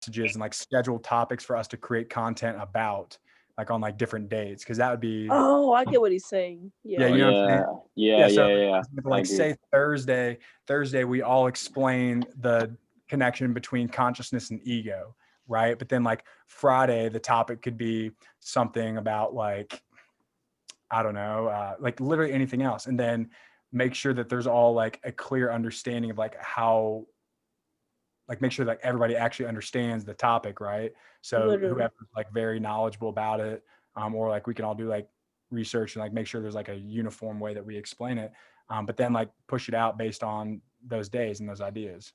messages and like schedule topics for us to create content about, like on like different dates, because that would be. Oh, I get what he's saying. Yeah, Yeah. you know what I'm saying? Yeah. Like say Thursday we all explain the connection between consciousness and ego, right? But then like Friday, the topic could be something about like, I don't know, like literally anything else. And then make sure that there's all like a clear understanding of like how, like make sure that everybody actually understands the topic, right? So Literally. whoever's like very knowledgeable about it, or like we can all do like research and like make sure there's like a uniform way that we explain it, but then like push it out based on those days and those ideas.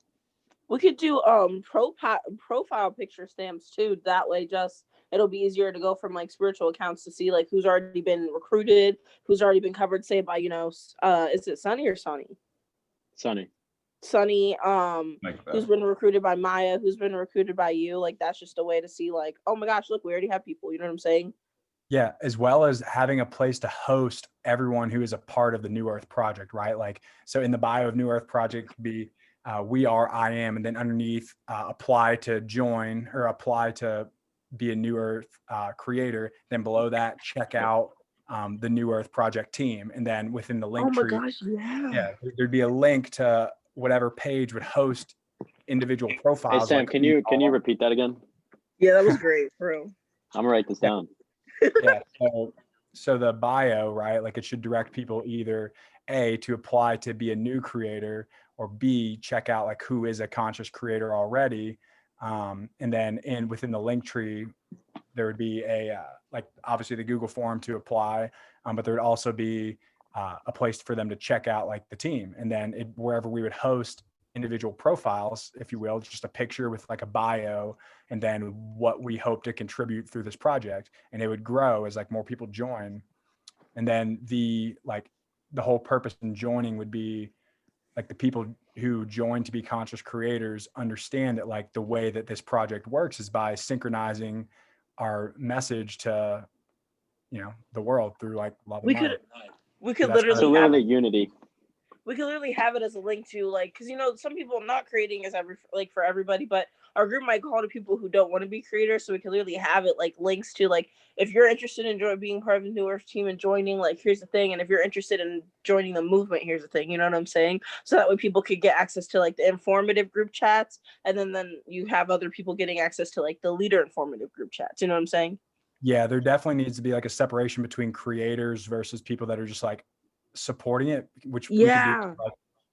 We could do profile picture stamps too. That way, just it'll be easier to go from like spiritual accounts to see like who's already been recruited, who's already been covered. Say by is it Sunny or Sonny? Sunny. Who's been recruited by Maya? Who's been recruited by you? Like that's just a way to see like, oh my gosh, look, we already have people. You know what I'm saying? Yeah, as well as having a place to host everyone who is a part of the New Earth Project, right? Like, so in the bio of New Earth Project could be we are, I am, and then underneath apply to join or apply to be a New Earth creator. Then below that, check out the New Earth Project team. And then within the link tree, there'd be a link to whatever page would host individual profiles. Hey Sam, like, can you repeat that again? Yeah, that was great, bro. I'm gonna write this down. Yeah. So the bio, right? Like it should direct people either A, to apply to be a new creator, or B, check out like who is a conscious creator already. And then within the link tree, there would be like obviously the Google form to apply, but there would also be a place for them to check out like the team. And then wherever we would host individual profiles, if you will, just a picture with like a bio and then what we hope to contribute through this project. And it would grow as like more people join. And then the whole purpose in joining would be like the people who join to be conscious creators understand that like the way that this project works is by synchronizing our message to, the world through like love and light. We could literally unity. We could literally have it as a link to like, because some people not creating is for everybody, but our group might call to people who don't want to be creators. So we could literally have it like links to like, if you're interested in being part of the New Earth team and joining, like here's the thing, and if you're interested in joining the movement, here's the thing. You know what I'm saying? So that way people could get access to like the informative group chats, and then you have other people getting access to like the leader informative group chats. You know what I'm saying? Yeah, there definitely needs to be like a separation between creators versus people that are just like supporting it, which we could do.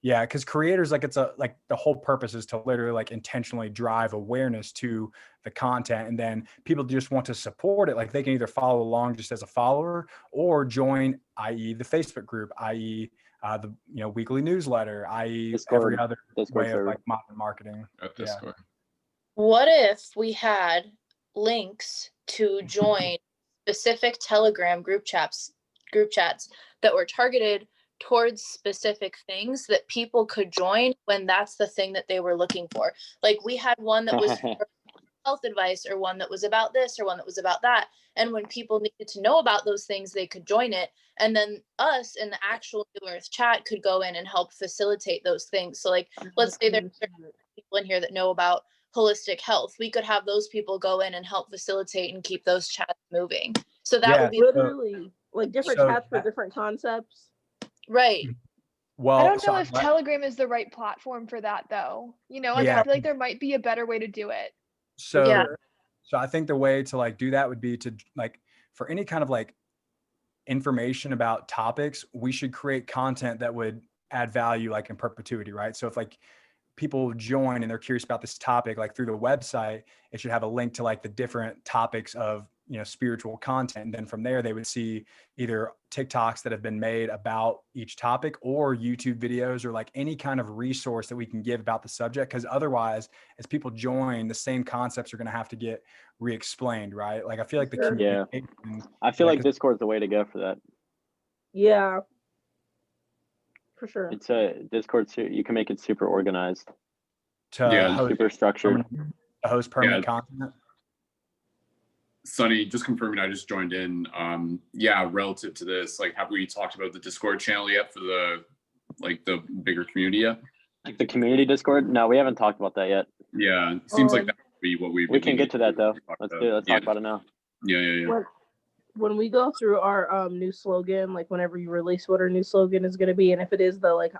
Yeah, because creators, like the whole purpose is to literally like intentionally drive awareness to the content, and then people just want to support it. Like they can either follow along just as a follower or join, i.e. the Facebook group, i.e. the weekly newsletter, i.e. every other way of like marketing. Discord. What if we had links to join specific Telegram group chats that were targeted towards specific things that people could join when that's the thing that they were looking for? Like we had one that was health advice, or one that was about this, or one that was about that. And when people needed to know about those things, they could join it. And then us in the actual New Earth chat could go in and help facilitate those things. So like, let's say there's people in here that know about holistic health. We could have those people go in and help facilitate and keep those chats moving. So that would be literally like different chats for different concepts. Right. Well, I don't know if Telegram is the right platform for that though. I feel like there might be a better way to do it. So I think the way to like do that would be to like, for any kind of like information about topics, we should create content that would add value like in perpetuity, right? So if like people join and they're curious about this topic, like through the website, it should have a link to like the different topics of spiritual content. And then from there, they would see either TikToks that have been made about each topic or YouTube videos or like any kind of resource that we can give about the subject. Because otherwise, as people join, the same concepts are going to have to get re-explained, right? Like I feel like the communication. I feel like Discord's the way to go for that. Yeah, for sure. It's a Discord. You can make it super organized. Super structured. To host permanent content. Sunny, just confirming, I just joined in. Relative to this, like, have we talked about the Discord channel yet for the bigger community yet? Like the community Discord? No, we haven't talked about that yet. Yeah, it seems like that We can get to that though. Let's talk about it now. Yeah. When we go through our new slogan, like whenever you release what our new slogan is gonna be, and if it is the like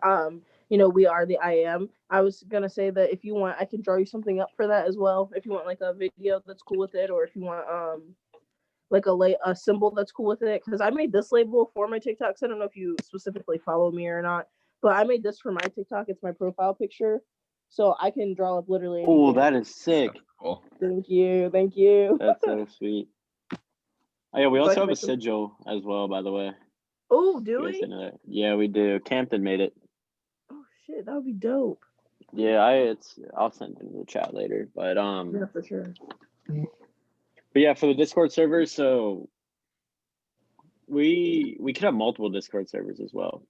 we are the I am. I was gonna say that if you want, I can draw you something up for that as well. If you want like a video that's cool with it, or if you want like a symbol that's cool with it, because I made this label for my TikToks. I don't know if you specifically follow me or not, but I made this for my TikTok. It's my profile picture, so I can draw up literally anything. Oh, that is sick. Cool. Thank you. That's so sweet. Oh yeah, we So I also can have a make some- sigil as well, by the way. Oh, do You guys we? didn't know that? Yeah, we do. Campton made it. Oh shit, that would be dope. Yeah, I'll send it in the chat later. But Yeah, for sure. but yeah, for the Discord server, so we could have multiple Discord servers as well.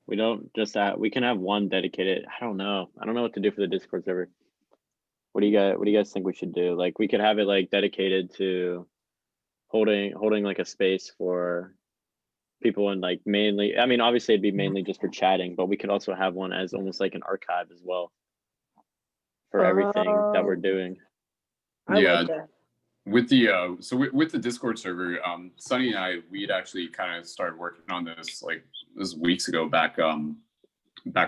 We don't just that we can have one dedicated. I don't know what to do for the Discord server. What do you guys think we should do? Like we could have it like dedicated to holding like a space for people and like mainly, I mean obviously it'd be mainly just for chatting, but we could also have one as almost like an archive as well for everything that we're doing. I Yeah. like that. With the with the Discord server, Sunny and I, we'd actually kind of started working on this like weeks ago, back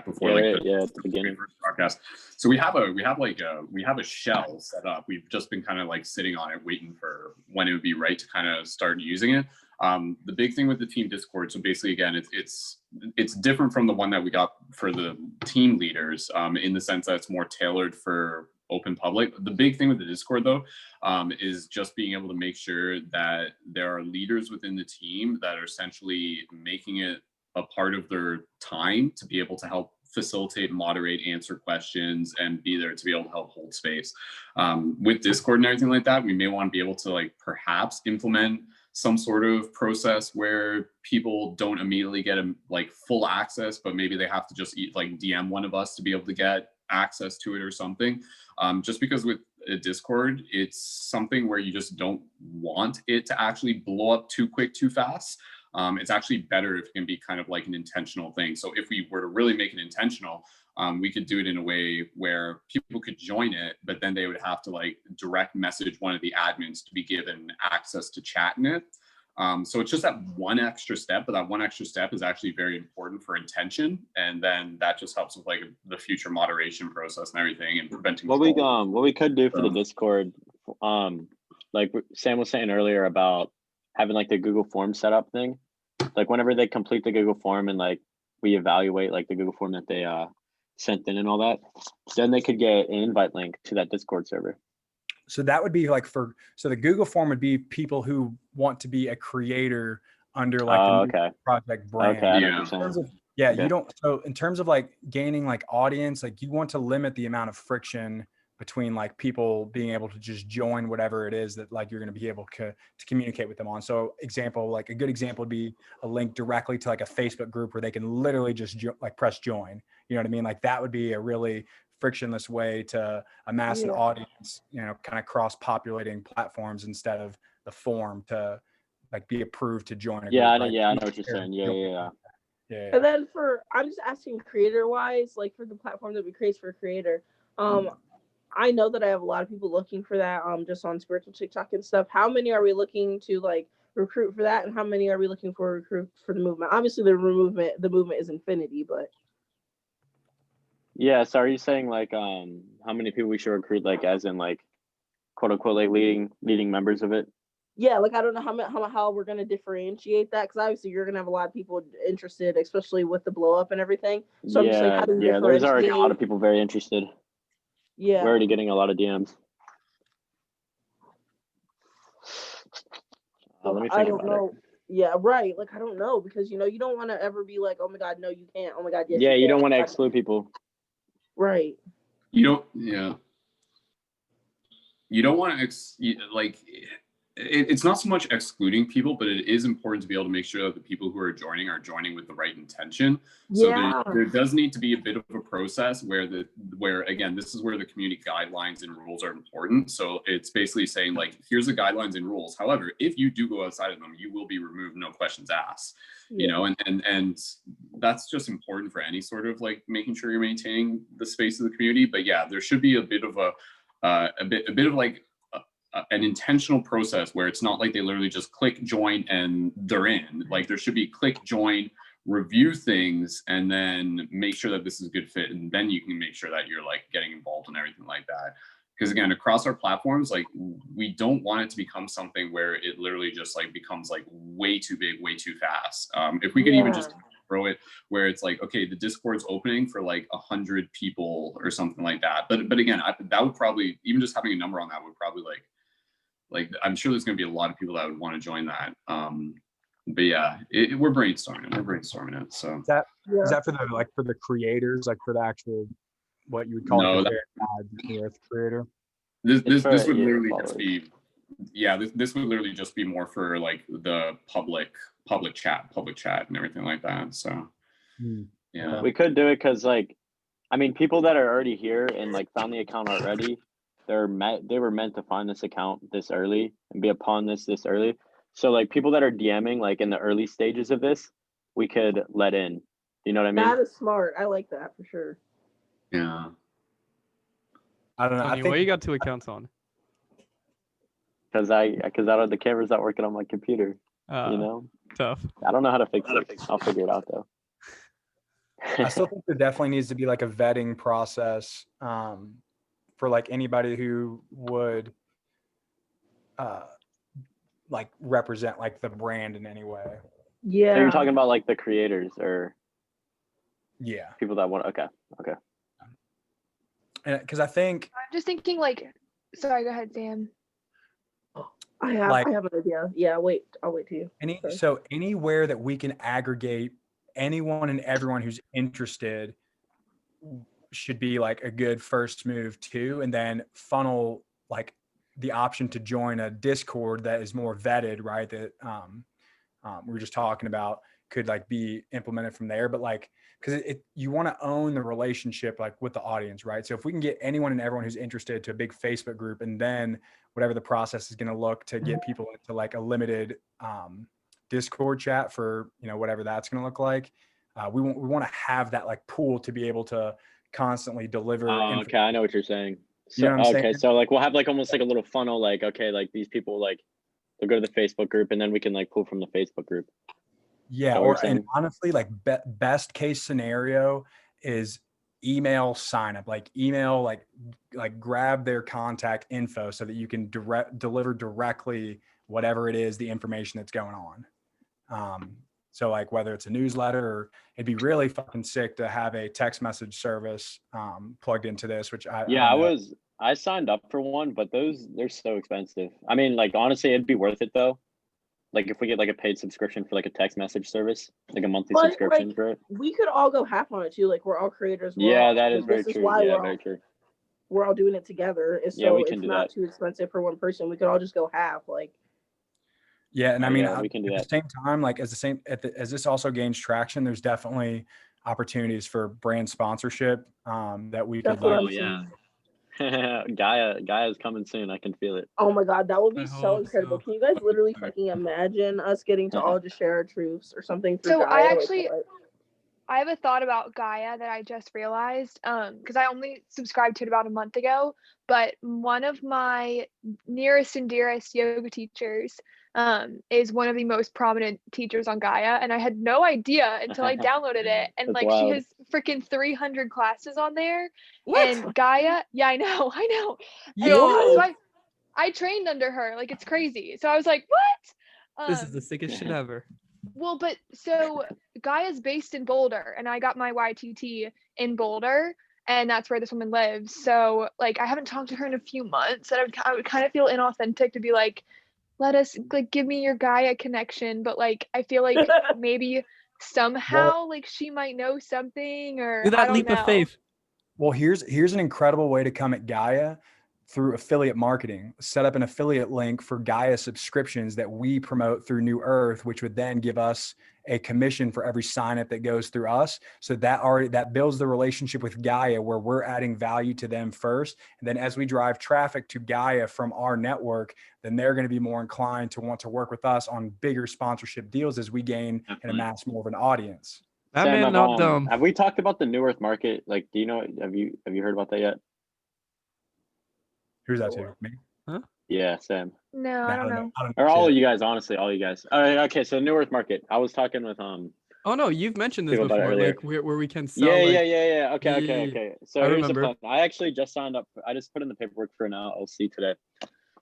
before at the beginning. first podcast. So we have a shell set up. We've just been kind of like sitting on it, waiting for when it would be right to kind of start using it. The big thing with the team Discord, so basically again, it's different from the one that we got for the team leaders, in the sense that it's more tailored for open public. The big thing with the Discord though, is just being able to make sure that there are leaders within the team that are essentially making it a part of their time to be able to help facilitate, moderate, answer questions, and be there to be able to help hold space. With Discord and everything like that, we may want to be able to like perhaps implement some sort of process where people don't immediately get like full access, but maybe they have to just like DM one of us to be able to get access to it or something. Just because with a Discord, it's something where you just don't want it to actually blow up too quick, too fast. It's actually better if it can be kind of like an intentional thing. So if we were to really make it intentional, we could do it in a way where people could join it, but then they would have to like direct message one of the admins to be given access to chat in it. So it's just that one extra step, but that one extra step is actually very important for intention. And then that just helps with like the future moderation process and everything and preventing. What we could do for the Discord, like Sam was saying earlier about having like the Google Form setup thing, like whenever they complete the Google Form and like we evaluate like the Google Form that they sent in and all that, then they could get an invite link to that Discord server. So that would be like so the Google Form would be people who want to be a creator under like a project brand. Okay, I know what you're saying. You don't. So in terms of like gaining like audience, like you want to limit the amount of friction between like people being able to just join whatever it is that like you're going to be able to communicate with them on. So like a good example would be a link directly to like a Facebook group where they can literally just like press join. You know what I mean? Like that would be a really frictionless way to amass an audience, kind of cross-populating platforms instead of the form to like be approved to join a group. I know what you're saying. Yeah. And then I'm just asking creator wise, like for the platform that we create for a creator, I know that I have a lot of people looking for that just on spiritual TikTok and stuff. How many are we looking to like recruit for that, and how many are we looking for recruit for the movement? Obviously the movement is infinity, but yeah. So are you saying like how many people we should recruit, like as in like quote unquote like leading members of it? Yeah, like I don't know how we're gonna differentiate that, because obviously you're gonna have a lot of people interested, especially with the blow up and everything. So I'm just like, how do we there's already a lot of people very interested. Yeah, we're already getting a lot of DMs. Let me think I don't about know. it. Yeah, right. Like I don't know, because you don't want to ever be like, oh my god, no, you can't. Oh my god, yes. Yeah, you don't want to to exclude people. Right. You don't. Yeah. You don't want to like. It's not so much excluding people, but it is important to be able to make sure that the people who are joining with the right intention. So there does need to be a bit of a process where again, this is where the community guidelines and rules are important. So it's basically saying like, here's the guidelines and rules. However, if you do go outside of them, you will be removed, no questions asked. And that's just important for any sort of like making sure you're maintaining the space of the community. But yeah, there should be a bit of a a bit of like an intentional process where it's not like they literally just click join and they're in. Like there should be click join, review things, and then make sure that this is a good fit, and then you can make sure that you're like getting involved in everything like that. Because again, across our platforms, like we don't want it to become something where it literally just like becomes like way too big, way too fast. If we could even just grow it where it's like, okay, the Discord's opening for like 100 people or something like that. But again, that would probably, even just having a number on that would probably like I'm sure there's going to be a lot of people that would want to join that. But yeah, we're brainstorming it. So Is that for the creators, like for the actual, what you would call No, the Earth creator? This for would your literally followers. just be, this would literally just be more for like the public chat and everything like that. So yeah, We could do it because like, I mean, people that are already here and like found the account already, they were meant to find this account this early and be upon this early. So like people that are DMing like in the early stages of this, we could let in. You know what I mean? That is smart. I like that for sure. yeah. I don't know. Tony, why you got 2 accounts on? Because I don't, the camera's not working on my computer. You know, Tough. I don't know how to fix it. I'll figure it out though. I still think there definitely needs to be like a vetting process for like anybody who would like represent like the brand in any way. Yeah. So you're talking about like the creators or Yeah, people that want, okay. and because I think I'm just thinking like, sorry, go ahead, Sam. I have like- an idea. Yeah, wait. I'll wait to you. Sorry. so anywhere that we can aggregate anyone and everyone who's interested should be like a good first move too, and then funnel like the option to join a Discord that is more vetted, right? That we were just talking about could like be implemented from there, but like because you want to own the relationship like with the audience, right? So if we can get anyone and everyone who's interested to a big Facebook group, and then whatever the process is going to look to get people into like a limited Discord chat for, you know, whatever that's going to look like. We want to have that like pool to be able to constantly deliver. Okay, I know what you're saying. So, You know what I'm okay, saying? so like we'll have like almost like a little funnel, like, okay, like these people like they'll go to the Facebook group and then we can like pull from the Facebook group. Yeah, what you're and saying? honestly, like best case scenario is email sign up, like email, like grab their contact info so that you can deliver directly whatever it is, the information that's going on. So like whether it's a newsletter, or it'd be really fucking sick to have a text message service plugged into this, which I signed up for one, but they're so expensive. I mean, like honestly, it'd be worth it though. Like if we get like a paid subscription for like a text message service, like a monthly But, subscription like, for it. We could all go half on it too. Like we're all creators. Yeah, that is very this true. why Yeah, very true. We're all doing it together. Yeah, So we can it's do not that. too expensive for one person. We could all just go half. Like Yeah, and I mean, Yeah, we can do at the same time, like as this also gains traction, there's definitely opportunities for brand sponsorship that we could that's what like. I'm Oh, yeah. saying. Gaia is coming soon. I can feel it. Oh my god, that would be I so hope incredible. so. Can you guys literally fucking imagine us getting to all just share our truths or something? Through So Gaia? I Like, actually- what? I have a thought about Gaia that I just realized, because I only subscribed to it about a month ago, but one of my nearest and dearest yoga teachers is one of the most prominent teachers on Gaia, and I had no idea until I downloaded it, and That's like wild. she has freaking 300 classes on there, What? and Gaia, yeah, I know. And Yo! so I trained under her, like it's crazy. So I was like, what? This is the sickest shit ever. Well, but so Gaia's based in Boulder, and I got my YTT in Boulder, and that's where this woman lives. So like I haven't talked to her in a few months, and I would kind of feel inauthentic to be like, let us like give me your Gaia connection, but like I feel like maybe somehow like she might know something, or Do I that don't leap know. of faith. Well, here's an incredible way to come at Gaia through affiliate marketing. Set up an affiliate link for Gaia subscriptions that we promote through New Earth, which would then give us a commission for every sign up that goes through us. So that builds the relationship with Gaia, where we're adding value to them first. And then as we drive traffic to Gaia from our network, then they're going to be more inclined to want to work with us on bigger sponsorship deals as we gain and Definitely. amass more of an audience. That Sam, man not dumb. Have we talked about the New Earth market? Like, do you know? Have you heard about that yet? Who's that to? Me? Yeah, Sam. No, I don't know. I don't Or all of shit. you guys, honestly, all you guys. All right, okay, so New Earth Market. I was talking with Oh no, you've mentioned this People about it before, earlier. like where we can sell. Yeah, like, yeah. Okay. Yeah, So I here's the remember. plan. I actually just signed up. I just put in the paperwork for an LLC today.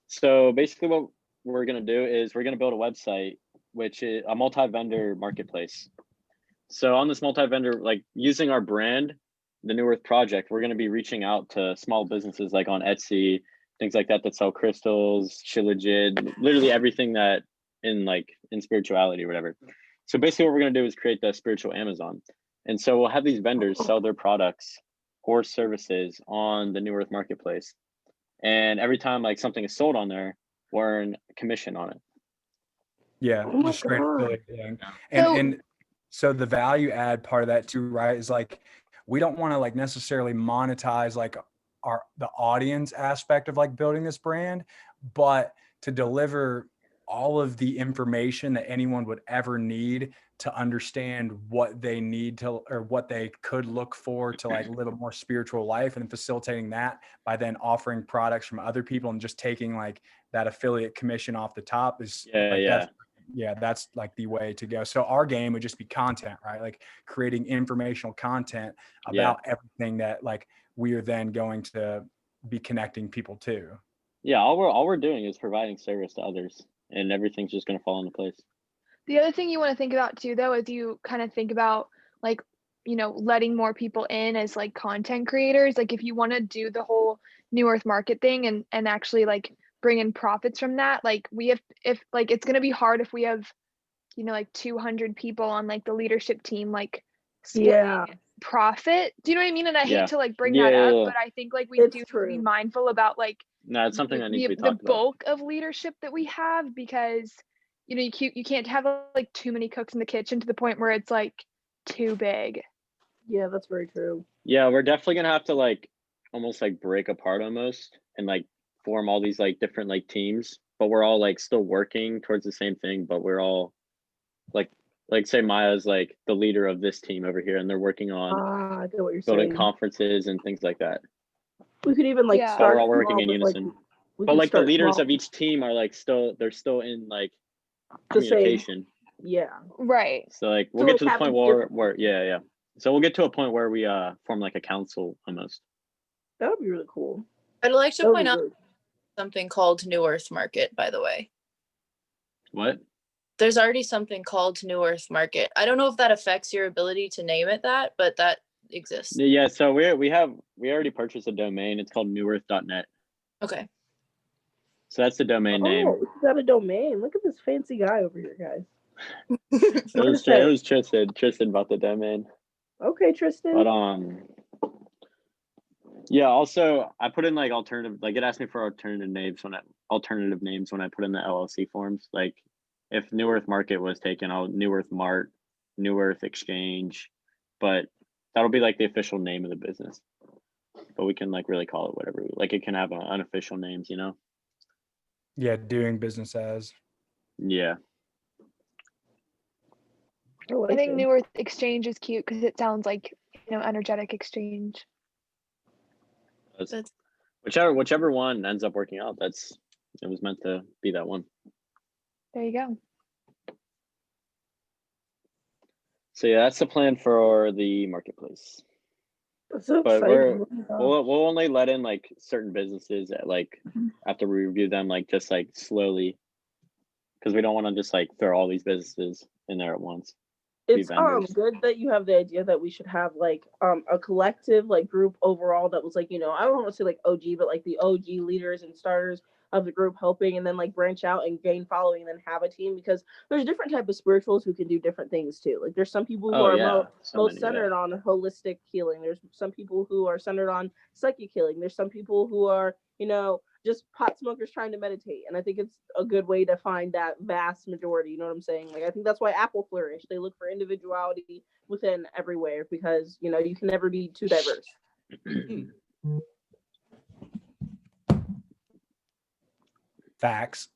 So basically, what we're gonna do is we're gonna build a website, which is a multi-vendor marketplace. So on this multi-vendor, like using our brand, the New Earth Project, we're gonna be reaching out to small businesses like on Etsy, things like that sell crystals, Shilajit, literally everything that in spirituality or whatever. So basically what we're going to do is create the spiritual Amazon. And so we'll have these vendors sell their products or services on the New Earth Marketplace. And every time like something is sold on there, we'll earn commission on it. Yeah, Oh my just straight God. affiliate thing. So- And so the value add part of that too, right, is like we don't want to like necessarily monetize like the audience aspect of like building this brand, but to deliver all of the information that anyone would ever need to understand what they need to or what they could look for to like live a more spiritual life, and facilitating that by then offering products from other people and just taking like that affiliate commission off the top is that's like the way to go. So our game would just be content, right? Like creating informational content about everything that like we are then going to be connecting people to. Yeah, all we're doing is providing service to others, and everything's just going to fall into place. The other thing you want to think about too, though, is you kind of think about like, letting more people in as like content creators. Like if you want to do the whole New Earth Market thing and actually like bring in profits from that, like if like it's going to be hard if we have, like 200 people on like the leadership team, like Yeah. profit. Do you know what I mean? And I Yeah. hate to like bring that up, Yeah. but I think like we It's do need to true. be mindful about like No, it's something that needs to be the talked about. bulk of leadership that we have, because you can't have like too many cooks in the kitchen to the point where it's like too big. Yeah, that's very true. Yeah, we're definitely gonna have to like almost like break apart almost and like form all these like different like teams, but we're all like still working towards the same thing, but we're all like say Maya's like the leader of this team over here, and they're working on I get what you're building saying. conferences and things like that. We could even like Yeah. So we're start all working small, in but, like, unison. we But could like the start leaders small. of each team are like they're still in like The same. communication. Yeah. Right. So like we'll So, get to like, the point having where yeah. So we'll get to a point where we form like a council almost. That would be really cool. I'd like That to would point be out really- something called New Earth Market, by the way. What? There's already something called New Earth Market. I don't know if that affects your ability to name it that, but that exists. Yeah, so we already purchased a domain. It's called newearth.net. Okay. So that's the domain name. Oh, we got a domain. Look at this fancy guy over here, guys. It was Tristan bought the domain. Okay, Tristan. But yeah, also I put in like alternative, like it asked me for alternative names when I put in the LLC forms. Like if New Earth Market was taken, New Earth Mart, New Earth Exchange, but that'll be like the official name of the business. But we can like really call it whatever. Like it can have unofficial names, you know? Yeah, doing business as. Yeah. I think New Earth Exchange is cute because it sounds like, energetic exchange. That's- Whichever one ends up working out, it was meant to be that one. There you go. So yeah, that's the plan for the marketplace. That's so But exciting. we'll only let in like certain businesses at like after we review them, like just like slowly, because we don't want to just like throw all these businesses in there at once. It's vendors. good that you have the idea that we should have like a collective like group overall that was like, I don't want to say like OG, but like the OG leaders and starters of the group helping, and then like branch out and gain following and then have a team, because there's different type of spirituals who can do different things too. Like there's some people who are most centered on holistic healing. There's some people who are centered on psychic healing. There's some people who are, just pot smokers trying to meditate. And I think it's a good way to find that vast majority. You know what I'm saying? Like, I think that's why Apple flourished. They look for individuality within everywhere, because, you can never be too diverse. Facts.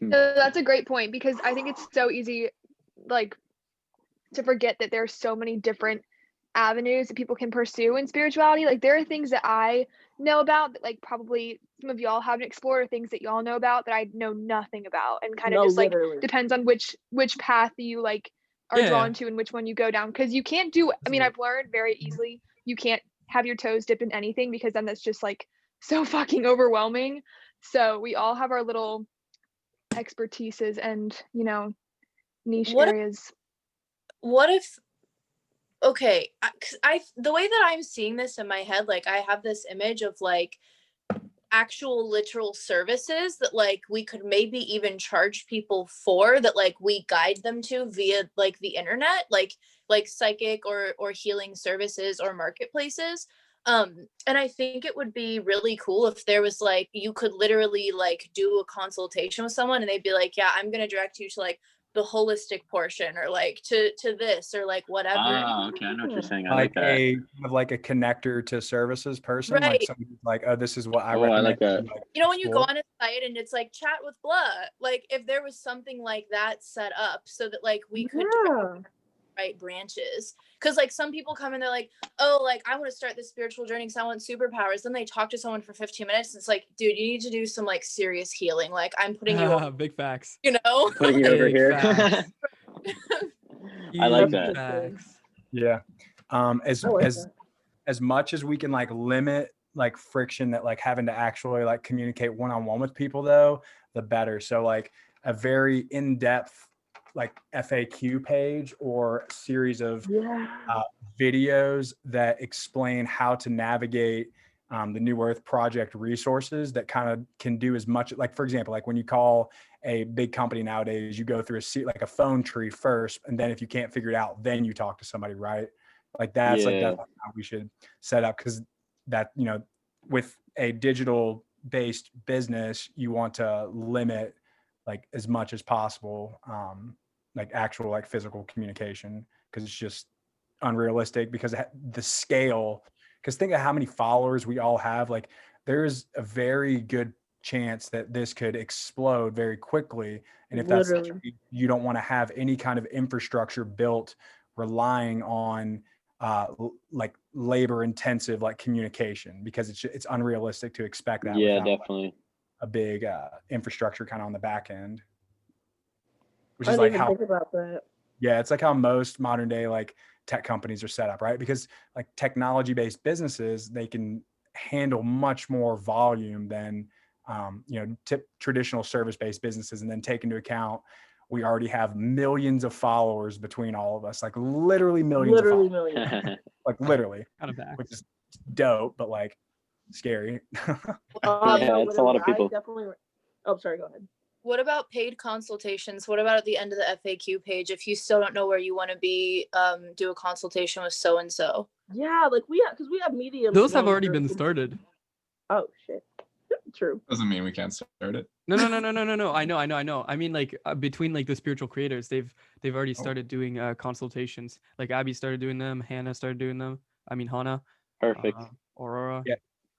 No, that's a great point, because I think it's so easy, like, to forget that there's so many different avenues that people can pursue in spirituality. Like there are things that I know about that like probably some of y'all haven't explored, or things that y'all know about that I know nothing about, and kind of No, just like literally. depends on which path you like are Yeah. drawn to and which one you go down, because you can't do, I mean, I've learned very easily you can't have your toes dip in anything, because then that's just like so fucking overwhelming. So we all have our little expertises and, you know, niche What if- areas. What if okay, 'cause the way that I'm seeing this in my head, like I have this image of like actual literal services that like we could maybe even charge people for, that like we guide them to via like the internet, like psychic or healing services or marketplaces. And I think it would be really cool if there was like, you could literally like do a consultation with someone and they'd be like, yeah, I'm gonna direct you to like the holistic portion, or like to this, or like whatever. Okay, I know what you're saying. I Like like that. a connector to services person, like Right. somebody who's like, oh, this is what I Oh, I recommend. like that. you, like, You know, when you go explore. on a site and it's like chat with blah, like if there was something like that set up so that like we could direct right branches, because like some people come and they're like, oh, like I want to start this spiritual journey because I want superpowers. Then they talk to someone for 15 minutes and it's like, dude, you need to do some like serious healing, like I'm putting you on, Big facts. you know. Putting you over Big here. facts. I like Huge that. facts. Yeah. As I like as that. as much as we can like limit like friction that like having to actually like communicate one-on-one with people though, the better. So like a very in-depth like FAQ page or series of Yeah. videos that explain how to navigate the New Earth Project resources that kind of can do as much, like for example, like when you call a big company nowadays, you go through like a phone tree first, and then if you can't figure it out, then you talk to somebody, right? Like that's like Yeah. that's how we should set up, because that, you know, with a digital based business, you want to limit like as much as possible like actual like physical communication, because it's just unrealistic because the scale, because think of how many followers we all have. Like there's a very good chance that this could explode very quickly, and if that's the Literally. case, you don't want to have any kind of infrastructure built relying on like labor intensive like communication, because it's unrealistic to expect that Yeah, without like, definitely. a big infrastructure kind of on the back end, which I is didn't like even how, think about that. yeah, it's like how most modern day like tech companies are set up, right? Because like technology based businesses, they can handle much more volume than you know, traditional service based businesses. And then take into account we already have millions of followers between all of us, like literally millions Literally of followers, millions. like literally, Kind of facts. which is dope, but like scary. Yeah, No, it's a lot of literally, people. I definitely. Oh, sorry. Go ahead. What about paid consultations? What about at the end of the FAQ page, if you still don't know where you want to be, do a consultation with so and so? Yeah, like we have, because we have mediums. Those have ones already that been can- started. Oh shit. True. Doesn't mean we can't start it. No. I know. I mean, like between like the spiritual creators, they've already started doing consultations. Like Abby started doing them, Hannah started doing them. I mean, Hannah, Perfect. Aurora. Yeah.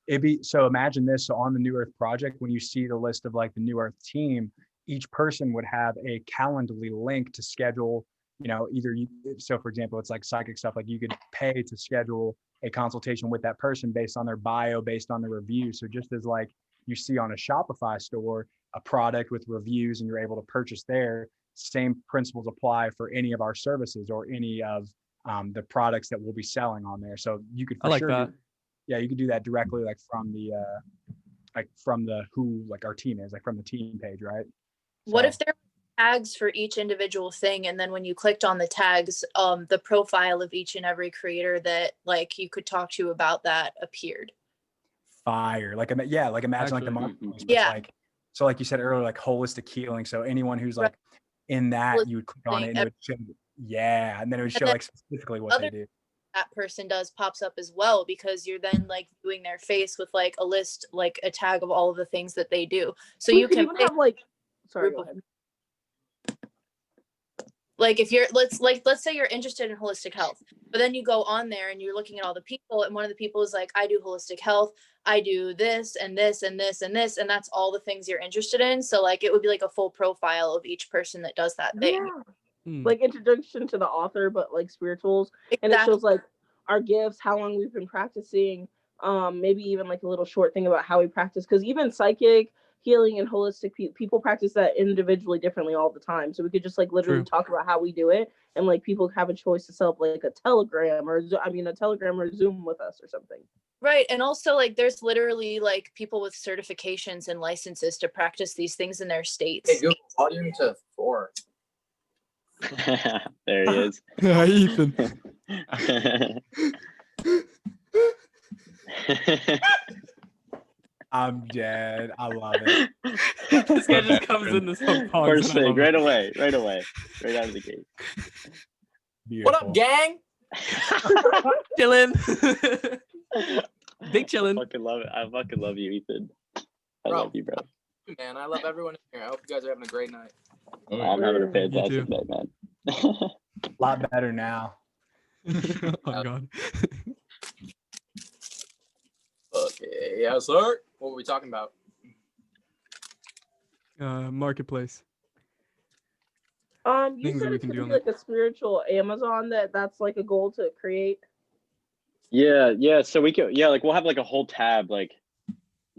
It'd be, so imagine this. So on the New Earth Project, when you see the list of like the New Earth team, each person would have a Calendly link to schedule, you know, either you, so for example, it's like psychic stuff, like you could pay to schedule a consultation with that person based on their bio, based on the review. So just as like you see on a Shopify store, a product with reviews and you're able to purchase there, same principles apply for any of our services or any of the products that we'll be selling on there. So you could for I like sure that. yeah, you could do that directly like from the who like our team is, like from the team page, right? What So- if there were tags for each individual thing, and then when you clicked on the tags, the profile of each and every creator that like you could talk to about that appeared? fire, like yeah, like imagine like the Actually. marketplace, but Yeah. like, so like you said earlier, like holistic healing. So anyone who's Right. like in that, you would click on Holistic it and it would show, yeah, and then it would And show then like specifically what they other- do. that person does pops up as well, because you're then like viewing their face with like a list, like a tag of all of the things that they do. So We you could can even pick, have like. Sorry. group Go of- ahead. like if you're let's say you're interested in holistic health, but then you go on there and you're looking at all the people, and one of the people is like, I do holistic health, I do this and this and this and this, and that's all the things you're interested in. So like it would be like a full profile of each person that does that thing. Yeah. Hmm. Like introduction to the author, but like spirituals, and it Exactly. shows like our gifts, how long we've been practicing, maybe even like a little short thing about how we practice, because even psychic healing and holistic people practice that individually differently all the time. So we could just like literally True. talk about how we do it, and like people have a choice to set up like a Telegram or a Telegram or Zoom with us or something. Right. And also like there's literally like people with certifications and licenses to practice these things in their states. Hey, Google, volume to 4. There he is. Ethan. I'm dead. I love it. This guy just comes in this whole pause. First thing, right away, right out of the gate. Beautiful. What up, gang? Chillin'. Big I chillin'. fucking love it. I fucking love you, Ethan. I Bro. love you, bro. Man, I love everyone in here. I hope you guys are having a great night. I'm having a too. fantastic night, man. A lot better now. Oh god. Okay, yes, sir. What were we talking about? Marketplace. You Things that said we it's can gonna do on be like a spiritual Amazon that's like a goal to create. Yeah. So we could, like we'll have like a whole tab, like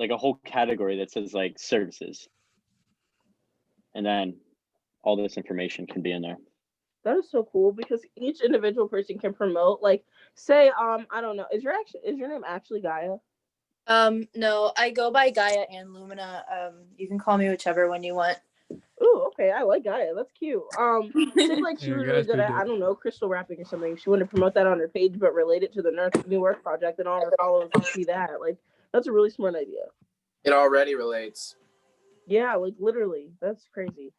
a whole category that says like services, and then all this information can be in there. That is so cool because each individual person can promote. Like, say, I don't know, is your name actually Gaia? No, I go by Gaia and Lumina. You can call me whichever one you want. Ooh, okay, I like Gaia. That's cute. Say like she Yeah, was Gaia's really good pretty at, I dope. don't know, crystal wrapping or something. She wanted to promote that on her page, but relate it to the New Earth Project, and all her followers would see that. Like, that's a really smart idea. It already relates. Yeah, like literally, that's crazy.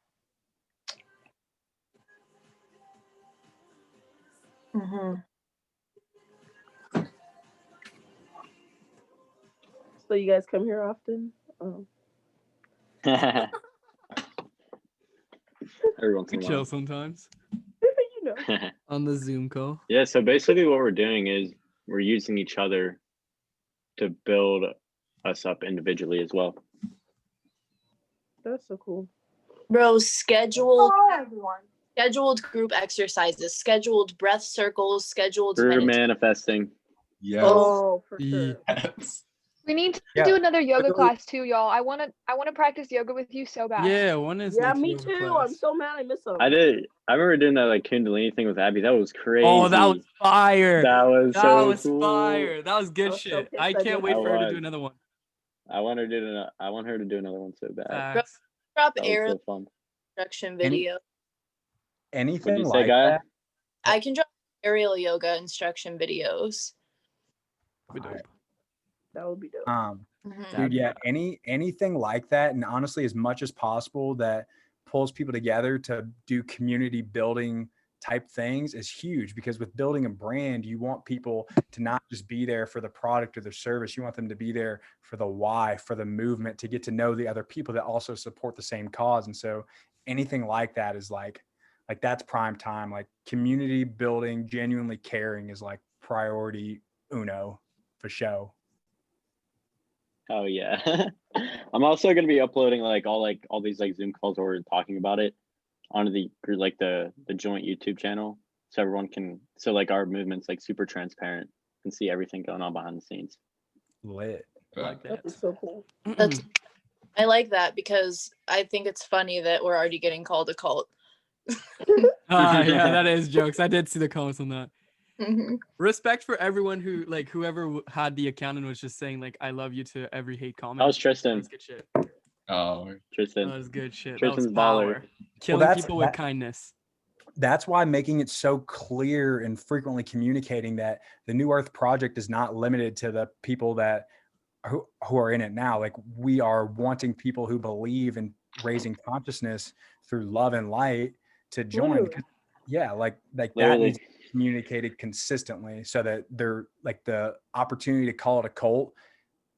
Mm-hmm. So you guys come here often? Every once We in a chill while. sometimes You know. on the Zoom call. Yeah, so basically what we're doing is we're using each other to build us up individually as well. That's so cool. Bro, scheduled group exercises, scheduled breath circles, scheduled We're meditation. manifesting. Yes. Oh, for Yeah. sure. Yes. We need to Yeah. do another yoga Literally- class too, y'all. I wanna practice yoga with you so bad. Yeah, one is Yeah, next me yoga too. class. I'm so mad I missed them. I remember doing that like Kundalini thing with Abby. That was crazy. Oh, that was fire. That was That so was cool. fire. That was good was so shit. pissed I I can't didn't wait have for her to one. do another one. I want her to do another one so bad. Facts. Drop That was aerial so fun. instruction Any- video. Anything What'd you say, like Gaia? that. I can drop aerial yoga instruction videos. Be dope. That would be dope. Mhm. Dude, yeah, anything like that, and honestly, as much as possible that pulls people together to do community building type things is huge, because with building a brand, you want people to not just be there for the product or the service. You want them to be there for the why, for the movement, to get to know the other people that also support the same cause. And so anything like that is like that's prime time. Like community building, genuinely caring is like priority uno for show. Oh yeah. I'm also gonna be uploading all these like Zoom calls where we're talking about it onto the joint YouTube channel, so everyone can, so like our movement's like super transparent and see everything going on behind the scenes. Lit. I like That'd that. be so cool. That's I like that because I think it's funny that we're already getting called a cult. Yeah, that is jokes. I did see the comments on that. Mhm. Respect for everyone who whoever had the account and was just saying like I love you to every hate comment. That was Tristan. That was good shit. Oh, That Tristan. was good shit. That Tristan's was baller. power. Killing that's- people with that- kindness. That's why making it so clear and frequently communicating that the New Earth Project is not limited to the people that who are in it now. Like, we are wanting people who believe in raising consciousness through love and light to join. Literally. Yeah, like that Literally. needs to be communicated consistently, so that they're like the opportunity to call it a cult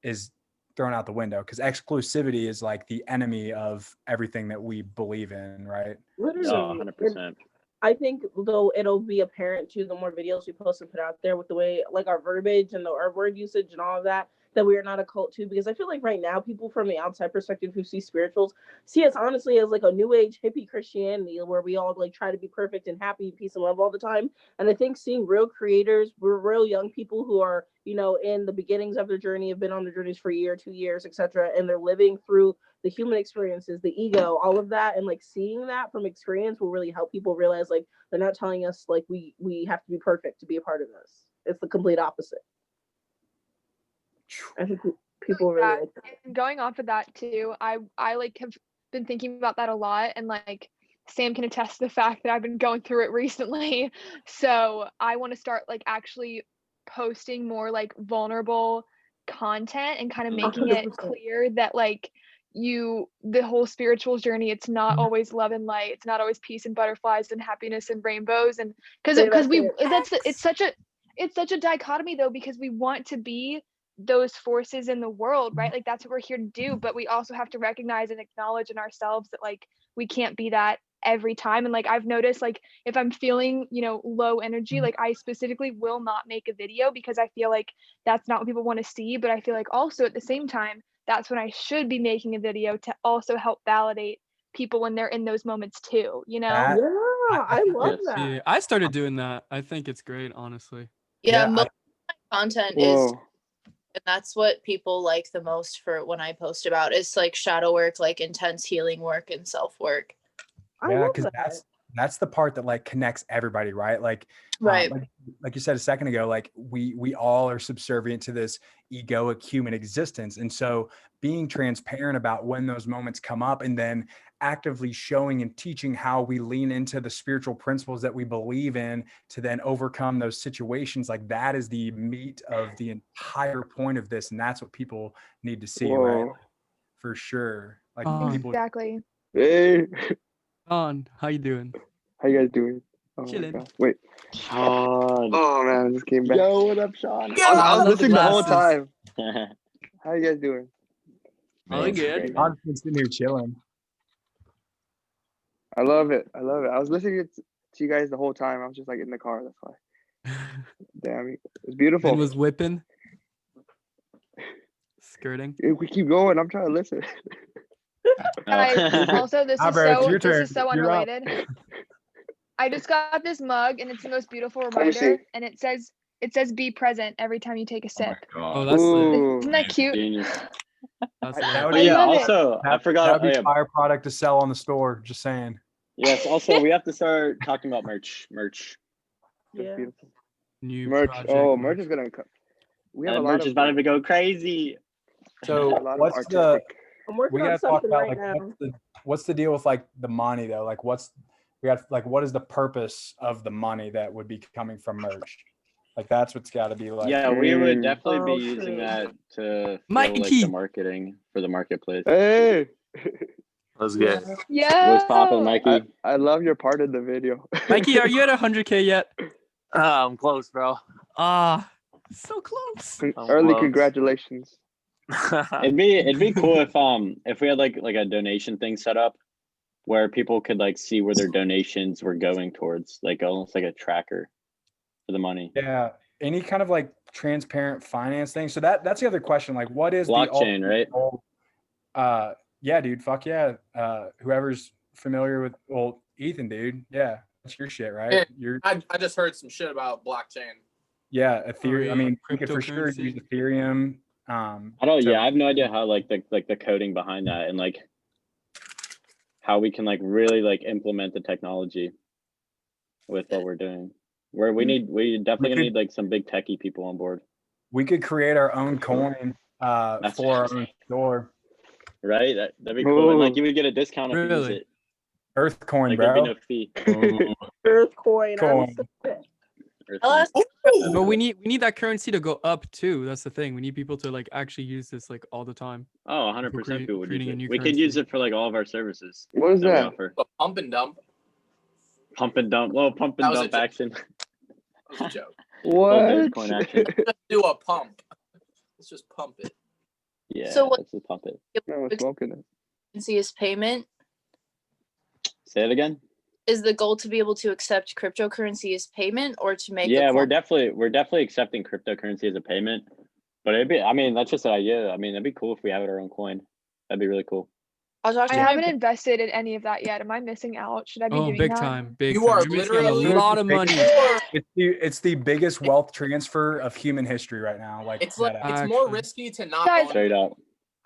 is thrown out the window, because exclusivity is like the enemy of everything that we believe in, right? Literally. Oh, And 100%. I think though it'll be apparent too the more videos we post and put out there with the way like our verbiage and our word usage and all of that. that we are not a cult too, because I feel like right now people from the outside perspective who see spirituals see us honestly as like a new age hippie Christianity where we all like try to be perfect and happy, peace and love all the time. And I think seeing real creators, we're real young people who are, you know, in the beginnings of their journey, have been on their journeys for a year, 2 years, etc., and they're living through the human experiences, the ego, all of that, and like seeing that from experience will really help people realize like they're not telling us like we have to be perfect to be a part of this. It's the complete opposite. I think people really Yeah, like that. and going off of that too, I like have been thinking about that a lot, and like Sam can attest to the fact that I've been going through it recently. So I want to start like actually posting more like vulnerable content and kind of making it 100%. clear that like the whole spiritual journey, it's not always love and light, it's not always peace and butterflies and happiness and rainbows, and because we it's such a dichotomy though, because we want to be those forces in the world, right? Like that's what we're here to do, but we also have to recognize and acknowledge in ourselves that like we can't be that every time. And like I've noticed, like if I'm feeling, you know, low energy, like I specifically will not make a video because I feel like that's not what people want to see. But I feel like also at the same time, that's when I should be making a video to also help validate people when they're in those moments too, you know? That- Yeah, I love Yes. that. Yeah, I started doing that. I think it's great, honestly. Yeah, Yeah, most of my content is, Whoa. and that's what people like the most for when I post about is like shadow work, like intense healing work and self work. I yeah, love because that. that's the part that like connects everybody, right? Like, Right. like you said a second ago, like we all are subservient to this egoic human existence, and so being transparent about when those moments come up, and then actively showing and teaching how we lean into the spiritual principles that we believe in to then overcome those situations, like that is the meat of the entire point of this, and that's what people need to see, right? Whoa. For sure. Like people. Exactly. Hey, Sean, how you doing? how you guys doing? Oh my Chilling. God. Wait. Sean. Oh man, I just came back. Yo, what up, Sean? I was love the listening the whole glasses. time. How you guys doing? All Man, good. great. I'm just sitting here chilling. I love it. I love it. I was listening to you guys the whole time. I was just like in the car. That's why. Damn, it was beautiful. Ben was whipping, skirting. If we keep going, I'm trying to listen. Guys, also this Ah, is bro, it's so your turn. this is so You're up. unrelated. I just got this mug and it's the most beautiful me see. reminder, and it says be present every time you take a Oh my sip. Oh, god. that's lit. Ooh. Isn't that cute? Genius. That's I- lit. That would Oh I yeah. love it. Also, I That forgot. would Oh, be yeah. fire product to sell on the store. Just saying. Yes. Also, we have to start talking about merch. That's Yeah. beautiful. New Merch. project. Oh, merch is gonna come. We have a lot Merch of is about to go crazy. So a lot of what's the? artistic. I'm working We on gotta talk something about right like now. what's the deal with like the money though? Like what is the purpose of the money that would be coming from merch? Like that's what's got to be like. Yeah, we would Mm. definitely Oh, be using true. that to fuel, like Mikey. the marketing for the marketplace. Hey, Let's Yeah. get. Yeah. What's poppin', Mikey? I love your part of the video. Mikey, are you at 100K yet? I'm close, bro. Ah, so close. I'm Early close. congratulations. It'd be cool if we had like a donation thing set up where people could like see where their donations were going towards, like almost like a tracker for the money. Yeah. Any kind of like transparent finance thing. So that's the other question. Like, what is the Blockchain, ultimate right? goal? Yeah, dude. Fuck yeah. Whoever's familiar with Ethan, dude. Yeah, that's your shit, right? Yeah. You're I just heard some shit about blockchain. yeah, Ethereum. yeah, I mean, we could for sure cryptocurrency. use Ethereum. I don't. So- Yeah, I have no idea how like the coding behind that and like how we can like really like implement the technology with what we're doing. Where we definitely could- need like some big techie people on board, We could create our own coin That's for our own store. right? That'd be cool. And like Ooh. you would get a discount if you use Really? it. Earth coin, Like there'd be bro. no fee. Earthcoin. Coin. I'll ask But we need that currency to go up too. That's the thing. We need people to like actually use this like all the time. Oh, 100% create- people would use creating a it. new We could use currency. it for like all of our services What is that we that? offer. A pump and dump. Pump and dump. Well, pump and That was a dump joke. action. That was a joke. What? Dogecoin action. Let's do a pump. Let's just pump it. Yeah, So what- let's just pump it. No, I'm smoking it. currency as payment. Say it again. Is the goal to be able to accept cryptocurrency as payment or to make Yeah, a we're definitely accepting cryptocurrency as a payment. But it'd be, I mean, that's just an idea. I mean, it'd be cool if we have our own coin. That'd be really cool. I was I watching. haven't invested in any of that yet. Am I missing out? Should I be Oh, doing big that? time, big You time. are You're missing out on a literally- lot of money. It's the biggest wealth transfer of human history right now. Like It's like that it's more Actually. risky to not Guys, own Straight up.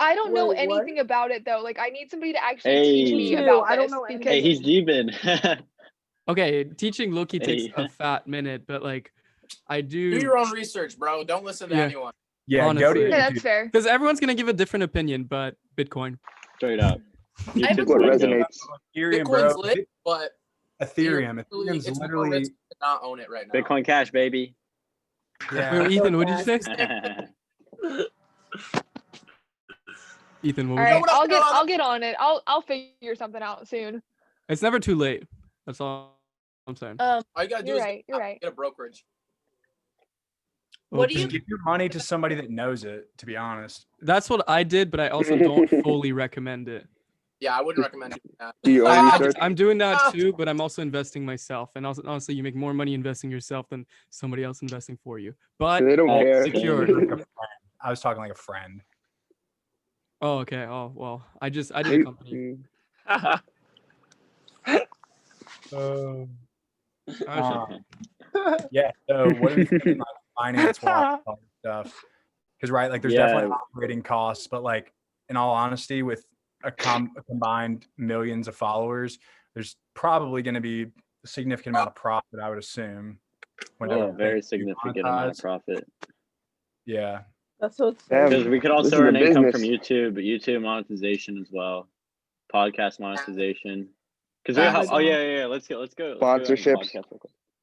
I don't know Wait, what? anything about it though. Like I need somebody to actually teach me Hey. about I don't this know because Hey, he's Jeebin. Okay, teaching Loki takes Hey. a fat minute, but like, I Do do your own research, bro. Don't listen to Yeah. anyone. yeah, go to honestly. yeah, that's YouTube. fair. because everyone's gonna give a different opinion, but Bitcoin. Straight up. I have a YouTube's What the way to go. resonates? Ethereum, Bitcoin's bro. lit, but Ethereum. literally, Ethereum's it's more literally risky to not own it right now. Bitcoin Cash, baby. yeah. Wait, Ethan, what did you say? Ethan, what All was right, what I'm I'll doing? get on it. I'll figure something out soon. It's never too late. That's all I'm saying. All you gotta do You're is right. You're right. get a brokerage. What do Okay. you- Give your money to somebody that knows it, to be honest. That's what I did, but I also don't fully recommend it. Yeah, I wouldn't recommend doing that. Do your own I, research? am doing that too, but I'm also investing myself. And also, honestly, you make more money investing yourself than somebody else investing for you. But They don't care. secure. I was talking like a friend. Oh, okay. Oh, well, I did a They- company. mm, Yeah. So what do you think about finance wise stuff? Because right, like there's definitely operating costs, but like in all honesty, with a combined millions of followers, there's probably going to be a significant amount of profit, I would assume. Oh, very you significant amount of monetize. profit. Yeah. That's so Damn. Because we could This also is a earn income business. from YouTube monetization as well, podcast monetization. Because we have, Amazon. yeah. Let's go. Sponsorships. Podcast real quick.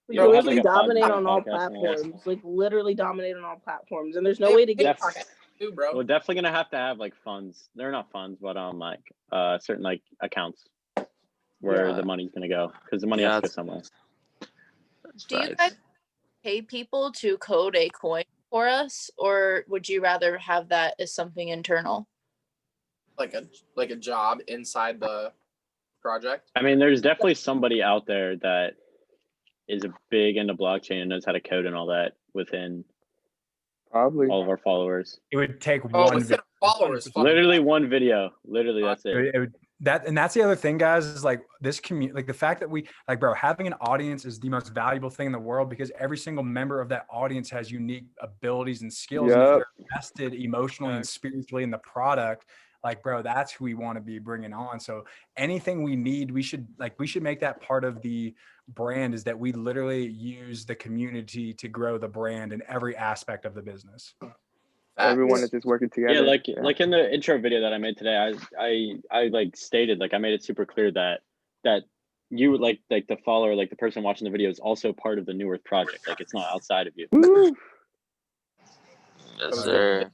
We Yeah, we'll have, literally like, a dominate podcast on all on it. platforms. Like literally dominate on all platforms, and there's no way to get. Def- Too, bro. We're definitely gonna have to have like funds. They're not funds, but like certain like accounts where Yeah. the money's gonna go, because the money Yeah, has to go that's- somewhere. Do you guys pay people to code a coin for us, or would you rather have that as something internal? Like a job inside the project. I mean, there's definitely somebody out there that is a big into blockchain and knows how to code and all that within Probably. all of our followers. It would take Oh, one instead video. of followers. fuck. Literally one video. Literally, that's It it. would- it would- and that's the other thing, guys, is like this community, like the fact that we like, bro, having an audience is the most valuable thing in the world because every single member of that audience has unique abilities and skills. And if Yep. they're invested emotionally and spiritually in the product, like, bro, that's who we want to be bringing on. So anything we need, we should make that part of the brand, is that we literally use the community to grow the brand in every aspect of the business. Everyone is just working together. Yeah, like in the intro video that I made today, I like stated, like I made it super clear that you like the follower, like the person watching the video is also part of the New Earth project. Like it's not outside of you. Woo! Yes, sir.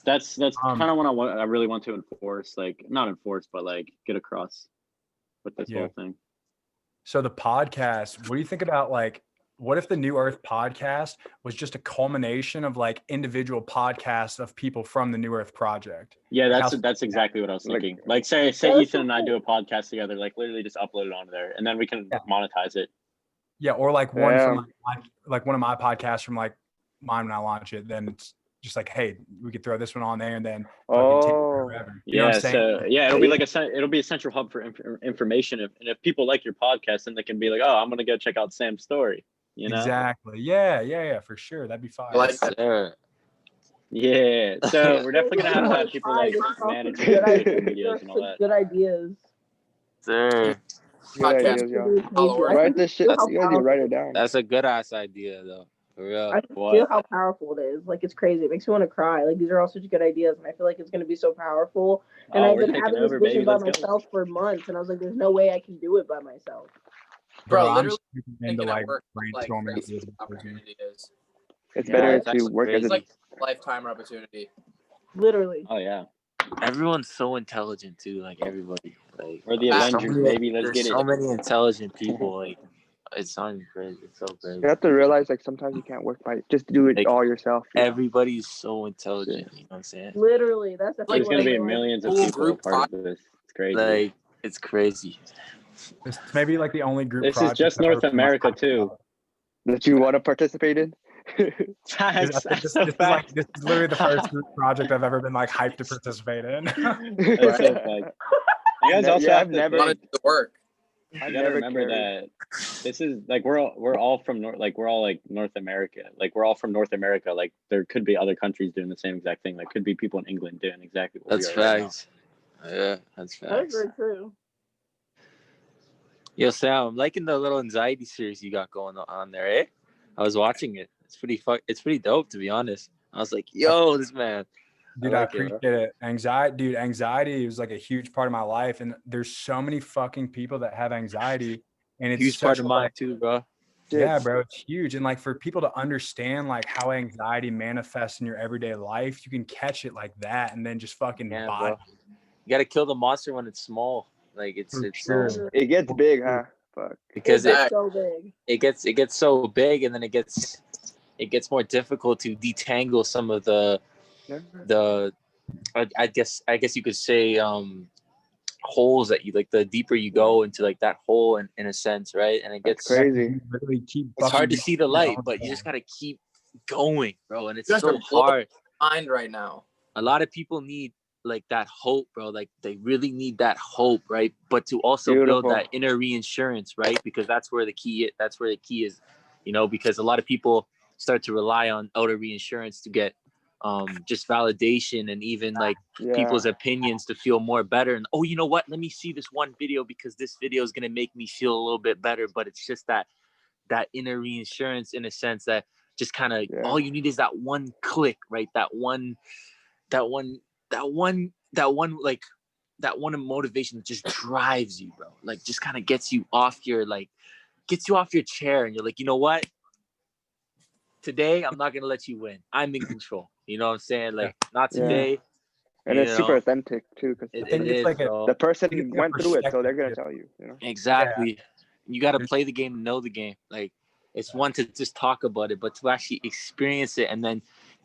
That's kind of what I really want to enforce, like not enforce, but like get across with this Yeah. whole thing. So the podcast, what do you think about like, what if the New Earth podcast was just a culmination of like individual podcasts of people from the New Earth project? Yeah, Like that's exactly what I was Like- thinking. Like say That's Ethan so and I cool. do a podcast together, like literally just upload it onto there, and then we can monetize it. Yeah, or like one Yeah. from like one of my podcasts from like mine when I launch it. Then it's just like, hey, we could throw this one on there, and then fucking take it Oh, forever. You know what Yeah, I'm saying? so yeah, it'll be like it'll be a central hub for information. And if people like your podcast, then they can be like, oh, I'm gonna go check out Sam's story. You know? Exactly. Yeah, for sure. That'd be fire. I like Yes, that. sir. Yeah. So we're definitely gonna have to have Like, people fine, like this is all manage such your good ideas. social These medias are and all such that. good ideas. Sir. good Podcast. ideas, y'all. Really crazy. Followers. I Write can this shit. feel how You guys need to write it powerful- down. That's a good ass idea though. For real. I can What? feel how powerful it is. Like it's crazy. It makes me want to cry. Like these are all such good ideas, and I feel like it's going to be so powerful. And Oh, I've we're been taking having this over, vision baby. by Let's go. myself for months, and I was like, "There's no way I can do it by myself." Bro, I'm literally super into thinking like at work, like brainstorming crazy ideas. opportunity is. It's Yeah, better it's to actually work as crazy. It's a like a lifetime opportunity. Literally. Oh yeah. Everyone's so intelligent too. Like everybody. Like We're the there's Avengers, so many, baby. Let's there's get it. so many intelligent people. Like it's not even crazy. It's so crazy. You have to realize like sometimes you can't work by just do it Like, all yourself. you know? Everybody's so intelligent. You know what I'm saying? Literally. That's definitely There's what gonna I be realized. millions of Cool people a group part of this. It's crazy. Like it's crazy. It's maybe like the only group. This is project just I've North ever been America like, too. That you want to participate in. Facts. This That's so is facts. this is literally the first group project I've ever been like hyped to participate in. That's so facts. You guys also Yeah, have I've to never- Want think, to do the work. you I've gotta never remember carried. that this is like we're all from we're all like North America. Like we're all from North America. Like there could be other countries doing the same exact thing. Like could be people in England doing exactly what That's we are right now. facts. Yeah, that's That's facts. very true. Yo, Sam, I'm liking the little anxiety series you got going on there, eh? I was watching it. It's pretty dope, to be honest. I was like, yo, this man. Dude, I I like it, bro. appreciate it. Anxiety was like a huge part of my life, and there's so many fucking people that have anxiety, and it's Huge part such of a, mine like, too, bro. yeah, bro, it's huge. And like for people to understand like how anxiety manifests in your everyday life, you can catch it like that, and then just fucking Yeah, body. bro. You gotta kill the monster when it's small. Like For it's sure. It gets big, huh? Fuck. because It's Exactly. so big. it gets so big, and then it gets more difficult to detangle some of the I guess you could say holes that you like. The deeper you go into like that hole in a sense, right? And it That's gets crazy. You literally keep it's hard to fucking see the your light, own but you soul. just gotta keep going, bro. And it's You guys so are blowing hard. my mind right now. A lot of people need like that hope, bro. Like they really need that hope, right? But to also build Beautiful. that inner reinsurance, right? Because that's where the key is, because a lot of people start to rely on outer reinsurance to get just validation and even like Yeah. people's opinions to feel more better. And oh, you know what? Let me see this one video because this video is gonna make me feel a little bit better. But it's just that inner reinsurance in a sense that just kind of Yeah. all you need is that one click, right? That one motivation that just drives you, bro. Like just kind of gets you off your chair, and you're like, you know what? Today I'm not gonna let you win. I'm in control. You know what I'm saying? Like not Yeah. today. And you it's super know, authentic too, because It think it's is, like a- bro. the I think person it's like a went through it, so they're gonna perspective. tell you. You know. Exactly. You got to There's- play the game to know the game. Like it's one to just talk about it, but to actually experience it and then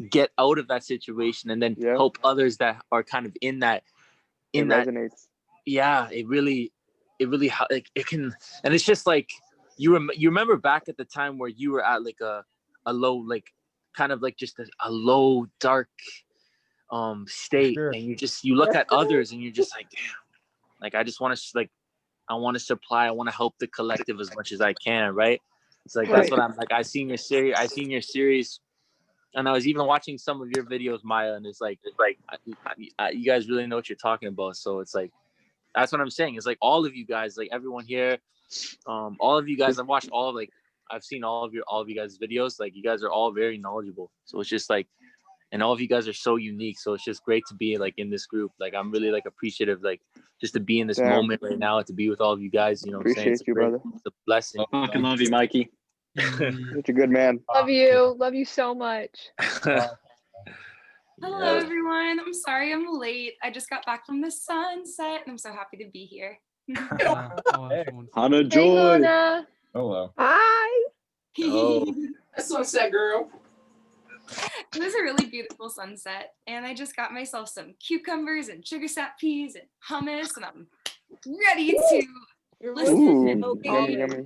get out of that situation and then Yeah. help others that are kind of in that It resonates. yeah, it really like it can. And it's just like you remember back at the time where you were at like a low, like kind of like just a low dark state, Sure. and you look at others and you're just like, damn, like I just want to like I want to supply, I want to help the collective as much as I can, right? It's like that's Right. what I'm like. I seen your series, and I was even watching some of your videos, Maya, and it's like you guys really know what you're talking about. So it's like that's what I'm saying. It's like all of you guys, like everyone here, all of you guys. I've seen all of you guys' videos. Like you guys are all very knowledgeable. So it's just like, and all of you guys are so unique. So it's just great to be like in this group. Like I'm really like appreciative, like just to be in this Damn. moment right now and to be with all of you guys. You know what I'm saying? Appreciate you, brother. It's a blessing. I fucking love you, Mikey. Such a good man. Love you so much. Hello, Yeah. everyone. I'm sorry I'm late. I just got back from the sunset and I'm so happy to be here. Hannah Hey, Joy. Luna. Hello. Hi. Oh. Sunset girl. It was a really beautiful sunset, and I just got myself some cucumbers and sugar snap peas and hummus, and I'm ready to Your listen. Ooh, so yummy, calming. yummy.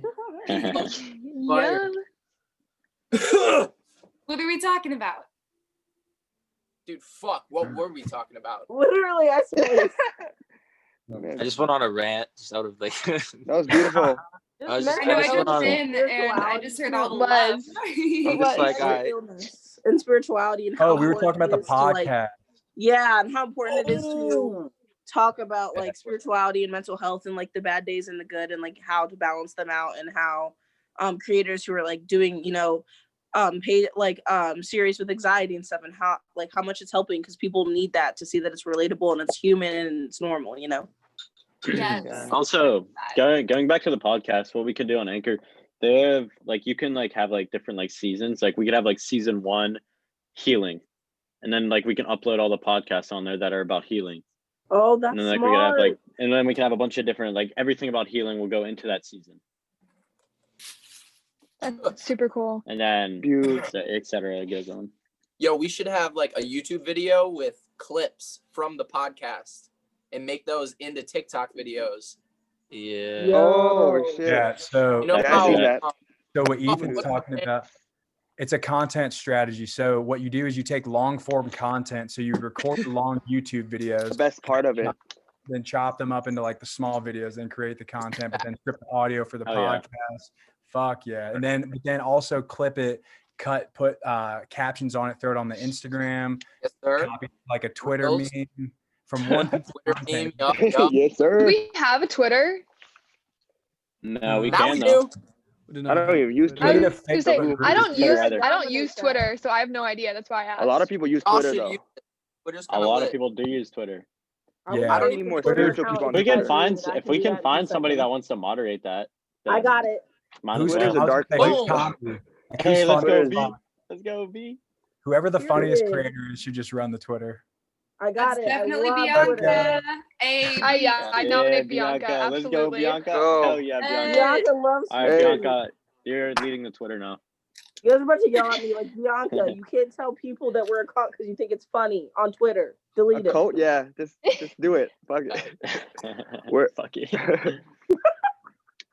Fire. Yum. What are we talking about? Dude, fuck. What were we talking about? Literally, I swear. Man, I just went on a rant just out of like that was beautiful. I was just- I know I just went jumped on- in and I just heard all the Was. love. I'm just like mental illness and spirituality and how Oh, we were talking important about the it is to, like, podcast. yeah, and how important it is to Oh. talk about like spirituality and mental health and like the bad days and the good and like how to balance them out, and how creators who are like doing paid series with anxiety and stuff, and how much it's helping, because people need that to see that it's relatable and it's human and it's normal, Yes. Also, going back to the podcast, what we could do on Anchor, they have like you can like have like different like seasons. Like we could have like season 1 healing, and then like we can upload all the podcasts on there that are about healing. Oh, that's And then like smart. we could have like, and then we can have a bunch of different like everything about healing will go into that season, That's super cool. and then Beautiful. et cetera, it goes on. Yo, we should have like a YouTube video with clips from the podcast and make those into TikTok videos. Yeah. Yeah. Oh shit. Yeah. So You know That's how good. that. so what Off of Ethan's what- talking about. It's a content strategy. So what you do is you take long form content. So you record long YouTube The videos, best part of it. then chop them up into like the small videos, then create the content, but then strip the audio for the Oh, yeah. podcast. Fuck yeah. And then also clip it, put captions on it, throw it on the Instagram, Yes, sir. copy like a Twitter Reels. meme from one piece of Twitter content. meme, yup. Yes, Do sir. we have a Twitter? No, we Now can we though. do. We do I not don't have even use Twitter. Made Twitter. a I was fake gonna say, Twitter I group. don't Twitter use either. I don't use Dominate that. Twitter, so I have no idea. That's why I asked. A lot of people use Y'all Twitter should though. use it. Twitter's A kind of lot of lit. people do use Twitter. Yeah. I don't need more Twitter- spiritual people on We can Twitter. find I if can we do can that in find 2 somebody that seconds. wants to moderate that. I then got it. might as Who's Twitter's well. a dark who's place. Boom. comedy? Like, Hey, who's let's go, funny? B. Let's go, B. Whoever the funniest Period. creator is should just run the Twitter. I got That's it. definitely I love Twitter. Bianca. Hey, I nominate Bianca. Let's go, Absolutely. Bianca. Go. Hell yeah, Bianca. Bianca loves All right, Hey. Bianca, you're leading the Twitter now. You guys are about to yell at me like, Bianca, you can't tell people that we're a cult because you think it's funny on Twitter. A Delete it. cult? Yeah, just do it. Fuck it. We're Fuck it.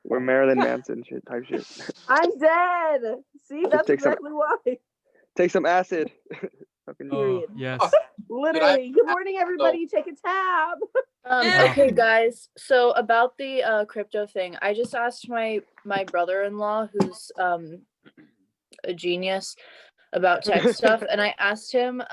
we're Marilyn Manson shit type shit. I'm dead. See, that's take some- exactly why. Take some acid. Fucking Oh, Period. yes. Literally. Good morning, everybody. Take a tab. Yeah. Okay, guys. So about the crypto thing, I just asked my brother-in-law, who's a genius about tech stuff, and I asked him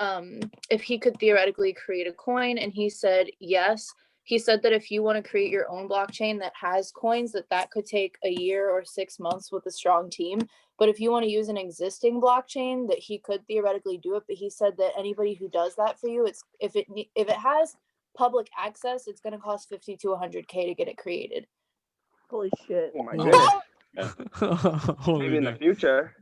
if he could theoretically create a coin, and he said yes. He said that if you want to create your own blockchain that has coins, that could take a year or 6 months with a strong team. But if you want to use an existing blockchain, that he could theoretically do it. But he said that anybody who does that for you, it's if it has public access, it's going to cost 50 to 100K to get it created. Holy shit. Oh my Oh. goodness. Holy Maybe in the heck. future.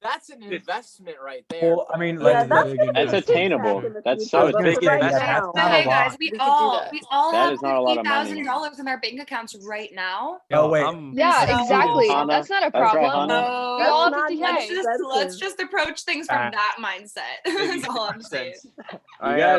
That's an investment right there. Well, I mean, Yeah, like, that's big gonna That's be attainable. TikTok in the That's future, so but big for right investment. now- Not a Hey guys, lot. we We could do all that. That have is not a lot of money. $50,000 in our bank accounts right now. Oh, wait. Yeah, So- exactly. Hannah, That's not a that's right, problem. Hannah. So We all have That's 50K. not let's expensive. just approach things from that mindset. That's all I'm saying.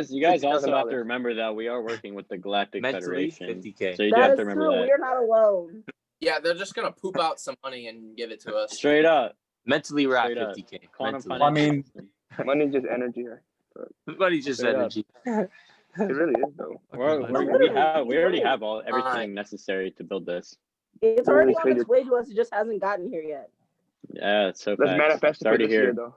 You guys also have to $50,000. remember that we are working with the Galactic Mentally, Federation. 50K. So you do That have is to remember true. that. We're not alone. Yeah, they're just gonna poop out some money and give it to us. Straight up. Mentally, we're at Straight up. 50K. Quantum Mentally. I mean, Money's just energy, right? Everybody's just Straight up. energy. It really is though. We already have everything necessary to build this. It's Really already on figured- its way to us. It just hasn't gotten here yet. Yeah, it's so Let's fast. manifest It's it for already this year here. though.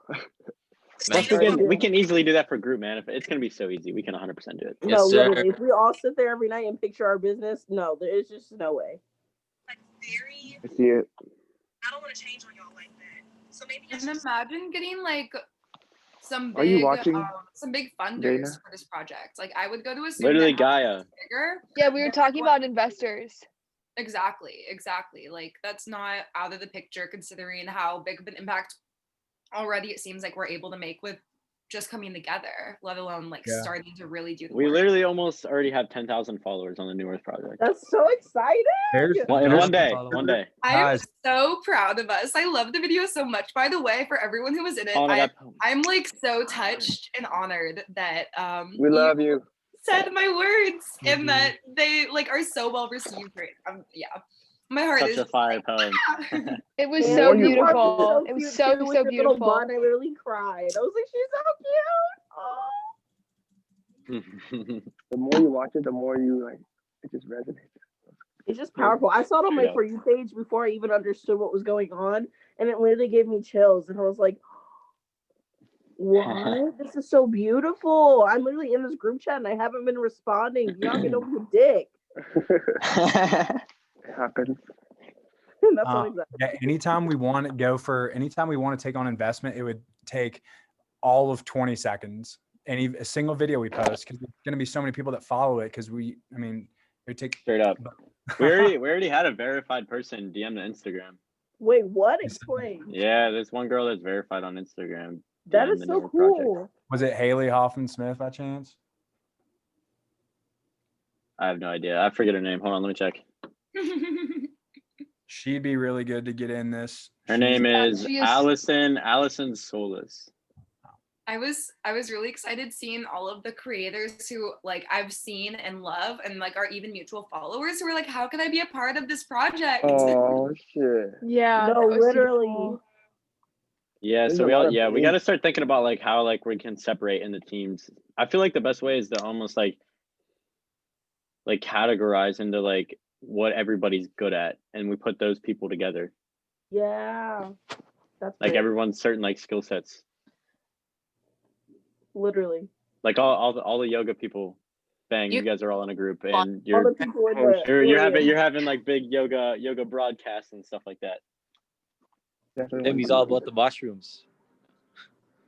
Plus, we can easily do that for group, man. It's gonna be so easy. We can 100% do it. Yes, No, sir. literally. If we all sit there every night and picture our business, no, there is just no way. I see it. I don't want to change on y'all like that. So maybe And imagine getting like some Are you big, watching, some big funders Dana? for this project. Like I would go to a Literally student that Gaia. has bigger. Yeah, we were talking about investors. Exactly. Like that's not out of the picture considering how big of an impact already it seems like we're able to make with just coming together, let alone like Yeah. starting to really do the We work. literally almost already have 10,000 followers on the New Earth project. That's so exciting. there's In there's- one day. One day. I'm Guys. so proud of us. I love the video so much, by the way, for everyone who was in it. Oh, I got- I'm like so touched and honored that We love you. said my words Mhm. and that they like are so well received. Right? Yeah. My heart Such is a just fire like, poem. It was And so you- beautiful. It was cute, so too, with so your little beautiful. bun. I literally cried. I was like, she's so cute. Oh. The more you watch it, the more you like. It just resonates. It's just powerful. I saw it on my Straight up. For You page before I even understood what was going on, and it literally gave me chills. And I was like, "What? This is so beautiful." I'm literally in this group chat, and I haven't been responding. Bianca, don't be a dick. It happens. That's all exactly. Yeah, anytime we want to take on investment, it would take all of 20 seconds. A single video we post, because there's going to be so many people that follow it. Because it would take Straight up. We already had a verified person DM to Instagram. Wait, what? Explain. Yeah, there's one girl that's verified on Instagram. That DM is the so New Earth project. cool. Was it Haley Hoffman Smith by chance? I have no idea. I forget her name. Hold on, let me check. She'd be really good to get in this. Her name is she is- Allison Solis. I was really excited seeing all of the creators who like I've seen and love and like are even mutual followers who were like, how can I be a part of this project? Oh shit. Yeah. No, that was literally. beautiful. Yeah, There's so a we lot all of yeah, we things. got to start thinking about like how like we can separate in the teams. I feel like the best way is to almost like categorize into like what everybody's good at, and we put those people together. Yeah, that's Like great. everyone's certain like skill sets. Literally. Like all the yoga people, bang, you guys are all in a group, and All the you're people in the you're having like big yoga broadcasts and stuff like that. Definitely Timmy's one all to do about the mushrooms.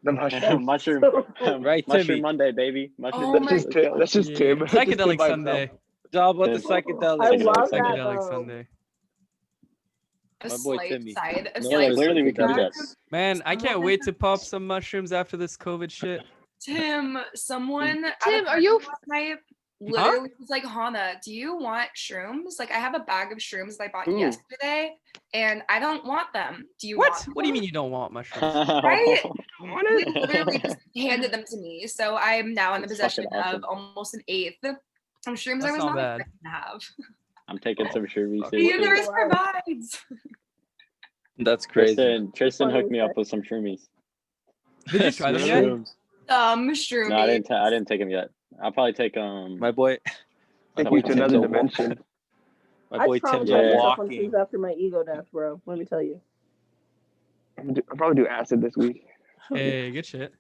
the mushroom. Mushroom, Right, Mushroom Timmy? Monday, baby. Mushroom. Oh That's my just Tim. That's just Yeah. Tim. Just Tim Psychedelic by Sunday. himself. It's all about the Tim. I psychedelics. love that Psychedelic though. Sunday. a My boy slight Timmy. side, a No, Yeah, slight like literally we can do that. feedback. Man, I can't Someone- wait to pop some mushrooms after this COVID shit. Tim, someone at a Tim, are party you- last night literally was like, Hannah, do you want shrooms? Like I have a bag of shrooms that I bought Ooh. yesterday and I don't want them. Do you What? want What do you them?" mean you don't want mushrooms? Right? What They is? literally just handed them to me. So I am now in the That's possession fucking awesome. of almost an eighth of shrooms I That's was not not bad. expecting to have. I'm taking some shroomies. The too. universe provides. That's crazy. Tristan hooked me up with some shroomies. Did you try them yet? Shrooms. Shroomies. No, I didn't take them yet. I'll probably take My boy, Take boy you to Tim's another a dimension. my I boy traumatized Tim's Yeah. a myself on walking. shrooms after my ego death, bro. Let me tell you. I'll probably do acid this week. Hey, good shit.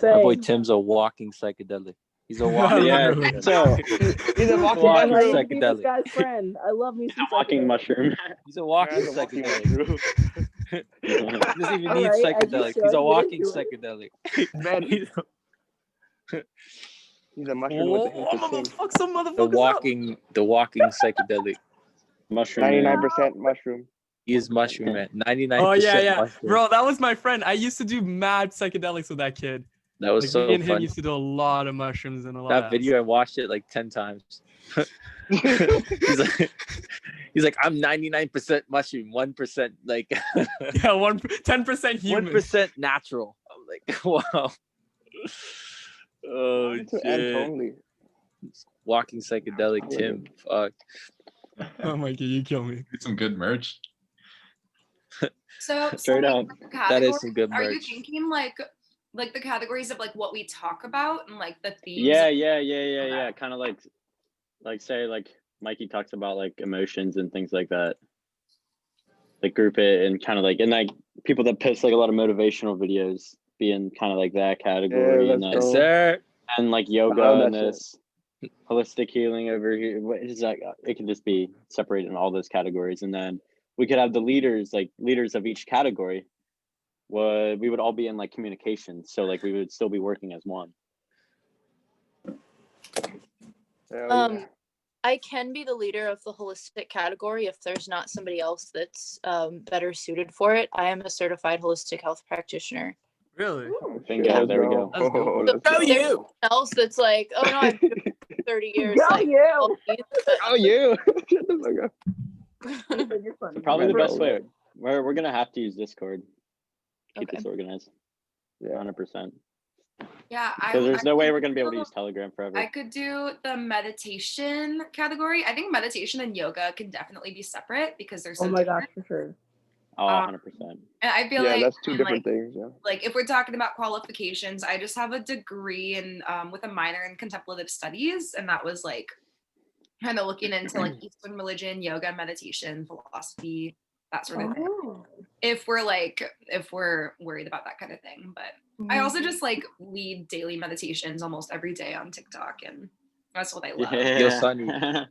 My boy Same. Tim's a walking psychedelic. He's a walking. Yeah, Literally. so He's a walking Walking I'm ready mushroom. to be this psychedelic. guy's friend. I love me some walking psychedelics. mushroom. He's a walking Man's a walking psychedelic. He doesn't even need Alright, as you psychedelic. should. He's a Get walking into it. psychedelic. Man, he's a mushroom with a Oh, hint I'm of gonna Tim. fuck some The motherfuckers up. walking psychedelic. Mushroom. Man. 99% mushroom. He is mushroom man. 99% Oh yeah. mushroom. Bro, that was my friend. I used to do mad psychedelics with that kid. That was Like so me and him fun. used to do a lot of mushrooms and a lot That of video, I watched it like 10 times. he's like, I'm 99% mushroom, 1% like acid. Yeah, 10% human. 1% natural. I'm like, wow. Oh To shit. Antoni. Walking psychedelic Tim. Fuck. Oh my god, you kill me. Some good merch. So Straight up. That is some good Are you merch. thinking like the categories of like what we talk about and like the themes? Yeah. Kind of like say like Mikey talks about like emotions and things like that. Like group it and kind of like and like people that post like a lot of motivational videos being kind of like that category Yeah, and let's then, Yes, sir. and like I yoga love and that shit. this holistic healing over here. What is that? It can just be separated in all those categories, and then we could have the leaders of each category. We would all be in like communication, so like we would still be working as one. Hell yeah. I can be the leader of the holistic category if there's not somebody else that's better suited for it. I am a certified holistic health practitioner. Really? Bingo, Let's there we go. go. That's dope. Oh, let's So go. there's someone else that's like, oh no, I've been doing it for 30 years. Go like, you! all these, but- Oh, you. Shut the fuck up. You said you're funny. Probably the Right. best way. We're gonna have to use Discord. Keep Okay. this organized. Yeah. 100%. Yeah, Because there's no way could we're gonna be able to do- use Telegram forever. I could do the meditation category. I think meditation and yoga can definitely be separate because they're so Oh my gosh, different. for sure. Oh, Um, 100%. And I feel Yeah, like that's two different like, things. Yeah. like if we're talking about qualifications, I just have a degree in with a minor in contemplative studies, and that was like kind of looking into like Eastern religion, yoga, meditation, philosophy, that sort of thing. Oh. If we're worried about that kind of thing, but I also just like lead daily meditations almost every day on TikTok, and that's what I love. Yeah. Yo, Sonny. That's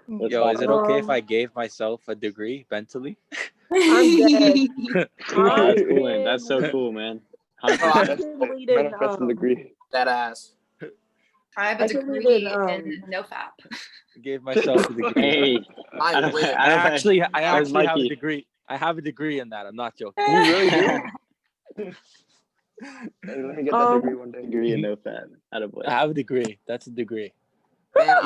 Yo, is it awesome. okay if I gave myself a degree mentally? I'm dead. That's cool, man. That's so cool, man. Oh, 100%. That's lead in, manifesting degree. That ass. I have I a can lead degree in, in NoFap. I gave myself a degree. Hey, I don't- live. I actually have Where's a Mikey? degree. I have a degree in that. I'm not joking. You really do? Hey, let me get that degree one day. Degree in no fat. Attaboy. I have a degree. That's a degree. Man,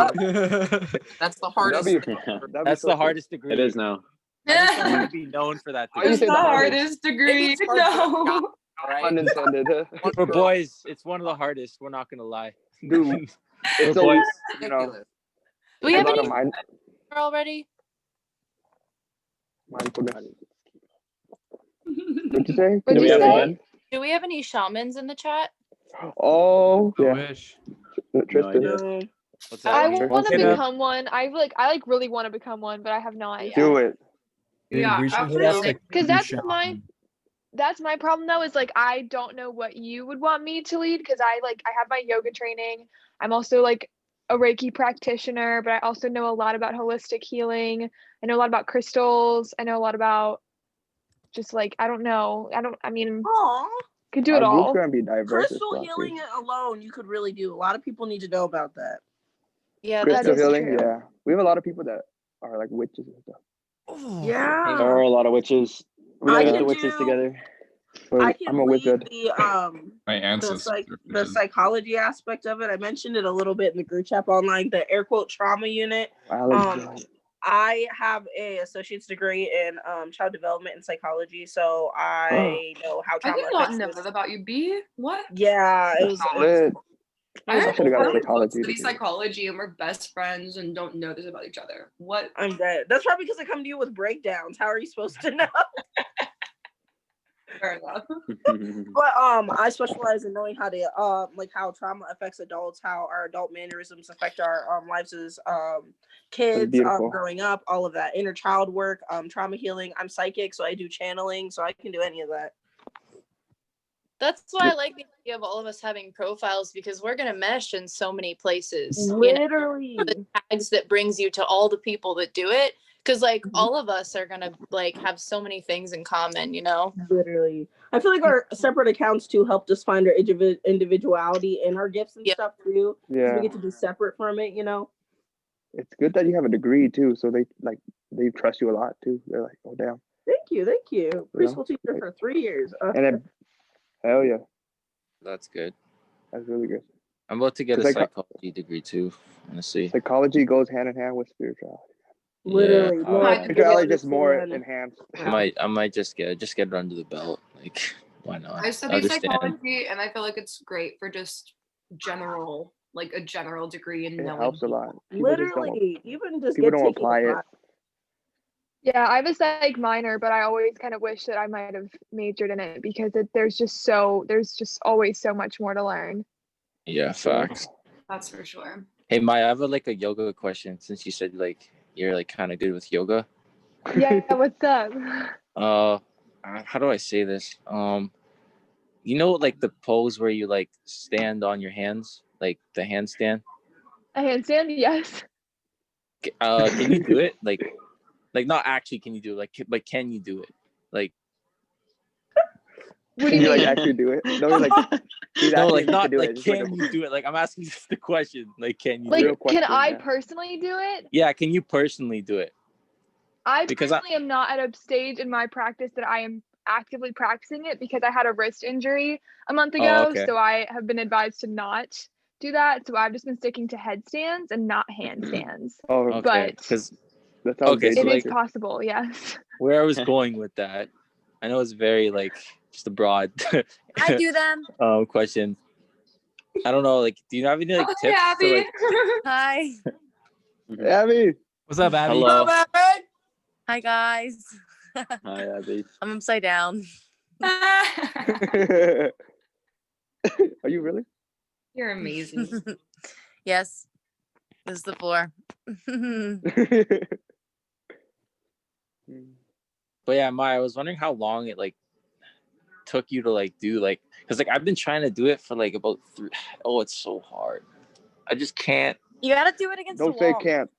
that's the hardest. That'd thing. That'd be That's so the cool. hardest degree. It is now. I just want to be known for that Why you It's say degree. the the hardest degree. Maybe it's hard for No. All right. Unintended. For boys, it's one of the hardest. We're not gonna lie. Dude, For it's boys. always, you know, Ridiculous. Do we a have lot any of already? mindfulness. What'd you say? What'd Do we you have say? one? Do we have any shamans in the chat? Oh I yeah, wish. Tristan. idea. No. What's I that mean? want to Look it up. become one. I really want to become one, but I have not yet. Do it. Dude, Yeah, we should after hit up this- the Because Q that's my problem though, is like I don't know what you would want me to lead, because I have my yoga training. I'm also like a Reiki practitioner, but I also know a lot about holistic healing. I know a lot about crystals. I know a lot about just like I mean Aw. could do Our it group's all. gonna be diverse as Crystal well. healing Too. alone, you could really do. A lot of people need to know about that. Yeah, That Crystal is healing, true. yeah. We have a lot of people that are like witches and stuff. Yeah. There are a lot of witches. We I gotta get can the witches do- together. But I can I'm a lead wizard. My the ancestors. the psychology aspect of it. I mentioned it a little bit in the group chat online, the air quote trauma unit. Alex, I have a associate's degree in child development and psychology, so I know how I trauma did not affects know this. that about you, B. What? Yeah, it that's was. so lit. I I should've got a literally psychology study degree. psychology and we're best friends and don't know this about each other. What? I'm dead. That's probably because I come to you with breakdowns. How are you supposed to know? Fair enough. But I specialize in knowing how to like how trauma affects adults, how our adult mannerisms affect our lives as kids beautiful. growing up, all of that inner child work, trauma healing. I'm psychic, so I do channeling, so I can do any of that. That's why I like the idea of all of us having profiles, because we're gonna mesh in so many places. You know, Literally. the tags that brings you to all the people that do it, because like all of us are gonna like have so many things in common, you know. Literally. I feel like our separate accounts too helped us find our individuality and our gifts and stuff too. 'Cause Yeah. we get to be separate from it, you know. It's good that you have a degree too, so they trust you a lot too. They're like, oh damn. Thank you. You know, Preschool teacher like- for 3 years. And then, hell yeah, That's good. that's really good. I'm about to get a 'Cause psychology degree too, honestly. Psychology goes hand in hand with spirituality. Literally. Yeah, no, I can Spirituality really just more understand. enhanced. I might just get it under the belt. Like, why not? I study psychology and I feel like it's great for just general, like a general degree in It knowing helps a people. lot. People just don't- Literally, even just people get don't taking apply it. class. Yeah, I have a psych minor, but I always kind of wish that I might have majored in it, because there's just always so much more to learn. Yeah, facts. That's for sure. Hey Maya, I have a yoga question, since you said like you're like kind of good with yoga. Yeah, what's up? How do I say this? You know, like the pose where you like stand on your hands, like the handstand. A handstand? Yes. Can you do it? Like not actually can you do it, like, but can you do it? Like, What do Can you you like mean? actually do it? No, like he's no, asking like if you not can do like it. Just like can you do it? Like I'm asking just the question. Like, can you Like, do it? can I yeah. personally do it? Yeah, can you personally do it? I Because personally am not at a stage in my practice that I am actively practicing it, because I had a wrist injury a month ago, okay. so I have been advised to not do that. So I've just been sticking to headstands and not handstands. Oh, Okay, But because that's how okay, so it like is possible, yes. where I was going with that, I know it's very like just a broad I do them. question. I don't know, like, do you have any like Oh, tips hey, to Abby. like? Hi. Abby. What's up, Abby? Hello. Hi guys. Hi, Abby. I'm upside down. Are you really? You're amazing. Yes. This is the floor. But yeah, Maya, I was wondering how long it like took you to like do like, because like I've been trying to do it for like about 3. Oh, it's so hard. I just can't. You gotta do it against Don't the say wall. can't.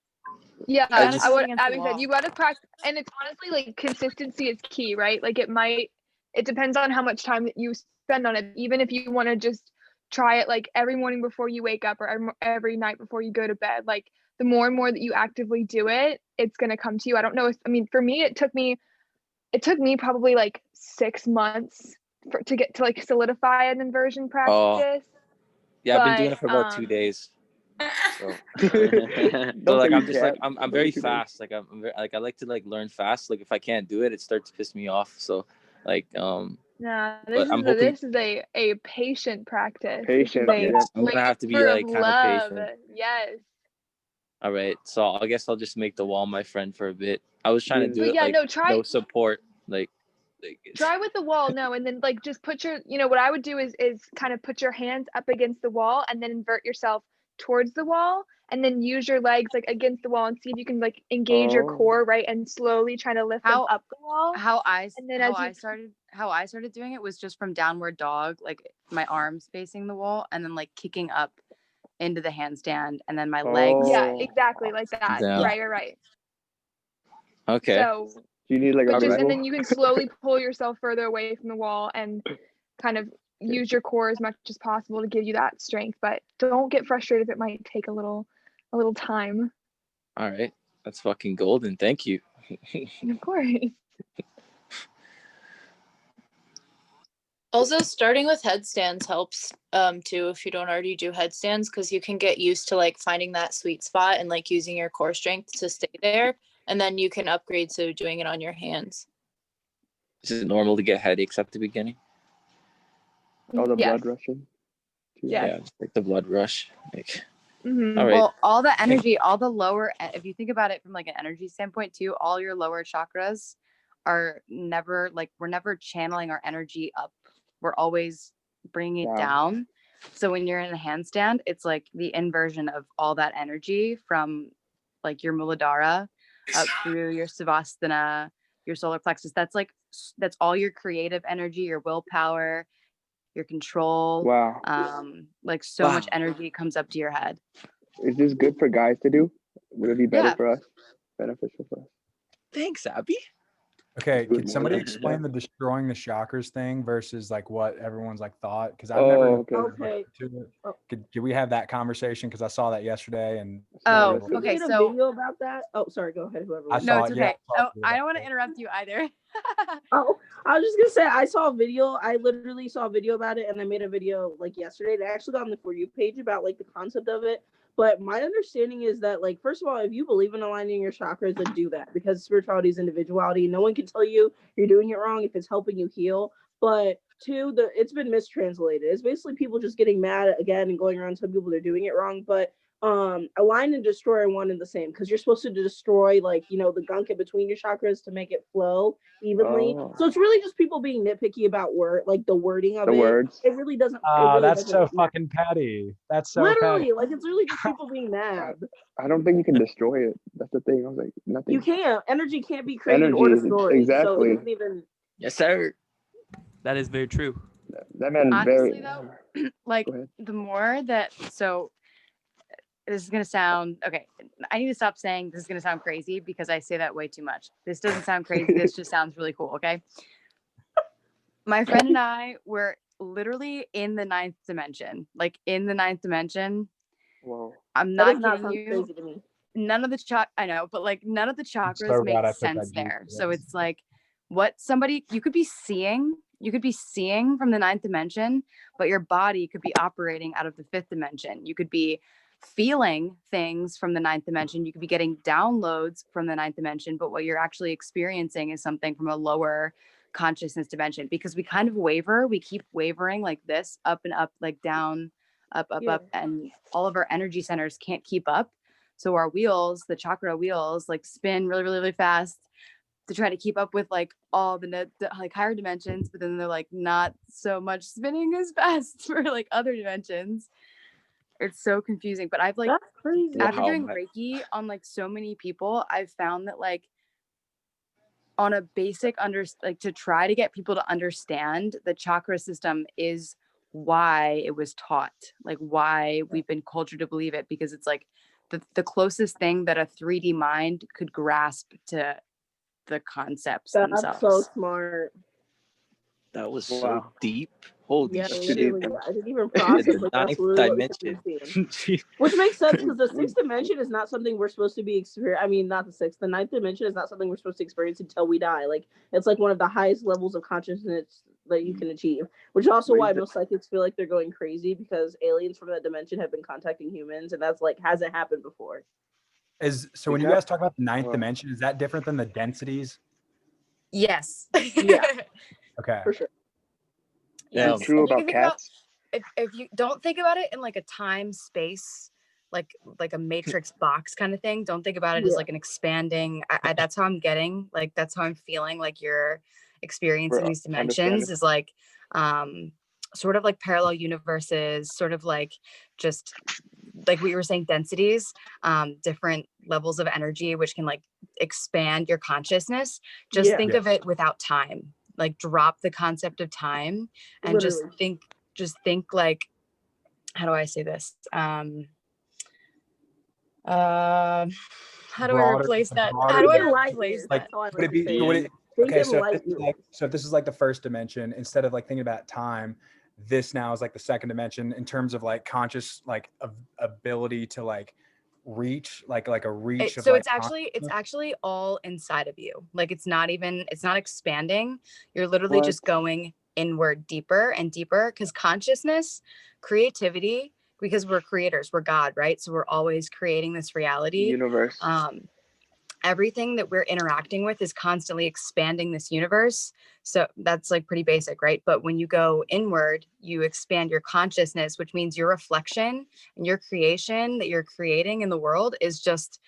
Yeah, I just- I would Against the Abby said wall. you gotta practice, and it's honestly like consistency is key, right? Like it depends on how much time that you spend on it. Even if you want to just try it like every morning before you wake up, or every night before you go to bed, like the more and more that you actively do it, it's gonna come to you. I don't know for me it took me probably like 6 months to get to like solidify an inversion practice. Yeah, I've been doing it for But, about 2 days. So, Don't so like say I'm you just like can't. I'm very fast. Like I'm very, like I like to like learn fast. Like if I can't do it, it starts to piss me off. So like Nah, But I'm hoping- this is a patient practice. Patient, This is yeah. I'm gonna have to be labor like of kind of love. patient. Yes. All right, so I guess I'll just make the wall my friend for a bit. I was trying to Yeah. do But it yeah, like no, try. no support. Like Try with the wall, no, and then like just put your, what I would do is kind of put your hands up against the wall and then invert yourself towards the wall and then use your legs like against the wall and see if you can like engage your Oh. core, right, and slowly try to lift them How- up the wall. How I And then how as you- I started doing it was just from downward dog, like my arms facing the wall, and then like kicking up into the handstand, and then my legs. Yeah, Oh. exactly like that. Yeah. Right. Okay. So, You need like a but just, and dribble? then you can slowly pull yourself further away from the wall and kind of use your core as much as possible to give you that strength. But don't get frustrated if it might take a little time. All right. That's fucking golden. Thank you. Of course. Also, starting with headstands helps too if you don't already do headstands, because you can get used to like finding that sweet spot and like using your core strength to stay there, and then you can upgrade to doing it on your hands. Is it normal to get headaches at the beginning? Oh, the Yes. blood rushing. Yes. Yeah, it's like the blood rush. Like, Mhm. all right. Well, all the energy, all the lower, if you think about it from like an energy standpoint too, all your lower chakras are never like, we're never channeling our energy up. We're always bringing it down. So when you're in a handstand, it's like the inversion of all that energy from like your Muladhara up through your Savasana, your solar plexus. That's all your creative energy, your willpower, your control. Wow. Like so much Wow. energy comes up to your head. Is this good for guys to do? Would it be better Yeah. for us? Beneficial for us? Thanks, Abby. Okay, Good can somebody morning. explain the destroying the chakras thing versus like what everyone's like thought? Because I've Oh, never okay. Okay. to it. Could we have that conversation? Because I saw that yesterday and Oh, Yes, We okay. made a So video about that. Oh, sorry. Go ahead. Whoever. I was- saw no, it's it, yeah, okay. I saw Oh, it I about don't want to that. interrupt you either. Oh, I was just gonna say I saw a video. I literally saw a video about it, and I made a video like yesterday. That actually got on the For You page about like the concept of it. But my understanding is that, like, first of all, if you believe in aligning your chakras, then do that, because spirituality is individuality. No one can tell you you're doing it wrong if it's helping you heal. But two, it's been mistranslated. It's basically people just getting mad again and going around telling people they're doing it wrong. But align and destroy are one and the same, because you're supposed to destroy like the gunk in between your chakras to make it flow evenly. Oh. So it's really just people being nitpicky about like the wording of The it. words. It really doesn't. it Oh, really that's doesn't so matter. fucking petty. That's so Literally, petty. like it's really just people being mad. I don't think you can destroy it. That's the thing. I was like, nothing. You can't. Energy can't be created or Energy, destroyed. So exactly. it doesn't even. Yes, sir. That is very true. That man is Honestly, very. though, like Go ahead. the more that, so this is gonna sound okay. I need to stop saying this is gonna sound crazy because I say that way too much. This doesn't sound crazy. This just sounds really cool. Okay. My friend and I were literally in the 9th dimension. Like in the 9th dimension. Whoa. I'm That does not not kidding sound you. crazy to me. None of the I know, but like none of the chakras so make glad I put that sense there. So GPS. it's like what somebody you could be seeing from the 9th dimension, but your body could be operating out of the 5th dimension. You could be feeling things from the 9th dimension. You could be getting downloads from the 9th dimension, but what you're actually experiencing is something from a lower consciousness dimension, because we kind of waver. We keep wavering like this, up and up, like down, up, Yeah. up, and all of our energy centers can't keep up. So our wheels, the chakra wheels, like spin really, really, really fast to try to keep up with like all the like higher dimensions, but then they're like not so much spinning as fast for like other dimensions. It's so confusing. But I've like That's crazy. after Wow, doing man. Reiki on like so many people, I've found that like on a basic like to try to get people to understand the chakra system is why it was taught, like why we've been cultured to believe it, because it's like the closest thing that a 3D mind could grasp to the concepts That's themselves. so smart. That was so Wow. deep. Holy Yeah, shit. literally. I didn't even process The like that's ninth literally what dimension. we're seeing. Which makes sense, because the 6th dimension is not something we're supposed to be experiencing. I mean, not the 6th. The 9th dimension is not something we're supposed to experience until we die. Like it's like one of the highest levels of consciousness that you can achieve. Which is also why most psychics feel like they're going crazy, because aliens from that dimension have been contacting humans, and that's like hasn't happened before. So when you guys talk about the 9th dimension, is that different than the densities? Yes. Yeah, Okay. for sure. Yeah. Is it true And you can about think about- cats? if you don't think about it in like a time space, like a matrix box kind of thing, don't think about it as Yeah. like an expanding. That's how I'm getting, like that's how I'm feeling, like you're experiencing these dimensions understanding. is like sort of like parallel universes, sort of like just like we were saying, densities, different levels of energy, which can like expand your consciousness. Just Yeah. think of it without time, like drop the concept of time and Literally. just think like, how do I say this? How do I Broader- replace that? broader How do I Think in light replace years. that? That's all I Would like it be? to say. So would it, Think okay, in so light if, this is years. like, so if this is like the first dimension, instead of like thinking about time, this now is like the second dimension in terms of like conscious, like ability to like reach, like a reach of So like it's consciousness? actually all inside of you. Like it's not expanding. You're literally What? just going inward deeper and deeper, because consciousness, creativity, because we're creators, we're God, right? So we're always creating this reality. Universe. Everything that we're interacting with is constantly expanding this universe. So that's like pretty basic, right? But when you go inward, you expand your consciousness, which means your reflection and your creation that you're creating in the world is just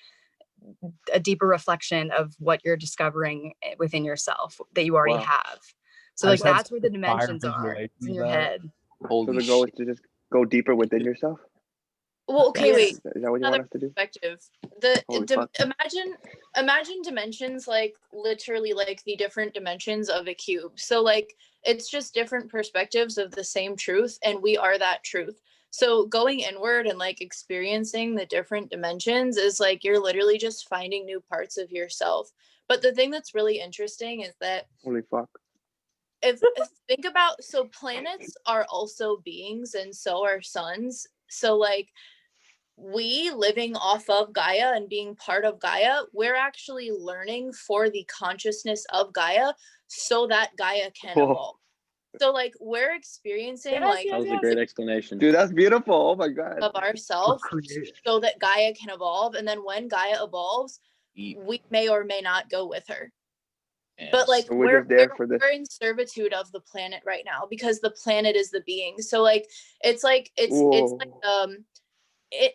a deeper reflection of what you're discovering within yourself that you already Wow. have. So I like just had that's where the such fire dimensions are. It's in visualization your of that. head. So Holy the goal shit. is to just go deeper within yourself. Well, okay, Yeah. wait. Is that what you Another want us to do? perspective. Holy fuck. Imagine dimensions like literally like the different dimensions of a cube. So like it's just different perspectives of the same truth, and we are that truth. So going inward and like experiencing the different dimensions is like you're literally just finding new parts of yourself. But the thing that's really interesting is that Holy fuck. if think about, so planets are also beings and so are suns. So like we living off of Gaia and being part of Gaia, we're actually learning for the consciousness of Gaia so that Gaia can Whoa. evolve. So like we're experiencing like That was a great explanation. Dude, that's beautiful. Oh my god. of ourselves so that Gaia can evolve, and then when Gaia evolves, we may or may not go with her. But like So we're just there for this. we're in servitude of the planet right now because the planet is the being. So like it's like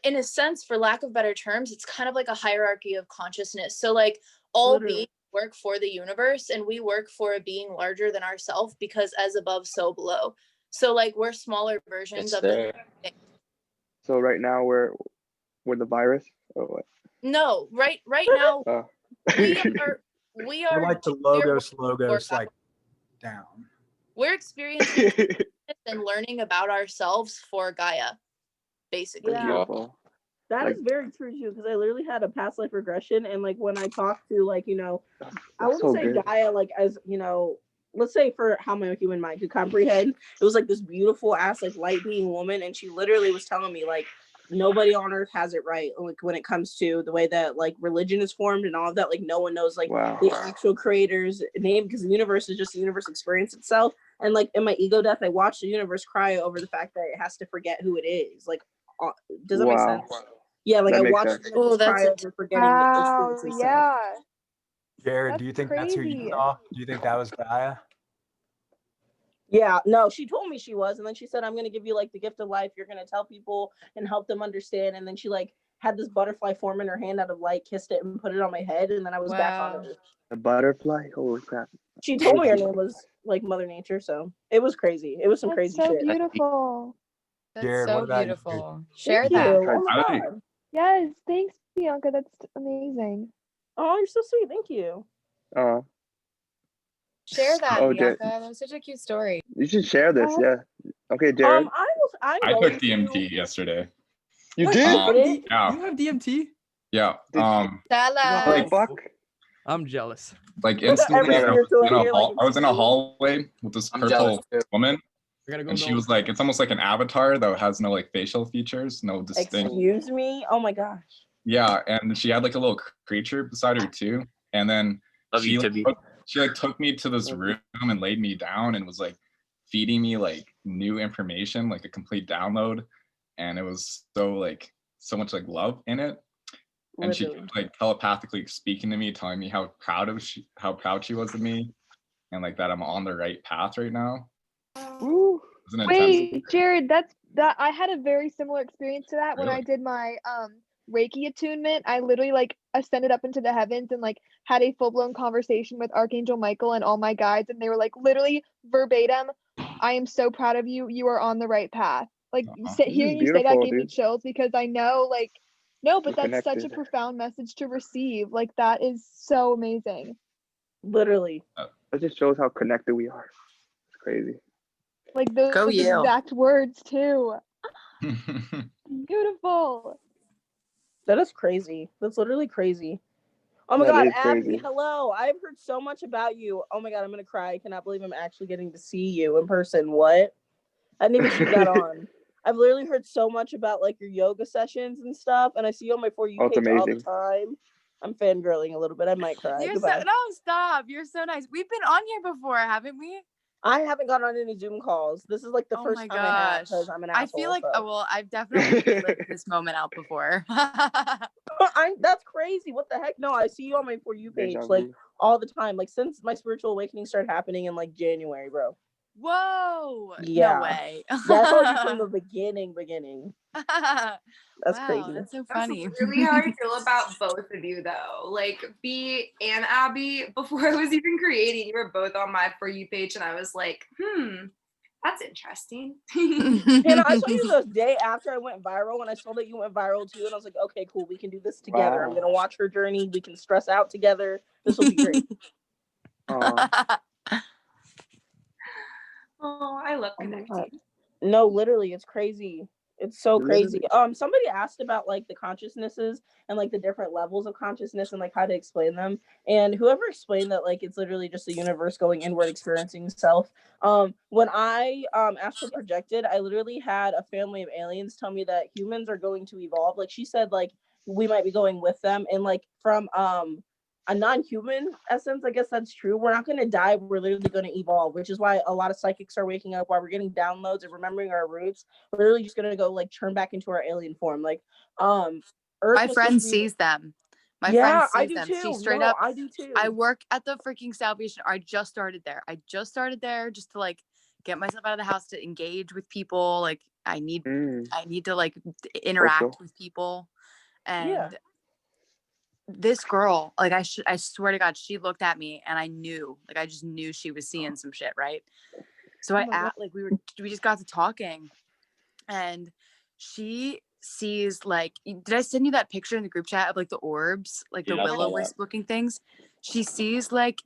in a sense, for lack of better terms, it's kind of like a hierarchy of consciousness. So like all Literally. beings work for the universe, and we work for a being larger than ourselves, because as above, so below. So like we're smaller versions of the So right now we're the virus or what? no, right now Oh. we Or are like the we're logos like down. we're experiencing and learning about ourselves for Gaia, basically. Yeah. Beautiful. That Like- is very true too, because I literally had a past life regression, and like when I talked to like I wouldn't so say good. Gaia like as let's say for how my human mind could comprehend, it was like this beautiful ass like light being woman, and she literally was telling me like nobody on earth has it right, like when it comes to the way that like religion is formed and all of that. Like no one knows like Wow. the actual creator's name, because the universe is just the universe experience itself. And like in my ego death, I watched the universe cry over the fact that it has to forget who it is. Like does that make Wow. sense? Yeah, like That I makes watched sense. the universe that's cry a- over forgetting Wow, its itself. yeah. Jared, That's do you think that's who crazy. you saw? Do you think that was Gaia? Yeah, no, she told me she was, and then she said, I'm gonna give you like the gift of life. You're gonna tell people and help them understand. And then she like had this butterfly form in her hand out of light, kissed it, and put it on my head, and then I was back on Wow. Earth. The butterfly? Holy crap. She told me her name was like Mother Nature, so it was crazy. It was some That's crazy so shit. beautiful. That's Jared, so what about you? beautiful. Share Thank that. you. Oh my Hi. god. Yes, thanks, Bianca. That's amazing. Oh, you're so sweet. Thank you. Share that, Oh, Bianca. That was such a cute story. You should share this, yeah. Okay, Jared. I took DMT yesterday. You Wait, did? you did it? Yeah. You have DMT? Yeah. Tell What us. the fuck? I'm jealous. Like instantly, Every I year was till in a here, hall. like, I was in a it's- hallway with this I'm jealous purple too. woman, I gotta go. and she was like, it's almost like an avatar that has no like facial features, no distinct. Excuse me? Oh my gosh. Yeah, and she had like a little creature beside her too, and then Love she you, like, Tibby. took me to this room and laid me down and was like feeding me like new information, like a complete download, and it was so much like love in it. And she Literally. kept, like telepathically speaking to me, telling me how proud she was of me, and like that I'm on the right path right now. Woo. It was an intense. Wait, Jared, that I had a very similar experience to that when I Really? did my Reiki attunement. I literally like ascended up into the heavens and like had a full-blown conversation with Archangel Michael and all my guides, and they were like literally verbatim, I am so proud of you. You are on the right path. Like hearing you say that beautiful, gave me dude. chills because I know like no, but We're that's such a connected. profound message to receive. Like that is so amazing. Literally. It just shows how connected we are. It's crazy. Like those Go you. exact words too. Beautiful. That is crazy. That's literally crazy. Oh my That god, is Abby, crazy. hello. I've heard so much about you. Oh my god, I'm gonna cry. I cannot believe I'm actually getting to see you in person. What? I didn't even see that on. I've literally heard so much about like your yoga sessions and stuff, and I see you on my For You Oh, it's page all the amazing. time. I'm fangirling a little bit. I might cry. You're Goodbye. so no, stop. You're so nice. We've been on here before, haven't we? I haven't gone on any Zoom calls. This is like the Oh first my time I have gosh. because I'm an I asshole. feel like so. oh, well, I've definitely lived this moment out before. That's crazy. What the heck? No, I see you on my For You page Deja like vu. all the time. Like since my spiritual awakening started happening in like January, bro. Whoa. Yeah. No way. Yeah, I saw you from the beginning. That's Wow, crazy. that's so That's funny. really how I feel about both of you, though. Like B and Abby, before I was even creating, you were both on my For You page, and I was like, that's interesting. Hannah, I saw you the day after I went viral, and I saw that you went viral too, and I was like, okay, cool, we can do this together. I'm Wow. gonna watch her journey. We can stress out together. This will be great. Oh, I love Oh my connecting. god. No, literally, it's crazy. It's so crazy. Literally. Somebody asked about like the consciousnesses and like the different levels of consciousness and like how to explain them. And whoever explained that, like it's literally just the universe going inward, experiencing self. When I astral projected, I literally had a family of aliens tell me that humans are going to evolve. Like she said, like we might be going with them, and like from a non-human essence, I guess that's true. We're not going to die. We're literally going to evolve, which is why a lot of psychics are waking up, why we're getting downloads and remembering our roots. We're literally just going to go like turn back into our alien form. Like, Earth My friend sees them. My friend I sees do them. too. She straight No, up. I do too. I work at the freaking Salvation. I just started there. Just to like get myself out of the house to engage with people. Like I need to like interact Social. with people. And Yeah. this girl, like I swear to God, she looked at me and I knew, like I just knew she was seeing some shit, right? So Oh my God. we just got to talking, and she sees like, did I send you that picture in the group chat of like the orbs, like the Yeah, I saw will-o-wisp looking things? She sees like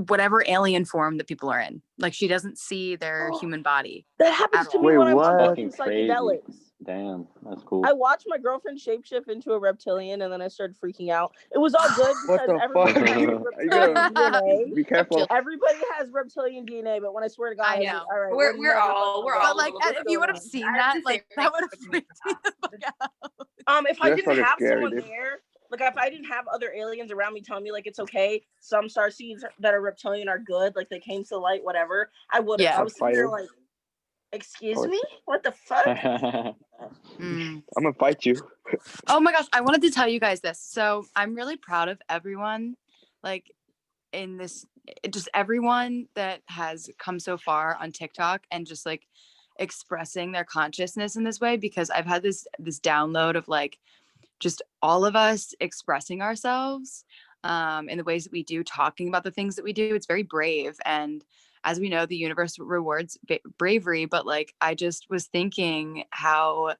whatever alien form that people are in. Like she doesn't see their human body. That happens at to all. me Wait, when I'm on what? fucking Fucking crazy. psychedelics. Damn, that's cool. I watched my girlfriend shapeshift into a reptilian, and then I started freaking out. It was all good What because the everybody fuck? has You reptilian gotta DNA. be careful. Everybody has reptilian DNA, but when I swear to God, I I was know. like, all right, We're all But like, a little if you would have going on. seen I have that, to say, like that would have freaked me the fuck out. if I That's didn't fucking have scary, someone dude. there, like if I didn't have other aliens around me telling me like it's okay, some starseeds that are reptilian are good, like they came to the light, whatever, I would have. Yeah. I was sitting there Fighters. like, excuse Oh, me, what the fuck? Mm. I'm gonna fight you. Oh my gosh, I wanted to tell you guys this. So I'm really proud of everyone, like in this, just everyone that has come so far on TikTok and just like expressing their consciousness in this way, because I've had this download of like just all of us expressing ourselves in the ways that we do, talking about the things that we do. It's very brave, and as we know, the universe rewards bravery. But like, I just was thinking how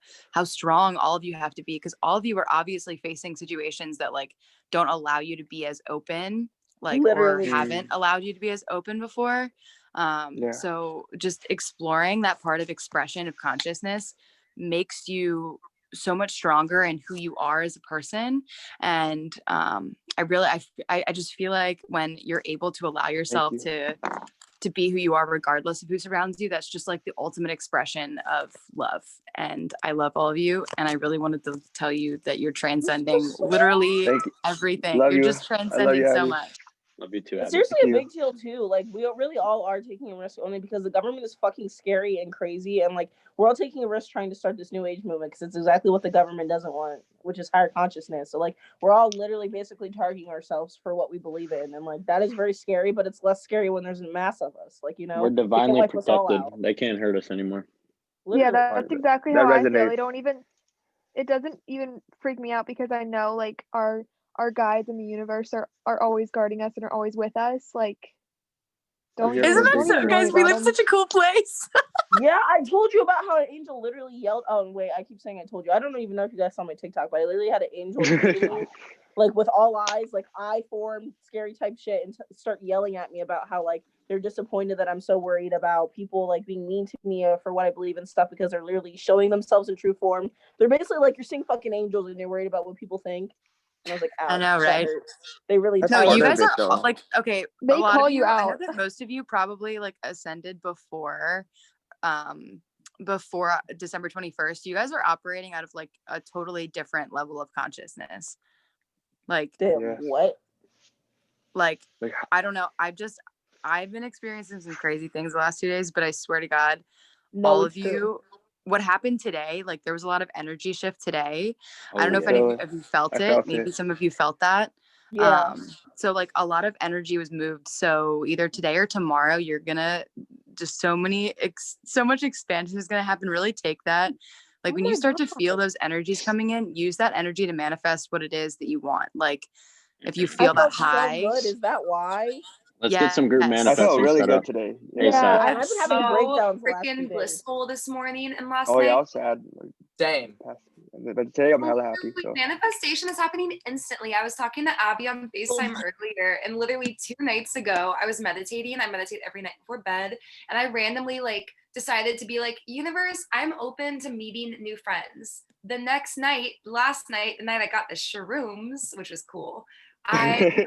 strong all of you have to be, because all of you are obviously facing situations that like don't allow you to be as open, like Literally. or haven't allowed you to be as open before. Yeah. So just exploring that part of expression of consciousness makes you so much stronger in who you are as a person. And I just feel like when you're able to allow yourself you. to be who you are regardless of who surrounds you, that's just like the ultimate expression of love. And I love all of you, and I really wanted to tell you that you're transcending literally Thank you. everything. Love You're you. just I love transcending you, so Abby. much. Love you too, It's Abby. seriously Thank a you. big deal too. Like we really all are taking a risk only because the government is fucking scary and crazy, and like we're all taking a risk trying to start this new age movement because it's exactly what the government doesn't want, which is higher consciousness. So like we're all literally basically targeting ourselves for what we believe in, and like that is very scary. But it's less scary when there's a mass of us. Like We're they can't divinely wipe us all protected. out. They can't hurt us anymore. Yeah, Literally. that's exactly That how I feel. resonates. I don't even it doesn't even freak me out because I know like our guides in the universe are always guarding us and are always with us. Like, don't you even, ever Isn't that don't been even so, to- worry guys? We about live in them. such a cool place. Yeah, I told you about how an angel literally yelled. Oh wait, I keep saying I told you. I don't even know if you guys saw my TikTok, but I literally had an angel greet me, like with all eyes, like eye form, scary type shit, and start yelling at me about how like they're disappointed that I'm so worried about people like being mean to me for what I believe and stuff because they're literally showing themselves in true form. They're basically like you're seeing fucking angels and you're worried about what people think. And I was like, ouch, I know, that right? hurts. They really That's No, part you of guys it, are though. like, okay, They a lot call of you you, I know out. that most of you probably like ascended before December 21st. You guys are operating out of like a totally different level of consciousness. Like, Damn, Yes. what? like Like, I don't know. I've been experiencing some crazy things the last 2 days, but I swear to God, No, all it's of true. you, what happened today, like there was a lot of energy shift today. I Oh don't know if yeah. any Really? of you felt I it. felt Maybe it. some of you felt that. Yeah. So like a lot of energy was moved. So either today or tomorrow, you're gonna just so much expansion is gonna happen. Really take that. Like Oh when my you start to God. feel those energies coming in, use that energy to manifest what it is that you want. Like if you I feel that felt so high, good. Is that why? Let's get some group yes. I felt manifesting really set good up. today. Yeah, Yeah, ASAP. and I've been having So breakdowns the last 2 freaking days. blissful this morning and last Oh yeah, I night. was sad. Like, Same. but today I'm hella happy. Literally, So manifestation is happening instantly. I was talking to Abby on FaceTime earlier, and literally 2 nights ago, I was meditating. I meditate every night before bed, and I randomly like decided to be like, universe, I'm open to meeting new friends. The next night, last night, the night I got the shrooms, which was cool. I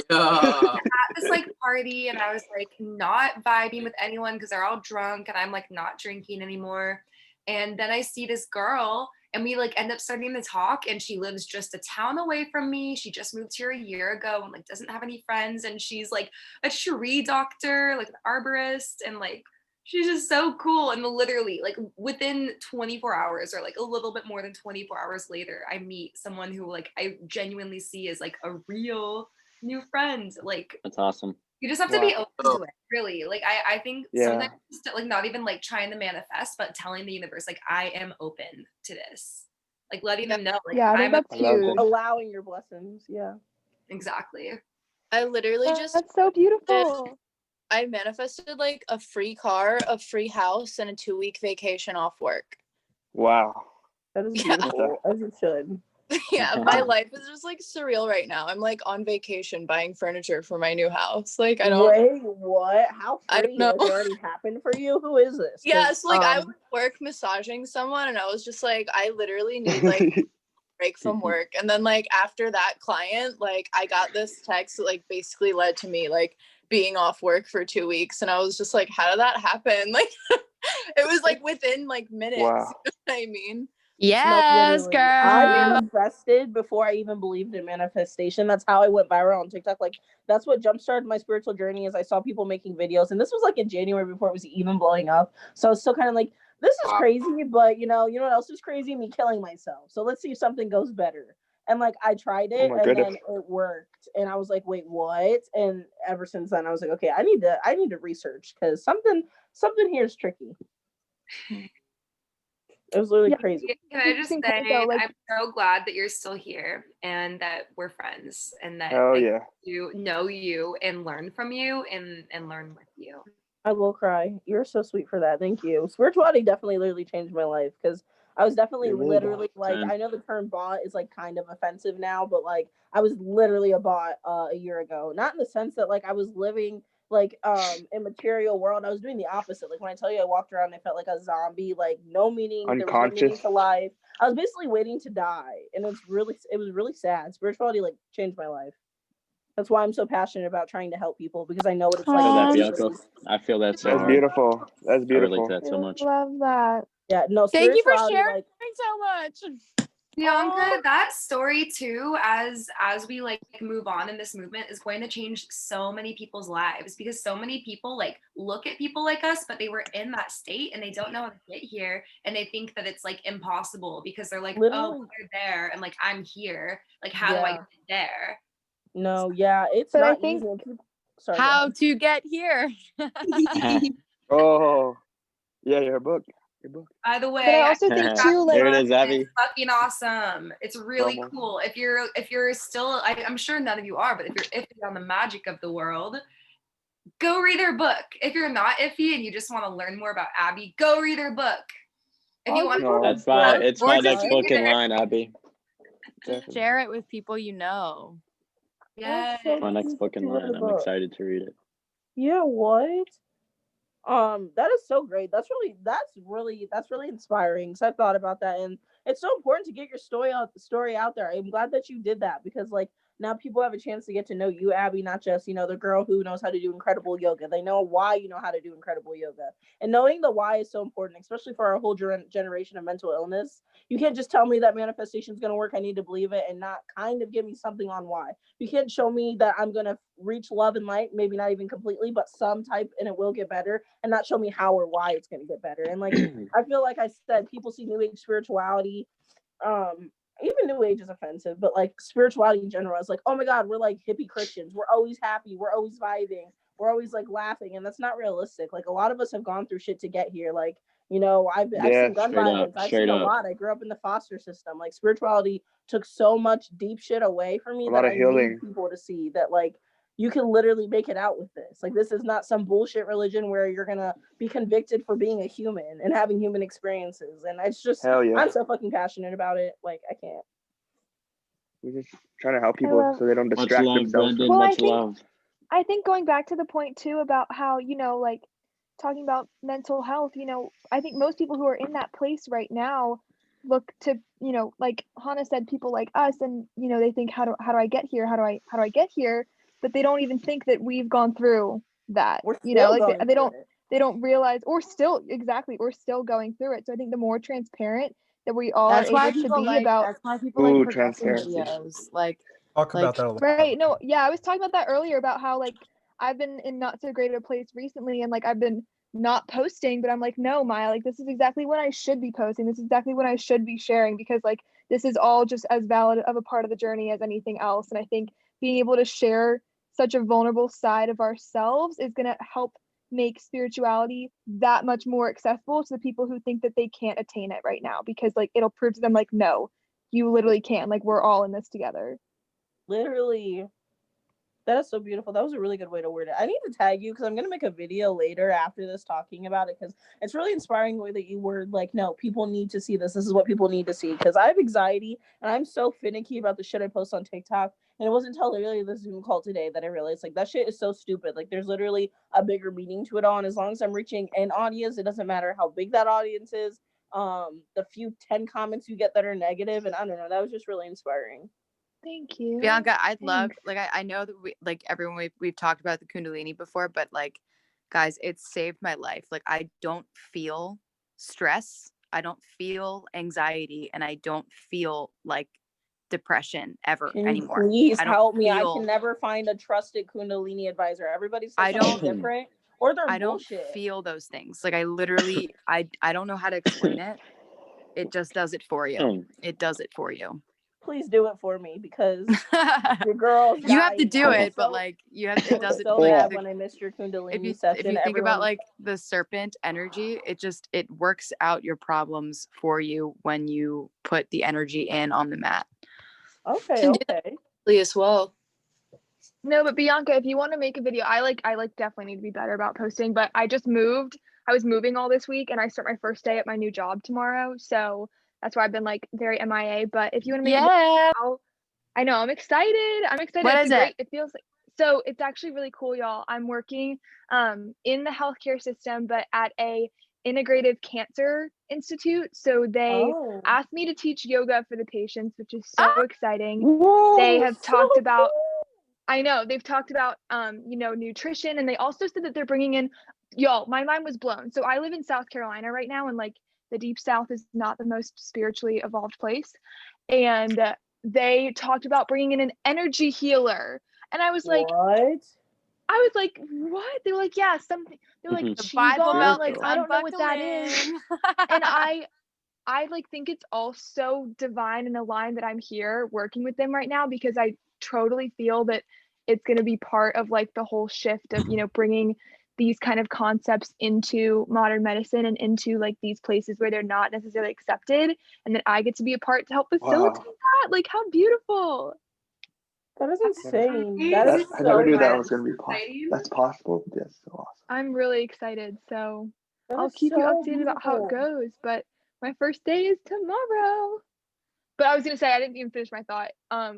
Yeah. at this like party and I was like not vibing with anyone because they're all drunk and I'm like not drinking anymore. And then I see this girl and we like end up starting to talk and she lives just a town away from me. She just moved here a year ago and like doesn't have any friends and she's like a tree doctor, like an arborist and like she's just so cool. And literally like within 24 hours or like a little bit more than 24 hours later, I meet someone who like I genuinely see as like a real new friend. Like That's awesome. you just have to be Wow. open to it, really. Like I think Yeah. sometimes just, like not even like trying to manifest, but telling the universe like I am open to this. Like letting them know like Yeah, I think I'm that's I love huge. that. Allowing your blessings. Yeah. exactly. I literally just That's so beautiful. I manifested like a free car, a free house, and a 2-week vacation off work. Wow. That is Yeah. beautiful, as it should. Yeah, my life is just like surreal right now. I'm like on vacation buying furniture for my new house. Like I don't Wait, what? How I don't free? know. Like, it already happened for you? Who is this? 'Cause, Yes, like I was at work massaging someone and I was just like, I literally need like a break from work. And then like after that client, like I got this text that like basically led to me like being off work for 2 weeks. And I was just like, how did that happen? Like it was like within like minutes. Wow. You know what I mean? No, Yes, literally. I girl. manifested before I even believed in manifestation. That's how I went viral on TikTok. Like that's what jumpstarted my spiritual journey. Is I saw people making videos, and this was like in January before it was even blowing up. So I was still kind of like, this is crazy, but you know what else is crazy? Me killing myself. So let's see if something goes better. And like I tried Oh it, my and goodness. then it worked. And I was like, wait, what? And ever since then, I was like, okay, I need to research because something here is tricky. It was literally crazy. Can I just Interesting say point, though, like- I'm so glad that you're still here and that we're friends and that Hell I yeah. do know you and learn from you and learn with you. I will cry. You're so sweet for that. Thank you. Spirituality definitely literally changed my life because I was definitely It really literally does. like, Same. I know the term bot is like kind of offensive now, but like I was literally a bot a year ago. Not in the sense that like I was living like in material world. I was doing the opposite. Like when I tell you I walked around, I felt like a zombie, like no meaning. There was no meaning Unconscious. to life. I was basically waiting to die. And it was really sad. Spirituality like changed my life. That's why I'm so passionate about trying to help people because I know what it's I feel that, like. Bianca. I feel that so That's hard. beautiful. That's I relate beautiful. to that so much. Love that. Yeah, no, Thank you for spirituality, sharing like, so much. Bianca, that story too, as we like move on in this movement, is going to change so many people's lives because so many people like look at people like us, but they were in that state and they don't know how to get here, and they think that it's like impossible because they're like, Literally. oh, you're there, and like I'm here. Like, how do I Yeah. get there? No, yeah, it's But I not think- easy. And people, sorry, go How ahead. to get here. Oh, yeah, your book. Your book. By the way, But I also think too, There like it is, Abby. it's fucking awesome. It's really Promo. cool. If you're still, I'm sure none of you are, but if you're iffy on the magic of the world, go read her book. If you're not iffy and you just want to learn more about Abby, go read her book. If you want No. That's my it's my Or next just book in either. line, Abby. Definitely. share it with people you know. Yeah. My next book in line. I'm excited to read it. Yeah, what? That is so great. That's really inspiring. Because I've thought about that, and it's so important to get your story out there. I'm glad that you did that because like now people have a chance to get to know you, Abby, not just the girl who knows how to do incredible yoga. They know why you know how to do incredible yoga, and knowing the why is so important, especially for our whole generation of mental illness. You can't just tell me that manifestation is going to work. I need to believe it, and not kind of give me something on why. You can't show me that I'm going to reach love and light, maybe not even completely, but some type, and it will get better, and not show me how or why it's going to get better. And like I feel like I said, people see new age spirituality, even new age is offensive, but like spirituality in general is like, oh my god, we're like hippie Christians, we're always happy, we're always vibing, we're always like laughing, and that's not realistic. Like a lot of us have gone through shit to get here. Like I've Yeah, seen gun straight up, violence, I've straight seen a up. lot. I grew up in the foster system. Like spirituality took so much deep shit away from me A that lot of I healing. need people to see that like you can literally make it out with this. Like this is not some bullshit religion where you're gonna be convicted for being a human and having human experiences. And it's just Hell yeah. I'm so fucking passionate about it. Like I can't. We're just trying to help people love- so they don't Much distract love, themselves. Brendan. Well, I Much think- love. I think going back to the point too about how, like talking about mental health, I think most people who are in that place right now look to, like Hannah said, people like us, and they think, how do I get here? How do I get here? But they don't even think that we've gone through that. We're Like still going they through don't it. they don't realize, or still going through it. So I think the more transparent that we all That's are why able to people be like about. that's why people like Ooh, progressing transparency. videos. Like Talk Like, about that a lot. Right. No, yeah, I was talking about that earlier about how like I've been in not so great a place recently, and like I've been not posting, but I'm like, no, Maya, like this is exactly what I should be posting. This is exactly what I should be sharing, because like this is all just as valid of a part of the journey as anything else. And I think being able to share such a vulnerable side of ourselves is going to help make spirituality that much more accessible to the people who think that they can't attain it right now, because like it'll prove to them like, no, you literally can. Like we're all in this together. Literally. That is so beautiful. That was a really good way to word it. I need to tag you because I'm going to make a video later after this talking about it, because it's really inspiring the way that you word like, no, people need to see this. This is what people need to see, because I have anxiety and I'm so finicky about the shit I post on TikTok. And it wasn't until literally the Zoom call today that I realized like that shit is so stupid. Like there's literally a bigger meaning to it all. And as long as I'm reaching an audience, it doesn't matter how big that audience is. The few 10 comments you get that are negative, and I don't know, that was just really inspiring. Thank you. Bianca, I'd love, Thanks. like, I know that we, like, everyone, we've talked about the Kundalini before, but like, guys, it's saved my life. Like, I don't feel stress, I don't feel anxiety, and I don't feel like depression ever Can you anymore. please I don't help me? I feel- can never find a trusted Kundalini advisor. Everybody says I something don't- different, or they're I don't bullshit. feel those things. Like, I literally, I don't know how to explain it. It just does it for you. It does it for you. Please do it for me, because your girl's You have to dying. do I was it, but so- like you have, I it does was it. so like, mad the- when I missed your Kundalini if you session. think about Everyone- like the serpent energy, it works out your problems for you when you put the energy in on the mat. Okay, Can do okay. as well. No, but Bianca, if you want to make a video, I definitely need to be better about posting, but I just moved. I was moving all this week, and I start my first day at my new job tomorrow. So that's why I've been like very MIA. But if you want to make a video, I know, I'm excited. What It's is a it? great, it feels like, so it's actually really cool, y'all. I'm working in the healthcare system, but at a integrative cancer institute. So they Oh. asked me to teach yoga for the patients, which is so Ah! exciting. Whoa, They have so talked about, cool. I know, they've talked about nutrition, and they also said that they're bringing in, y'all, my mind was blown. So I live in South Carolina right now, and like the deep South is not the most spiritually evolved place. And they talked about bringing in an energy healer. And I was like, what? What? They were like, yeah, something. They're like, The Bible Qigong, Belt like, is I don't know what that is. unbuckling. And I like think it's all so divine and aligned that I'm here working with them right now, because I totally feel that it's going to be part of like the whole shift of, bringing these kind of concepts into modern medicine and into like these places where they're not necessarily accepted, and that I get to be a part to help facilitate that. Like, how beautiful. That is insane. That That is I never so knew that nice. was gonna be possible. That's possible. That's so awesome. I'm really excited, so That I'll is keep you so updated about how it beautiful. goes. But my first day is tomorrow. But I was gonna say, I didn't even finish my thought.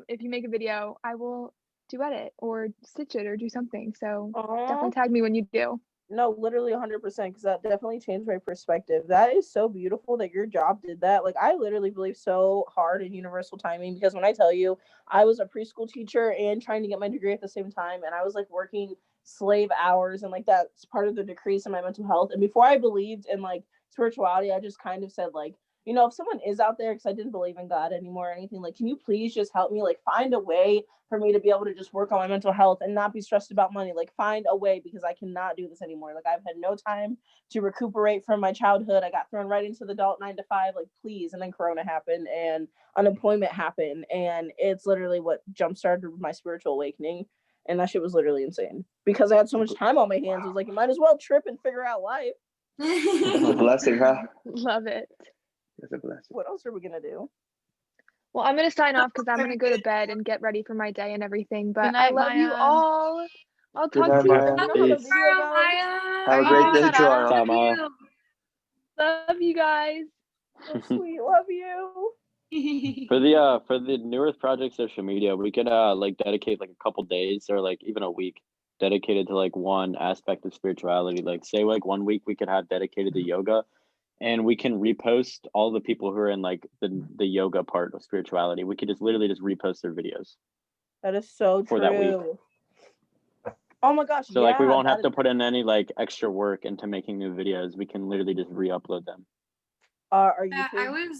If you make a video, I will duet it or stitch it or do something. So Aw. definitely tag me when you do. No, literally 100%, because that definitely changed my perspective. That is so beautiful that your job did that. Like, I literally believe so hard in universal timing, because when I tell you, I was a preschool teacher and trying to get my degree at the same time, and I was like working slave hours, and like that's part of the decrease in my mental health. And before I believed in like spirituality, I just kind of said like, you know, if someone is out there, because I didn't believe in God anymore or anything, like, can you please just help me, like, find a way for me to be able to just work on my mental health and not be stressed about money. Like, find a way, because I cannot do this anymore. Like, I've had no time to recuperate from my childhood. I got thrown right into the adult 9 to 5, like, please. And then Corona happened and unemployment happened, and it's literally what jump started my spiritual awakening. And that shit was literally insane, because I had so much time on my hands. It was like, you might as well trip and figure out life. That's a blessing, huh? Love it. That's a blessing. What else are we gonna do? Well, I'm gonna sign off because I'm gonna go to bed and get ready for my day and everything. But Good I night, love you Maya. all. I'll Good talk night, to you Maya. tomorrow. Peace. Have a great day, Joanna. Bye, Maya. Love you guys. So sweet. Love you. For the New Earth Project social media, we could like dedicate like a couple days or like even a week dedicated to like one aspect of spirituality. Like, say like 1 week we could have dedicated to yoga, and we can repost all the people who are in like the yoga part of spirituality. We could just literally just repost their videos That is so for true. that week. Oh my gosh. So like we won't have that to put in any like extra work into making new videos. We can literally just re-upload them. Are you? Yeah,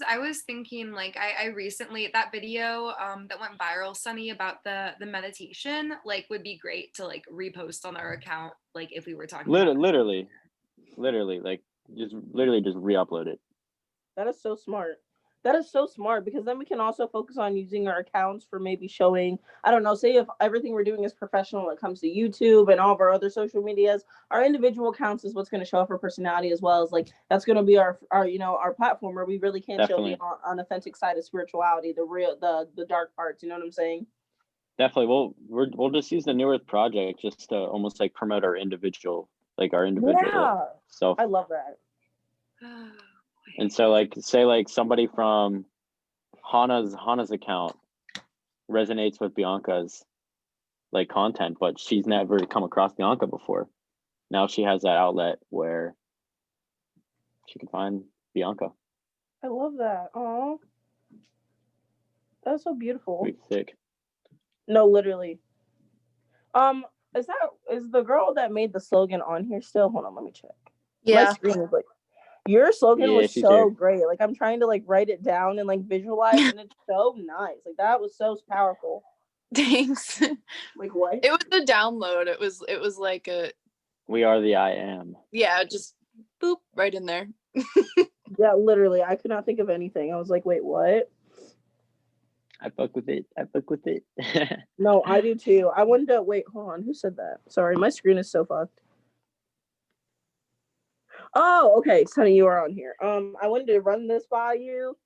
I was thinking like I recently that video that went viral, Sunny, about the meditation, like would be great to like repost on our account, like if we were talking about Literally like just re-upload it. That is so smart. That is so smart, because then we can also focus on using our accounts for maybe showing, I don't know, say if everything we're doing is professional when it comes to YouTube and all of our other social medias, our individual accounts is what's going to show up our personality, as well as like that's going to be our you know, our platform where we really can show the unauthentic side of spirituality, the real the dark parts, you know what I'm saying? Definitely. We'll just use the New Earth Project just to almost like promote our individual self. I love that. And so like say like somebody from Hana's account resonates with Bianca's like content, but she's never come across Bianca before. Now she has that outlet where she can find Bianca. I love that. Oh, that's so beautiful. Pretty sick. No, literally. Is the girl that made the slogan on here still? Hold on, let me check. Yeah. My screen is like, your slogan Yeah, was she's so here. great. Like, I'm trying to like write it down and like visualize, and it's so nice. Like, that was so powerful. Thanks. Like, what? It was a download. It was like a, We are the I am. yeah, just boop right in there. Yeah, literally. I could not think of anything. I was like, wait, what? I fuck with it. No, I do too. I wanted to wait. Hold on. Who said that? Sorry, my screen is so fucked. Oh, okay, Sunny, you are on here. I wanted to run this by you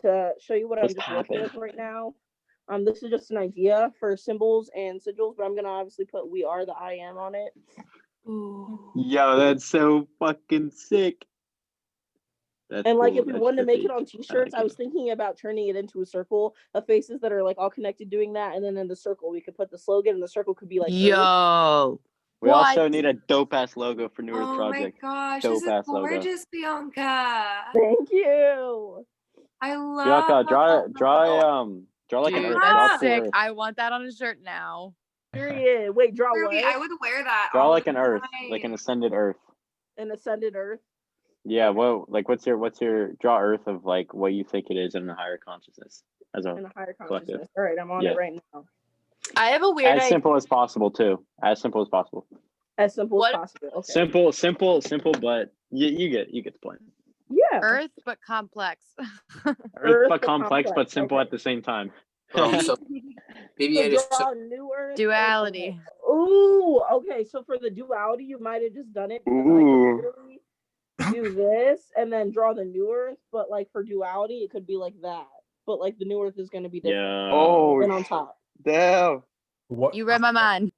to show you what What's I'm just working with poppin'? right now. This is just an idea for symbols and sigils, but I'm gonna obviously put "We Are the I Am" on it. Yo, that's so fucking sick. That's And like, cool. if we That's wanted to make it trippy. on T-shirts, I was thinking about turning it into a circle of faces that are like all connected, doing that, and then in the circle we could put the slogan, and the circle could be like Earth. Yo. We also need a dope ass logo for New Earth Oh Project. my gosh, Dope this is ass logo. gorgeous, Bianca. Thank you. I love Bianca, draw like an Dude, Earth. Draw that's a cool sick. Earth. I want that on a shirt now. Period. Wait, draw Ruby, what? I would wear that. Draw all like the an Earth, time. like an ascended Earth. An ascended Earth. Yeah, well, like what's your draw Earth of like what you think it is in the higher consciousness as a In a higher collective. consciousness. All right, I'm on Yeah. it right now. I have a weird As idea. simple as possible too. As simple as possible. As simple What- as possible. Okay. Simple, but you get the point. Yeah. Earth, but complex. Earth but complex, but simple Okay. at the same time. So BB-8 is draw a new Earth. Duality. Ooh, okay. So for the duality, you might have just done it because Ooh. I could literally do this and then draw the new Earth. But like for duality, it could be like that. But like the new Earth is going to be different. Yeah. Oh, And on top. damn. What You read my mind.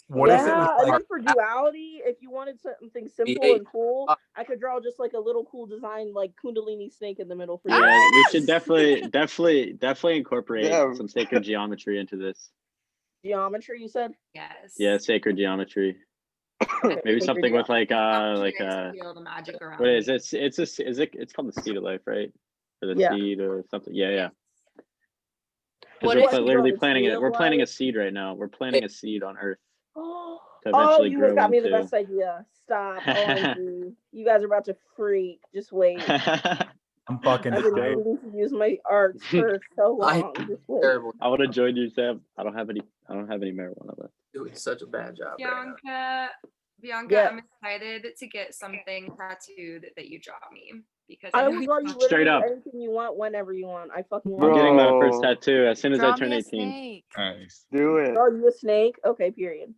what if it was And like then for duality, if you wanted something simple BB-8. and cool, I could draw just like a little cool design, like Kundalini snake in the middle for you. Yeah, we should definitely incorporate Yeah. some sacred geometry into this. Geometry, you said? Yes. Yeah, sacred geometry. Okay, Maybe sacred something with like Geometry is a feel the magic around what is it. it? It's called the seed of life, right? Or the Yeah. seed or something. Yeah. What Because if we're you literally draw the planting seed it. of We're planting a life? seed right now. We're planting a seed on Earth to Oh, eventually you guys grow got me the into. best idea. Stop. OMG. You guys are about to freak. Just wait. I'm fucking I've been hyped. needing to use my arts for so long. Just wait. Terrible. I would have joined you, Sam. I don't have any marijuana left. Doing such a bad job right now. Bianca, Yeah. I'm excited to get something tattooed that you draw me because I I will know draw you Straight literally up. anything you want, whenever you want. I fucking I'm love getting my Bro. first tattoo as soon as Draw I turn me a 18. snake. Nice. Do it. Draw you a snake? Okay, period.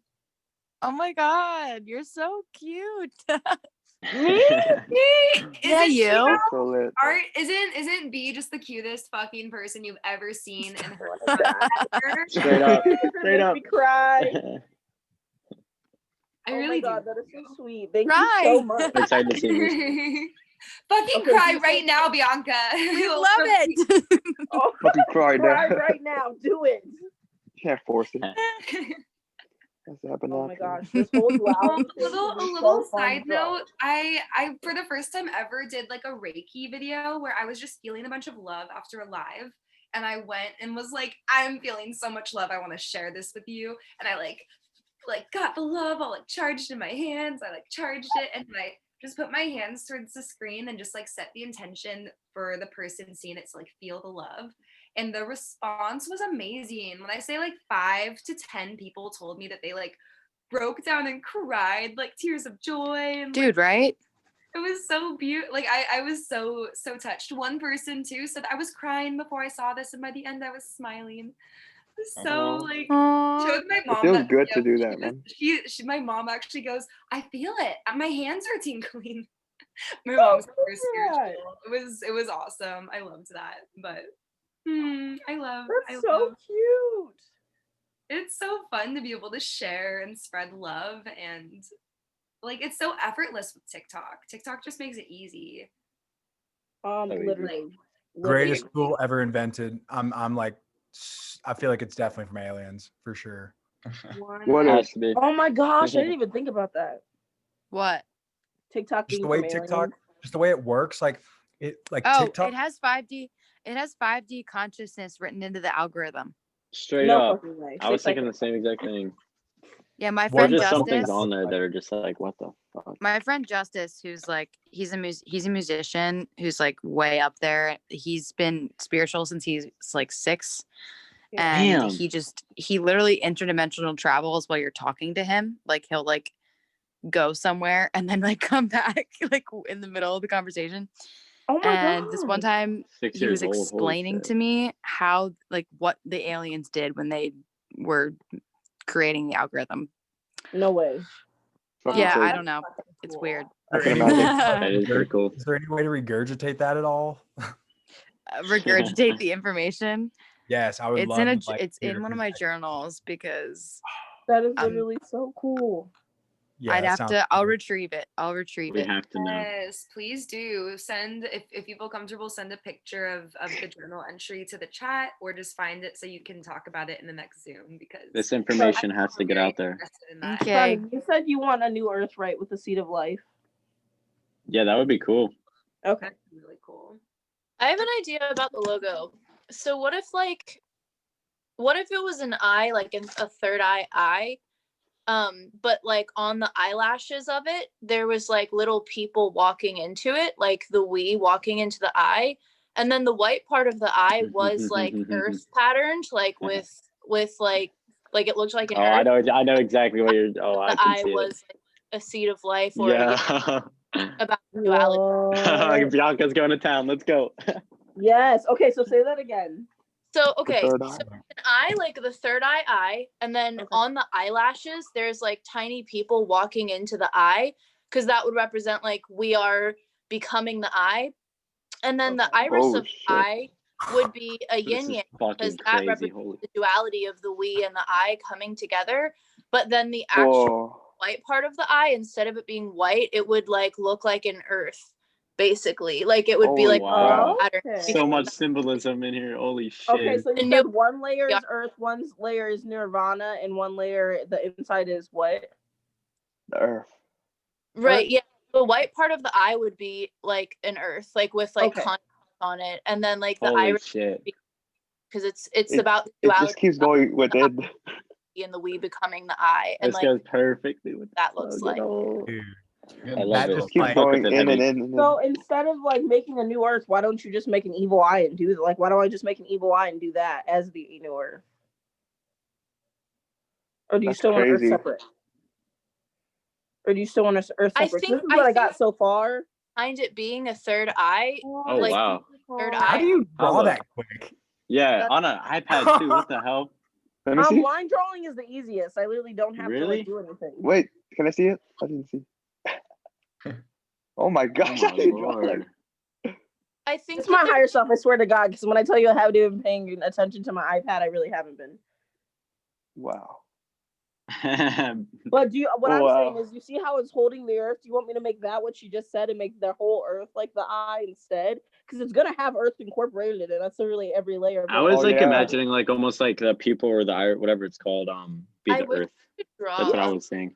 Oh my god, you're so cute. Me? Yeah, you. That's so lit. Art isn't B just the cutest fucking person you've ever seen in her ever? Straight up. Straight Make up. me cry. I Oh really my god, do. that is so sweet. Thank Cry. you so much. I'm excited to see this. Fucking Okay, cry you right said- now, Bianca. We love it. Oh, Fucking cry cry now. right now. Do it. Can't force it. Has to happen Oh my naturally. gosh, this whole duality thing A is little so fun side to draw. note, I for the first time ever did like a Reiki video where I was just feeling a bunch of love after a live. And I went and was like, I'm feeling so much love. I want to share this with you. And I like got the love all like charged in my hands. I like charged it and I just put my hands towards the screen and just like set the intention for the person seeing it to like feel the love. And the response was amazing. When I say like 5 to 10 people told me that they like broke down and cried like tears of joy and Dude, right? it was so beautiful. Like I was so touched. One person too said I was crying before I saw this, and by the end I was smiling. It was so like Aw. showed my It mom. feels that good to video. do that, man. She my mom actually goes, I feel it. My hands are tingling. My mom's super spiritual. It was awesome. I loved that. But I love cute. It's so fun to be able to share and spread love and like it's so effortless with TikTok. TikTok just makes it easy. Literally. Greatest tool ever invented. I'm like, I feel like it's definitely from aliens for sure. What Has is? to be. Oh my gosh, I didn't even think about that. What? TikTok Just being the way from TikTok, aliens. just the way it works, like Oh, TikTok. it has 5D. It has 5D consciousness written into the algorithm. Straight No up. fucking way. I was Say thinking the same exact thing. Yeah, my Or friend just some things Justice. on there that are just like, what the fuck? My friend Justice, who's like he's a musician who's like way up there. He's been spiritual since he's like 6. And Damn. he literally interdimensional travels while you're talking to him. Like he'll like go somewhere and then like come back like in the middle of the conversation. Oh my And this one God. time 6 he was years old, holy explaining shit. to me how like what the aliens did when they were creating the algorithm. No way. Fucking Yeah, I sick. don't know. It's weird. I Is can there any way- imagine. That is pretty cool. Is there any way to regurgitate that at all? Regurgitate the information. Yes, I would It's love. in a to, like, it's hear in one of his- my journals because That is literally so cool. Yeah, I'd that have sounds to. I'll cool. retrieve it. I'll retrieve We it. have to know. Yes, please do. Send if you feel comfortable, send a picture of the journal entry to the chat or just find it so you can talk about it in the next Zoom because This information has to get out there. invested in that. Okay. Sonny, you said you want a new Earth, right, with the seed of life. Yeah, that would be cool. Okay. That's really cool. I have an idea about the logo. So what if it was an eye, like a third eye, but like on the eyelashes of it, there was like little people walking into it, like the we walking into the eye, and then the white part of the eye was like earth patterned, like with like it looked like an Oh, earth. I know exactly what you're. Oh, I The can eye see was like a seed of life, it. or Yeah. about duality. Bianca's going to town. Let's go. Yes. Okay, so say that again. So okay, third so eye. an eye, like the third eye, and then on the eyelashes, there's like tiny people walking into the eye, because that would represent like we are becoming the eye. And then the iris Oh of the shit. eye would be a This yin is yang, fucking because that crazy. represents Holy. the duality of the we and the I coming together. But then the actual Whoa. white part of the eye, instead of it being white, it would like look like an earth, basically. Like it would be Holy like Wow. a pattern. Okay. So much symbolism in here. Holy Okay, shit. so The you new- said one layer Yeah. is Earth, one layer is Nirvana, and one layer the inside is what? The earth. Right, yeah. The white part of the eye would be like an earth, like with like Okay. content on it, and then like the Holy iris, shit. because it's It- about the It duality just keeps going within. and the we becoming the I, and This like goes perfectly with that looks like. Dude. I love That it. just Keeps Fuck going with it in heavy. and in and in. So instead of like making a new Earth, why don't you just make an evil eye and do like? Why don't I just make an evil eye and do that as the new Earth? Or do you That's still want Earth crazy. separate? Or do you still want Earth I separate? think- This is what I got think- so far. Behind it being a third eye, Oh, like wow. third How eye. do you draw Hello. that quick? Yeah, on an iPad too. What the hell? Let me see. Line drawing is the easiest. I literally don't have to Really? like do anything. Wait, can I see it? I didn't see. Oh my Oh gosh, my how do you draw lord. that? I think It's that my there- higher self, I swear to God, because when I tell you I haven't been paying attention to my iPad, I really haven't been. Wow. But what I'm saying Wow. is, you see how it's holding the Earth? Do you want me to make that what you just said and make the whole Earth like the eye instead? Because it's gonna have Earth incorporated in it. That's literally every layer. Of I it. was Oh, like yeah. imagining like almost like the pupil or the eye, whatever it's called, be I the wish earth. I could draw. That's what I was saying.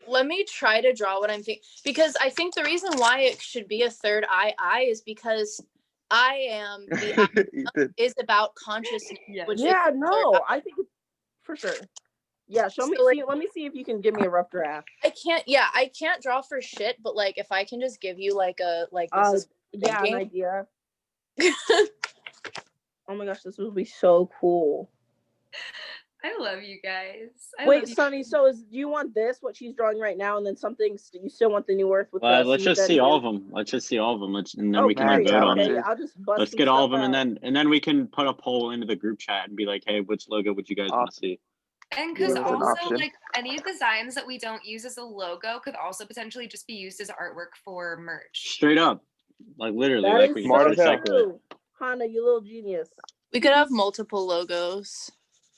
Let me try to draw what I'm thinking, because I think the reason why it should be a third eye is because I am the eye Ethan. is about consciousness, which is Yeah, the third no, eye. I think for sure. Yeah, show me. So, like- see, let me see if you can give me a rough draft. I can't draw for shit, but like if I can just give you like a like this is Yeah, an thinking. idea. Oh my gosh, this would be so cool. I love you guys. I Wait, love you. Sunny. So do you want this? What she's drawing right now, and then something? You still want the new Earth with Well, the? let's just seeds see and- all of them. Let's just see all of them. And then Oh, we can man, vote on talented. it. okay. I'll just bust. Let's some get all of stuff them, out. and then we can put a poll into the group chat and be like, hey, which logo would you guys want to see? And because Yeah, that's an also option. like any designs that we don't use as a logo could also potentially just be used as artwork for merch. Straight up, like literally, That like is we Smart can as hell. recycle it. true. Hannah, you little genius. We could have multiple logos.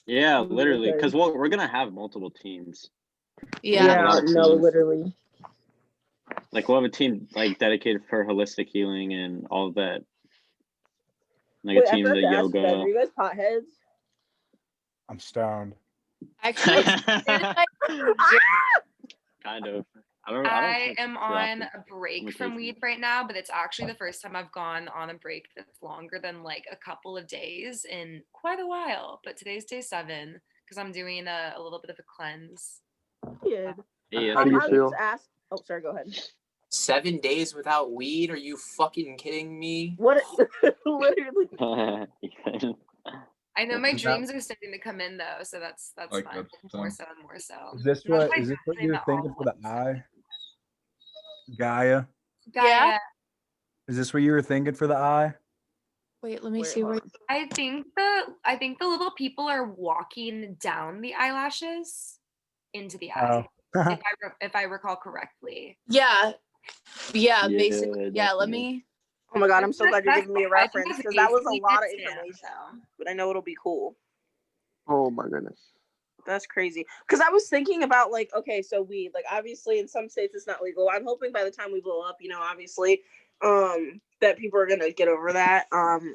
Yeah, literally, Okay. because we're gonna have multiple teams. Yeah. Yeah. a lot of no, teams. literally. Like we'll have a team like dedicated for holistic healing and all of that. Like Wait, a I team forgot to to ask you guys. Are yoga. you guys potheads? I'm stoned. Actually, Kind of. I don't I think am too on often. a break Limitations. from weed right now, but it's actually the first time I've gone on a break that's longer than like a couple of days in quite a while. But today's day 7 because I'm doing a little bit of a cleanse. Good. Yeah, How do you I feel? just asked. Oh, sorry. Go ahead. 7 days without weed? Are you fucking kidding me? What? Literally. I know my Is that- dreams are starting to come in though, so that's Like fun. that's, More so and more so. Is this I'm not what quite is this what saying you're that all thinking for at the once. eye? Gaia? Gaia, Is this what you were thinking for the eye? wait, let me Wait, see hold where. on. I think the little people are walking down the eyelashes into the eye. Oh. If I recall correctly. Yeah. Yeah, Yeah, basically. Yeah, let definitely. me. Oh my god, I'm so glad you're That's- giving me a I think reference that's because that was a basically lot of it, yeah. information. But I know it'll be cool. Oh my goodness. That's crazy. Because I was thinking about like, okay, so weed, like obviously in some states it's not legal. I'm hoping by the time we blow up, obviously, that people are gonna get over that.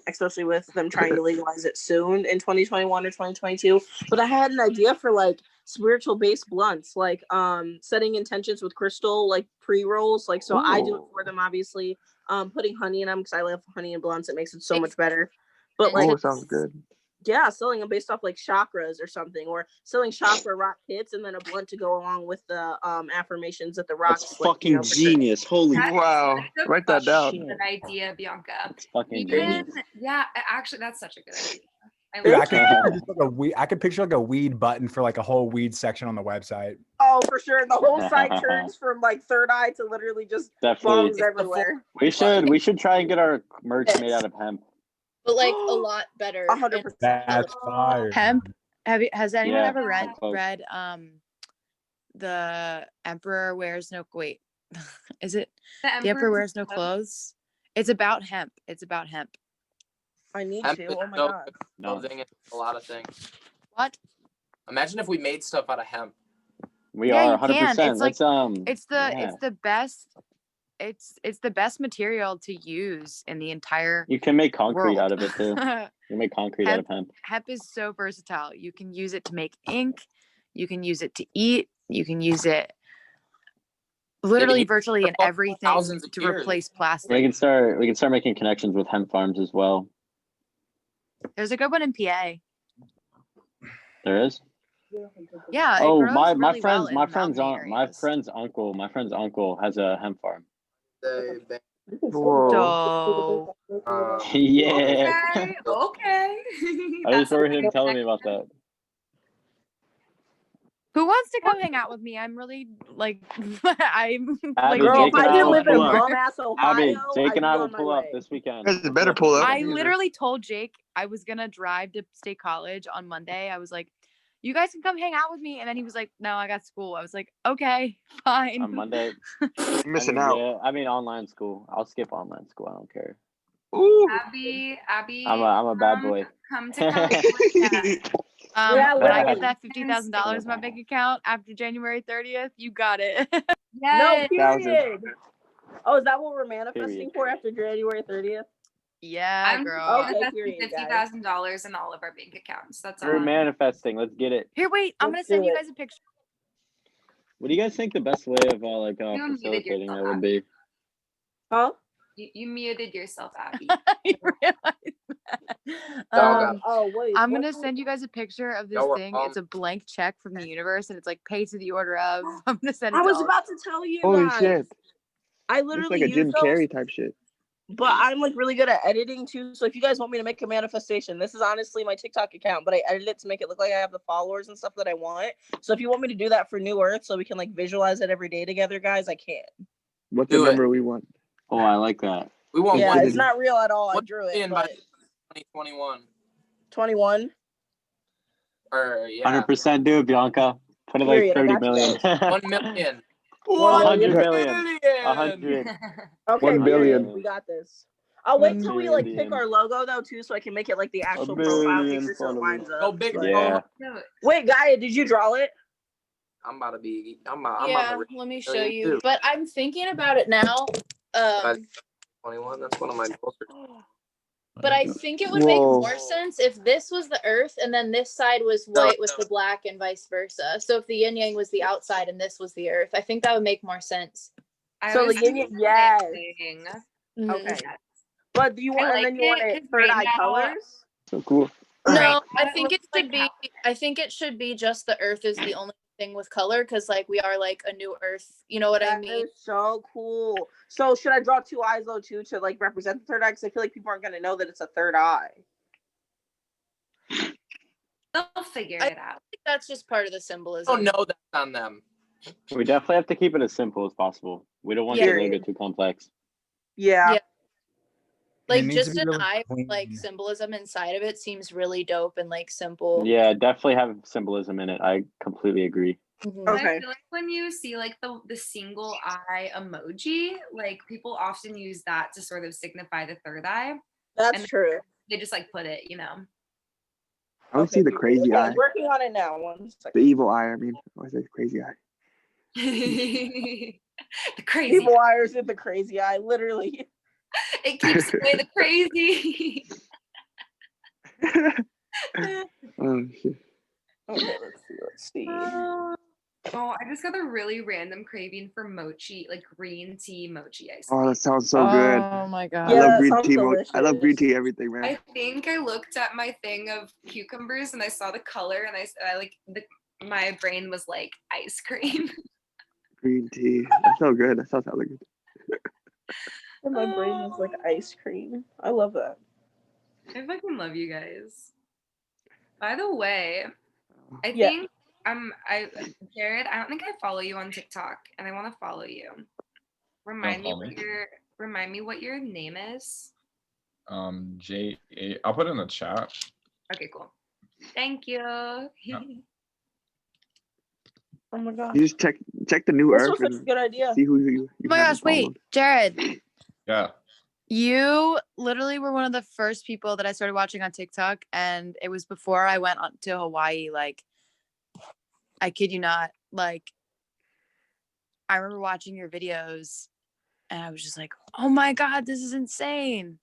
Especially with them trying to legalize it soon in 2021 or 2022. But I had an idea for like spiritual based blunts, like setting intentions with crystal, like pre-rolls. Like so I do it Ooh. for them, obviously. Putting honey in them because I love honey and blunts. It makes it so much better. But like Oh, sounds good. yeah, selling them based off like chakras or something, or selling chakra rock kits and then a blunt to go along with the affirmations that the rocks. That's like, fucking portray. genius. Holy Wow. That's a Write that down. fucking good idea, Bianca. That's fucking Even genius. yeah, actually that's such a good idea. I Dude, I love could it. picture just like a weed. I could picture like a weed button for like a whole weed section on the website. Oh, for sure. The whole site turns from like third eye to literally just Definitely. bombs everywhere. We should try and get our merch made out of hemp. but like a lot better. 100%. That's fire. Hemp. Has anyone Yeah, ever read I'm close. The Emperor Wears No Wait. Is it The The Emperor Emperor's Wears No Clothes? Clothes? It's about hemp. It's about hemp. I need Hemp to. is Oh my so god. good for No. clothing and a lot of things. What? Imagine if we made stuff out of hemp. We Yeah, are you 100%. can. It's like Let's it's the best. It's the best material to use in the entire You can make concrete world. out of it too. You can make concrete out of hemp. Hemp is so versatile. You can use it to make ink. You can use it to eat. You can use it literally use it virtually for in everything thousands of to years. replace plastic. We can start making connections with hemp farms as well. There's a good one in PA. There is. Yeah. Oh, it grows my really well friends, in my friend's mountainy my areas. friend's uncle has a hemp farm. Whoa. Yeah. Okay. I just remember him telling me about that. Who wants to come hang out with me? I'm really like I'm Abby, like Girl, Jake if and I I didn't will live in pull up. bum ass Abby, Ohio, Jake I'd and be I will on my pull up way. this weekend. You guys better pull up. I literally told Jake I was gonna drive to State College on Monday. I was like, you guys can come hang out with me. And then he was like, no, I got school. I was like, okay, fine. On Monday. You're missing out. Yeah, I mean online school. I'll skip online school. I don't care. Ooh. Abby, I'm a bad boy. come to California. Yeah, When I literally. get that $50,000 in my bank account after January 30th, you got it. No, Yes. period. Oh, is that what we're manifesting Period. for after January 30th? Yeah, I'm girl. Okay, manifesting period, guys. $50,000 in all of our bank accounts. That's all. We're manifesting. Let's get it. Here, wait. I'm gonna Let's send do you it. guys a picture. What do you guys think the best way of muted facilitating yourself, that would be? Huh? You muted yourself, Abby. You realize that? Oh, wait. I'm what gonna the- send you guys a picture of this Y'all were thing. It's a blank check from the universe, and it's like pay to the order of. I'm gonna send it. I to was all of about to tell you Holy guys. shit. I Looks literally like a use Jim those, Carrey type shit. but I'm like really good at editing too. So if you guys want me to make a manifestation, this is honestly my TikTok account, but I edit it to make it look like I have the followers and stuff that I want. So if you want me to do that for New Earth, so we can like visualize it every day together, guys, I can. What's Do the it. number we want? Oh, I like that. We want Yeah, one it's not real at all. I drew it, million by but 2021. 21. Or yeah, 100% do it, Bianca. Put it Period, I like 30 got you million. guys. 1 million. 100 1 million. 100. Okay, 1 billion. period. We got this. I'll wait 1 till we like pick billion. our logo though too, so I can make it like the A actual profile billion picture so it followers. lines up. Go big. But- Yeah. Wait, Gaia, did you draw it? I'm about to be. I'm on Yeah, the let me show million you. too. But I'm thinking about it now. 21. That's one of my goals. But I think it would make Whoa. more sense if this was the earth and then this side was white with the black and vice versa. So if the yin yang was the outside and this was the earth, I think that would make more sense. So the yin yang, yes. Mhm. Okay. But do you want, I and then like you want it it 'cause third right eye now- colors? So cool. No, I It think it looks like should be. I think it should be just the earth is the only thing with color because like we are like a new earth. You know what I That mean? is so cool. So should I draw two eyes though too to like represent the third eye? Because I feel like people aren't gonna know that it's a third eye. They'll figure I it out. think that's just part of the I symbolism. don't know that's on them. We definitely have to keep it as simple as possible. We don't want Yeah. the logo too complex. Yeah. Yeah. Like needs to just be an really eye with, clean. like symbolism inside of it seems really dope and like simple. Yeah, definitely have symbolism in it. I completely agree. Mhm. Okay. I feel like when you see like the single eye emoji, like people often use that to sort of signify the third eye. That's And true. They just like put it, you know. I would see the period. crazy Okay, eye. working on it now. 1 The second. evil eye, I mean. I would say crazy eye. The crazy. Evil eye is in the crazy eye, literally. It keeps away the crazy. Oh shit. Okay, let's see. Oh, I just got a really random craving for mochi, like green tea mochi ice Oh, cream. that sounds so good. Oh my god. I Yeah, love that green sounds tea. I love green delicious. tea everything, man. I think I looked at my thing of cucumbers and I saw the color and I like my brain was like ice cream. Green tea. That's so good. That sounds hella good. And my brain is like ice cream. I love that. I fucking love you guys. By the way, I Yeah. think Jared, I don't think I follow you on TikTok and I want to follow you. Remind me follow me. what your name is. J8. I'll put it in the chat. Okay, cool. Thank you. Oh my god. You just check the new This Earth was such a and good idea. see who you Oh my haven't gosh, wait, followed. Jared, Yeah. you literally were one of the first people that I started watching on TikTok, and it was before I went on to Hawaii. Like, I kid you not. Like, I remember watching your videos, and I was just like, "Oh my god, this is insane."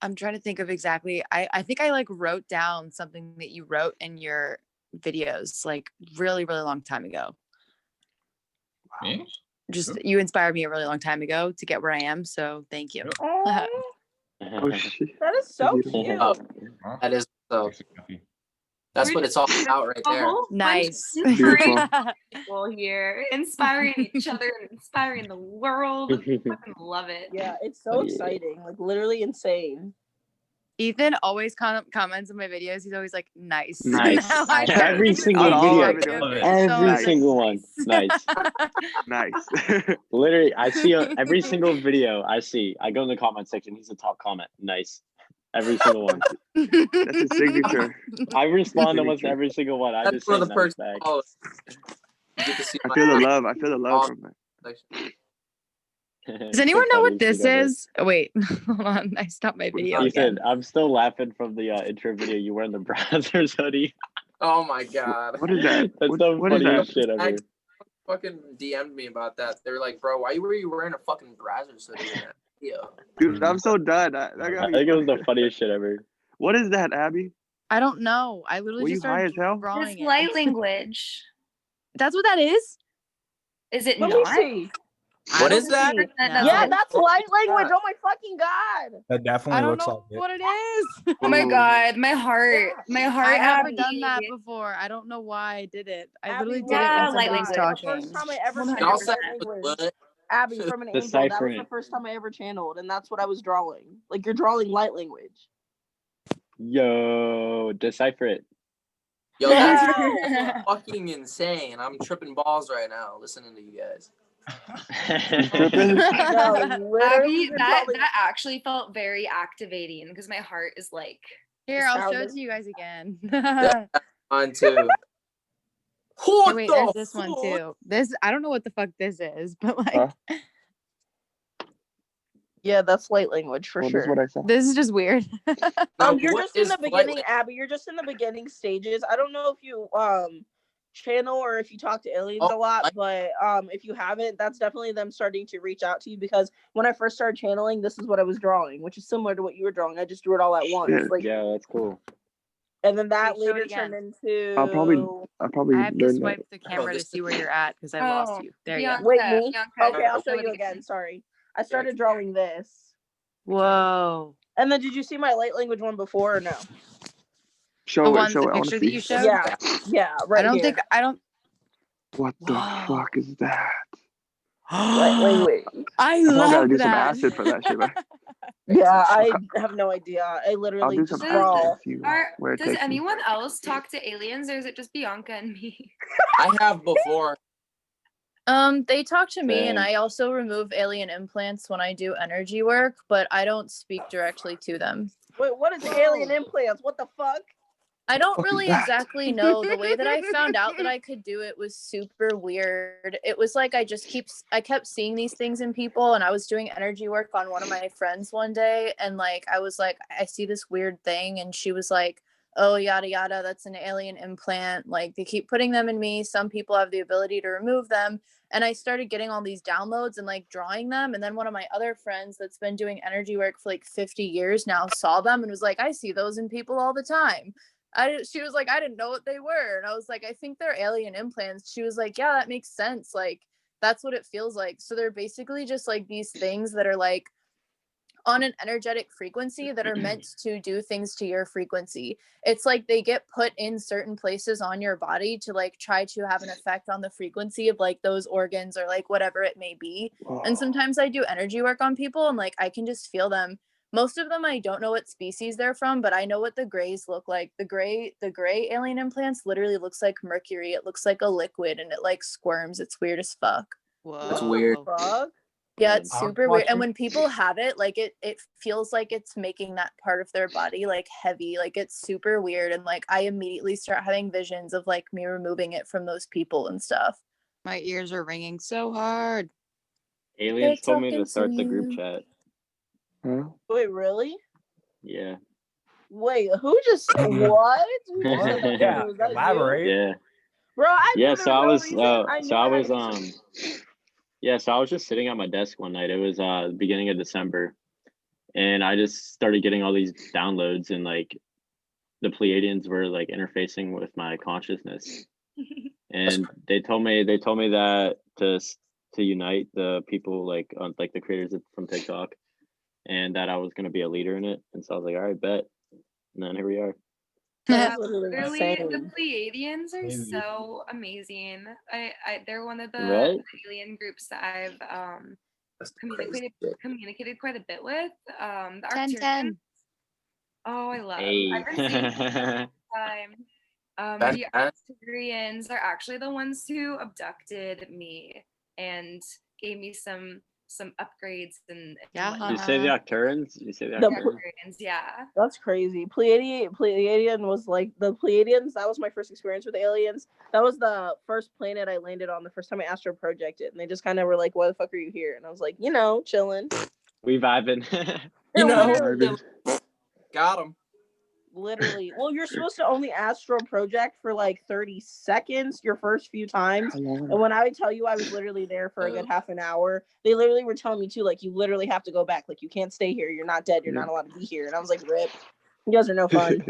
I'm trying to think of exactly. I think I like wrote down something that you wrote in your videos like really, really long time ago. Me? Just you inspired me a really long time ago to get where I am. So thank you. Oh, Oh shit. that is so Beautiful. cute. Oh, that is so. That's what it's all about right A there. whole bunch Nice. of Beautiful. people here, inspiring each other and inspiring the world. Fucking love it. Yeah, it's so exciting. Like literally insane. Ethan always comments on my videos. He's always like, "Nice." Nice. Now I know Every this is single On all our video. videos. Every Nice. single one. Nice. Nice. Literally, I see every single video I see. I go in the comment section. He's the top comment. Nice. Every single one. That's his signature. I respond to almost signature. every single one. I That's just one say of the nice perks. back. Oh, you get to see I feel the love. I feel the love from it. Does anyone know what this is? Oh, wait, hold on. I stopped my video Ethan, again. I'm still laughing from the intro video. You wearing the Brazzers hoodie. Oh my god. What is that? That's the What is funniest that? shit ever. Fucking DM'd me about that. They were like, bro, why were you wearing a fucking Brazzers hoodie in that video? Dude, I'm so done. That I got think me. it was the funniest shit ever. What is that, Abby? I don't know. I literally Were just you high started as hell? drawing It's it. light language. That's what that is? Is it Let me not? see. What is that? No. Yeah, that's light language. Oh my fucking god. That I definitely don't looks know like it. what it is. Oh my god, my heart. My heart. I never Abby. done that before. I don't know why I did it. I Abby, literally did yeah, it Yeah, when light somebody was language. The talking. first time I ever 100%. Y'all channeled said light language. what? Abby, from an angel. That was Deciphering. the first time I ever channeled, and that's what I was drawing. Like you're drawing light language. Yo, decipher it. Yo, that's fucking insane. I'm tripping balls right now listening to you guys. Tripping? No, Abby, literally, you're that drawing. actually felt very activating because my heart is like. Here, I'll show it sounded- to you guys again. Yeah, mine too. Hey, wait, there's this one too. This I don't know what the fuck this is, but like Huh? Yeah, that's light language for Well, sure. this is what I saw. this is just weird. You're what just in is the light beginning, language? Abby. You're just in the beginning stages. I don't know if you channel or if you talk to aliens a lot, but if you haven't, that's definitely them starting to reach out to you because when I first started channeling, this is what I was drawing, which is similar to what you were drawing. I just drew it all at once. Yeah. Like Yeah, that's cool. and then that Wait, show later it turned again. into I'll probably I have to learn that. swipe the camera to this see where you're at because I lost Oh, you. There you Bianca, go. Wait, me? Bianca, Okay, I'll show show it you again. Sorry. I started drawing this. Whoa. And then did you see my light language one before or no? Show The it. one, Show the it. I want picture to that you see. showed? Yeah. Yeah, right I don't here. think I don't. What the fuck is that? Light language. I I probably gotta love do some that. acid for that shit. But Yeah, I have no idea. I I'll literally do just some draw. acid and see where it Does takes me. anyone else talk to aliens or is it just Bianca and me? I have before. They talk to me and Same. I also remove alien implants when I do energy work, but I don't speak directly to them. Wait, what is alien implants? What the fuck? I don't Fuck is really that? exactly know. The way that I found out that I could do it was super weird. It was like I kept seeing these things in people and I was doing energy work on one of my friends one day and like I was like I see this weird thing and she was like, "Oh, yada yada, that's an alien implant. Like they keep putting them in me. Some people have the ability to remove them." And I started getting all these downloads and like drawing them. And then one of my other friends that's been doing energy work for like 50 years now saw them and was like, "I see those in people all the time." She was like, "I didn't know what they were." And I was like, "I think they're alien implants." She was like, "Yeah, that makes sense. Like, that's what it feels like." So they're basically just like these things that are like on an energetic frequency that are meant to do things to your frequency. It's like they get put in certain places on your body to like try to have an effect on the frequency of like those organs or like whatever it may be. And sometimes I do energy work on people and like I can just feel them. Most of them I don't know what species they're from, but I know what the grays look like. The gray alien implants literally looks like mercury. It looks like a liquid and it like squirms. It's weird as fuck. Whoa. That's weird. Fuck? Yeah, it's I'm super weird. watching- And when people have it, like it feels like it's making that part of their body like heavy. Like it's super weird. And like I immediately start having visions of like me removing it from those people and stuff. My ears are ringing so hard. Aliens They're told me to talking to start the group you. chat. Huh? Wait, really? Yeah. Wait, who just what? Who just said that to Yeah, you? Was that you? elaborate. Yeah. Bro, I Yeah, knew so there I no was reason. I knew so I was had to be yeah, so I was just sitting at my desk one night. It was the beginning of December, and I just started getting all these downloads, and like the Pleiadians were like interfacing with my consciousness. And they told me that to unite the people like on like the creators from TikTok, and that I was gonna be a leader in it. And so I was like, all right, bet. And then here we are. That's literally Literally, the insane. Pleiadians are Crazy. so amazing. They're one of the Right? alien groups that I've That's crazy. communicated quite a bit with. The 10-10. Arcturians. Oh, I love. I've been seeing them for a long time. That's The bad. Arcturians are actually the ones who abducted me and gave me some upgrades and Yeah, whatnot. You say the Octurans? You say the The Octurans? Arcturians, yeah. That's crazy. Pleiadian was like the Pleiadians. That was my first experience with aliens. That was the first planet I landed on the first time I astro projected, and they just kind of were like, "Why the fuck are you here?" And I was like, "You know, chilling." We vibing. You know, Literally. got him. Literally. Well, you're supposed to only astro project for like 30 seconds your first few times. How long? And when I would tell you I was literally there for a good half an hour, they literally were telling me too, like, you literally have to go back. Like, you can't stay here. You're not dead. You're not allowed to be here. And I was like, rip. You guys are no fun.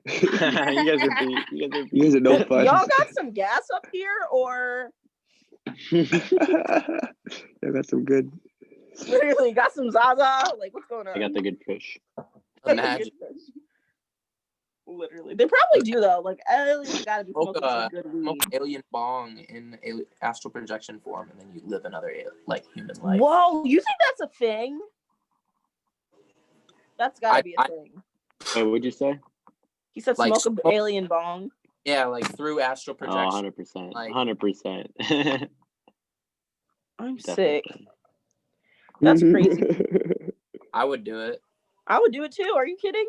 You guys are beat. You guys are You guys are no fun. Y'all got some gas up here, or Y'all got some good. literally got some Zaza? Like, what's going on? I got the good push. Imagine. Literally. They probably do, though. Like, aliens gotta be Smoke, smoking some good smoke weed. alien bong in astral projection form, and then you live another like human life. Whoa, you think that's a thing? That's gotta be a thing. Wait, what'd you say? He said Like smoke an alien bong. Yeah, like through astral Oh, projection. 100%. Like- 100%. I'm Definitely. sick. That's crazy. I would do it. I would do it too. Are you kidding?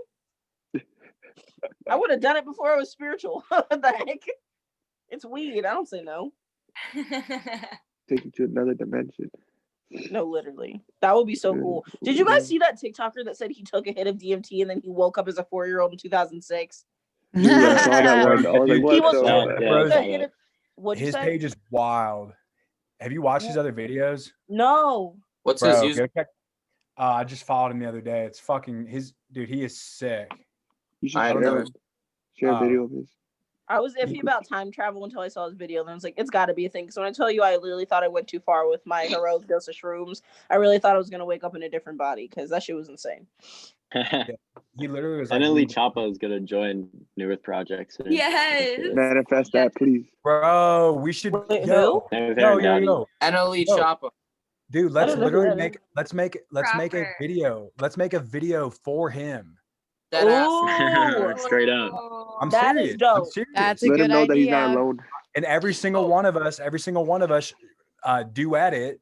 I would have done it before I was spiritual. What the heck? It's weed. I don't say no. Take you to another dimension. No, literally. That would be so cool. Did you guys see that TikToker that said he took a hit of DMT and then he woke up as a 4-year-old in 2006? Dude, I saw that one. I was like, Dude, what he was the yeah, heck? yeah. Bros, took a hit of, what'd you his say? page is wild. Have you watched his other videos? No. What's Bro, his user? go check. I just followed him the other day. It's fucking his dude. He is sick. You should I share, know. him. Share a video of his. I was iffy about time travel until I saw his video. And I was like, it's got to be a thing. Because when I tell you I literally thought I went too far with my heroic dose of shrooms, I really thought I was going to wake up in a different body because that shit was insane. He literally was like, Finally, Choppa is gonna join New Earth Project soon. Yes. Manifest that, please. bro, we should Wait, yo, Never yo, heard yo, Daddy. yo. NLE Yo. Choppa. Dude, I let's don't know who literally that make is. let's make a Proper. video. Let's make a video for him. That ass. Ooh, Straight up. I'm that serious. is dope. I'm serious. That's a Let good him know that he's not idea. alone. And every single one of us duet it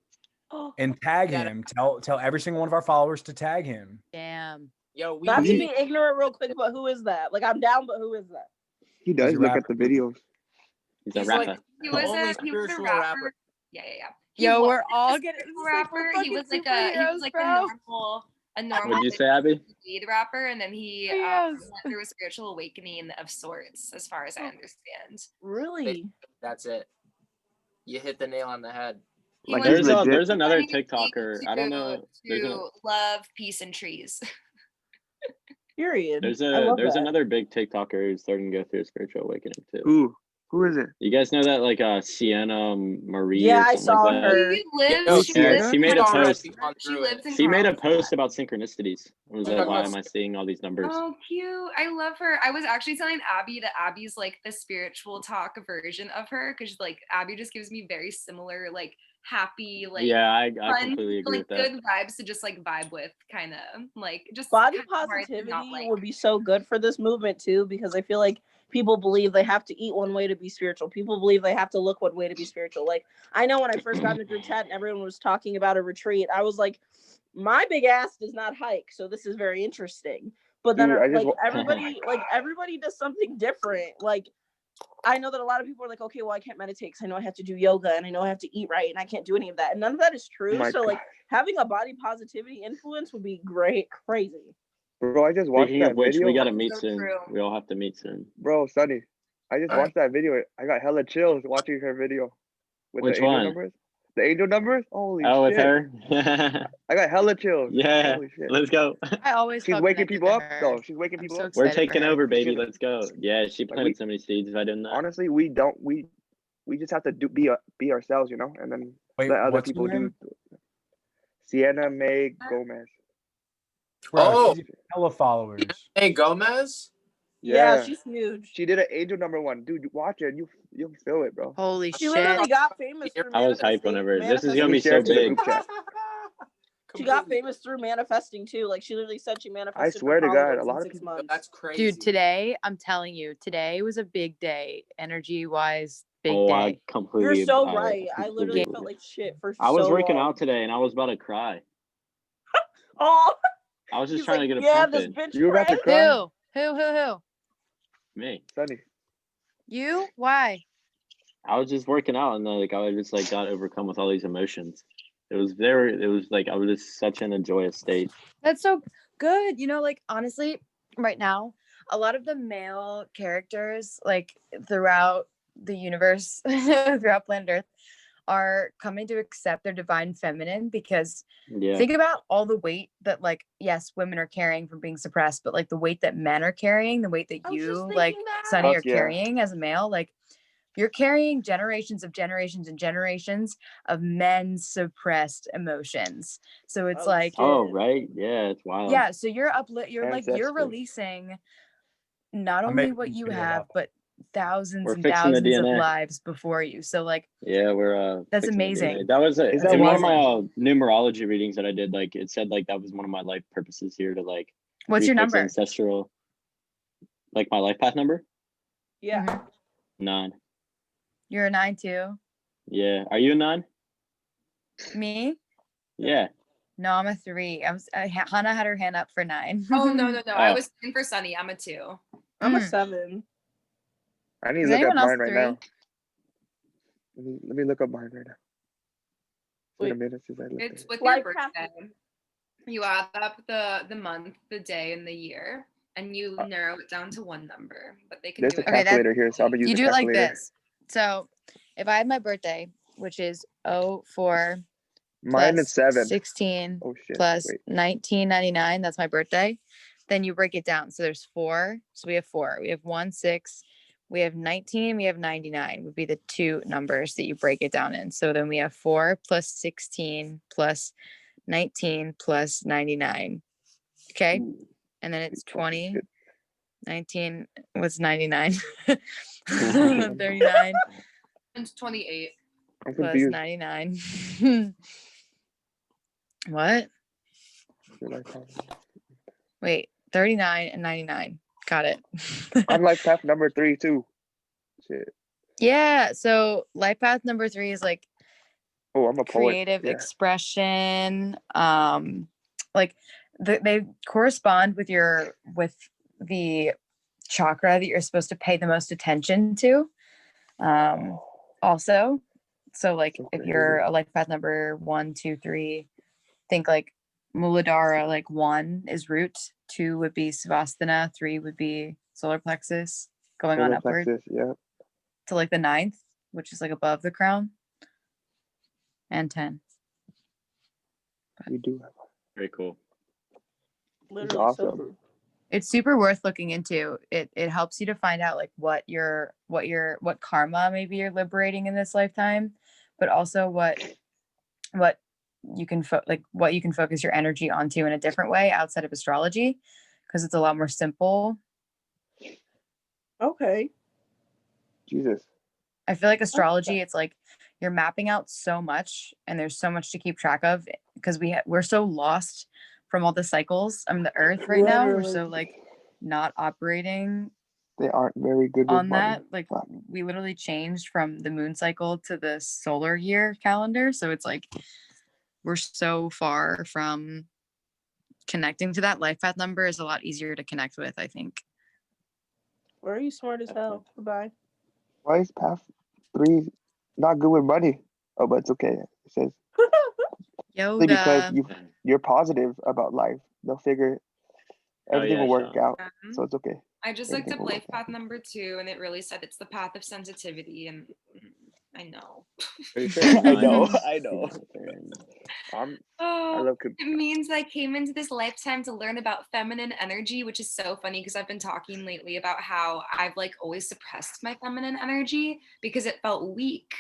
and tag Yeah. him. Tell every single one of our followers to tag him. Damn. Yo, we Not to need be ignorant real quick, but who is that? Like, I'm down, but who is that? He does a look rapper. at the videos. He's a He's rapper. like He was only a he was a spiritual rapper. rapper. Yeah. Yo, was we're all a getting spiritual this like rapper. the He was fucking like superheroes, a bro. normal What'd you like, say, Abby? lead rapper, and then he Yes. went through a spiritual awakening of sorts, as far as I understand. Really? That's it. You hit the nail on the head. He Like, went he's There's legit. there's another from TikToker. I don't know. There's to love, peace, and trees. Period. there's I love that. another big TikToker who's starting to go through a spiritual awakening too. Who is it? You guys know that like Sienna Marie? Yeah, or I something saw like that? her. She lives. Oh, She Sienna? lives. She made a Already post. gone She through lives it. in. She made a Carlsbad. post about synchronicities. It was like, why am I seeing all these numbers? Oh, cute. I love her. I was actually telling Abby that Abby's like the spiritual talk version of her because like Abby just gives me very similar, like happy, like Yeah, I fun, completely agree like with that. good vibes to just like vibe with, kind of like just Body kind of hard to positivity not, like, would be so good for this movement too, because I feel like people believe they have to eat one way to be spiritual. People believe they have to look one way to be spiritual. Like, I know when I first got in the group chat and everyone was talking about a retreat, I was like, my big ass does not hike, so this is very interesting. But then, Dude, I just everybody does something different. Like, I know that a lot of people are like, okay, well, I can't meditate because I know I have to do yoga and I know I have to eat right and I can't do any of that. And none of that is true. My So, like, God. having a body positivity influence would be crazy. Bro, I just watched Speaking that of which, video. we gotta meet So soon. true. We all have to meet soon. Bro, Sunny, I just Alright. watched that video. I got hella chills watching her video with Which the angel one? numbers. The angel numbers? Holy Oh, with shit. her? I got hella chills. Yeah, Holy shit. let's go. I always She's felt waking connected people to up, her. though. She's waking I'm people so up. We're excited for taking her. over, baby. Taking- Let's go. Yeah, she planted we- so many seeds by doing that. Honestly, we just have to be ourselves, you know, and then Wait, let other what's her people do. name? Sienna May Gomez. Bro, Oh. she's hella followers. Hey, Gomez. Yeah, she's huge. She did an angel number 1. Dude, watch it. You'll feel it, bro. Holy She shit. literally got famous through I was hyped manifesting. whenever this is Let gonna me be share so it to the big. group chat. She got famous through manifesting too. Like, she literally said she manifested. swear to her God, followers a lot in of 6 people- months. That's crazy. Dude, today, I'm telling you, today was a big day. Energy wise, big Oh, day. I completely. You're so right. I completely literally agree. felt like shit for I was so working long. out today and I was about to cry. Oh, I was just he's trying like, to get a yeah, pump this in. bitch You were about to cray. cry? Who? Me. Sunny. You? Why? I was just working out and like I was just like got overcome with all these emotions. It was like I was just such in a joyous state. That's so good. You know, like honestly, right now, a lot of the male characters, like throughout the universe, throughout planet Earth, are coming to accept their divine feminine because Yeah. think about all the weight that, like, yes, women are carrying from being suppressed, but like the weight that men are carrying, the weight that you, like, Sunny, Fuck are yeah. carrying as a male, like you're carrying generations and generations of men's suppressed emotions. So it's like, Oh right, yeah, it's wild. yeah, so you're you're Ancestry. releasing not I'm only making what a you video have, about but thousands We're and fixing the thousands of DNA. lives before you. So like, Yeah, we're that's fixing the amazing. DNA. That was Is in that one of why- my numerology readings that I did. Like it said, like that was one of my life purposes here to like. What's your refix number? Ancestral. Like my life path number? Yeah. Mhm. 9. You're a 9 too. Yeah. Are you a 9? Me? Yeah. No, I'm a 3. Hannah had her hand up for 9. Oh no. I Oh. was in for Sunny. I'm a 2. I'm a Mm. 7. I need Is to look anyone up else mine right 3? now. Let me look up mine right now. It's been a Wait. minute since I looked at It's it. with Life your path. birthday. You add up the month, the day, and the year, and you narrow it down to one number. But they can There's do a it. Okay, calculator here, so I'm gonna use You the do it like calculator. this. So if I had my birthday, which is 04 Mine plus is 7. 16 Oh shit. plus Wait. 1999, that's my birthday. Then you break it down. So there's 4. So we have 4. We have 1, 6. We have 19. We have 99 would be the 2 numbers that you break it down in. So then we have 4 plus 16 plus 19 plus 99. Okay. Ooh, And then it's fucking 20. shit. 19 was 99. 39 It's 28. I'm plus confused. 99. What? You're like, oh. Wait, 39 and 99. Got it. I'm life path number 3 too. Shit. Yeah. So life path number 3 is like Oh, I'm a poet. creative Yeah. expression. Like they correspond with the chakra that you're supposed to pay the most attention to. Also, so like So if you're crazy. a life path number 1, 2, 3, think like Muladhara, like 1 is root, 2 would be Savasthana, 3 would be solar plexus, going on Solar upward plexus, yeah. to like the 9th, which is like above the crown, and 10. We do have Very cool. Literally so awesome. true. It's super worth looking into. It helps you to find out like what karma maybe you're liberating in this lifetime, but also what you can what you can focus your energy onto in a different way outside of astrology, because it's a lot more simple. Okay. Jesus. I feel like astrology, it's like you're mapping out so much and there's so much to keep track of because we're so lost from all the cycles. I mean, the earth right now, we're so like not operating They aren't very good with On money. that, like we literally changed from the moon cycle to the solar year calendar. So it's like we're so far from connecting to that. Life path number is a lot easier to connect with, I think. Where are you smart as hell? Goodbye. Why is path 3 not good with money? Oh, but it's okay. It says Yoga. because you're positive about life. They'll figure everything yeah, will work Sean. out. So it's okay. I just looked Everything up will life work out. path number 2, and it really said it's the path of sensitivity, and I know. Pretty sure I know. mine's I know. different. I Oh, love it means that I came into this lifetime to learn about feminine energy, which is so funny because I've been talking lately about how I've like always suppressed my feminine energy because it felt weak.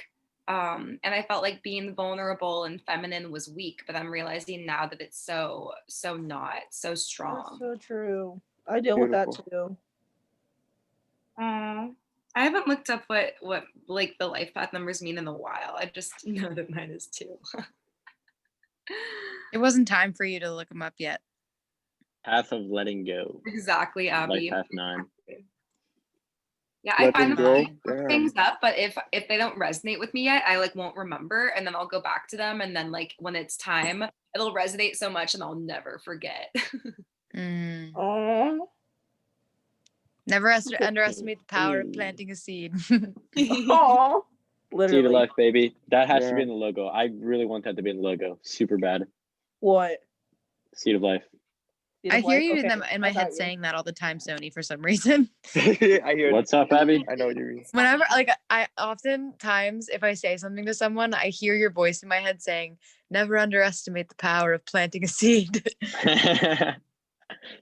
And I felt like being vulnerable and feminine was weak, but I'm realizing now that it's so not so strong. That's so true. I deal with that too. I haven't looked up what like the life path numbers mean in a while. I just know that mine is 2. It wasn't time for you to look them up yet. Path of letting go. Exactly, Abby. Life path 9. Yeah, I Let find them them go. funny to look Damn. things up, but if they don't resonate with me yet, I like won't remember, and then I'll go back to them, and then like when it's time, it'll resonate so much, and I'll never forget. Mm. Oh. Never underestimate the power of planting a seed. Oh. Seed Literally. of life, baby. That has to Yeah. be in the logo. I really want that to be in the logo. Super bad. What? Seed of life. Seed I of hear life? you Okay, in my I got head you. saying that all the time, Sony, for some reason. I hear What's up, Abby? I know what you mean. Whenever, like, I oftentimes, if I say something to someone, I hear your voice in my head saying, "Never underestimate the power of planting a seed."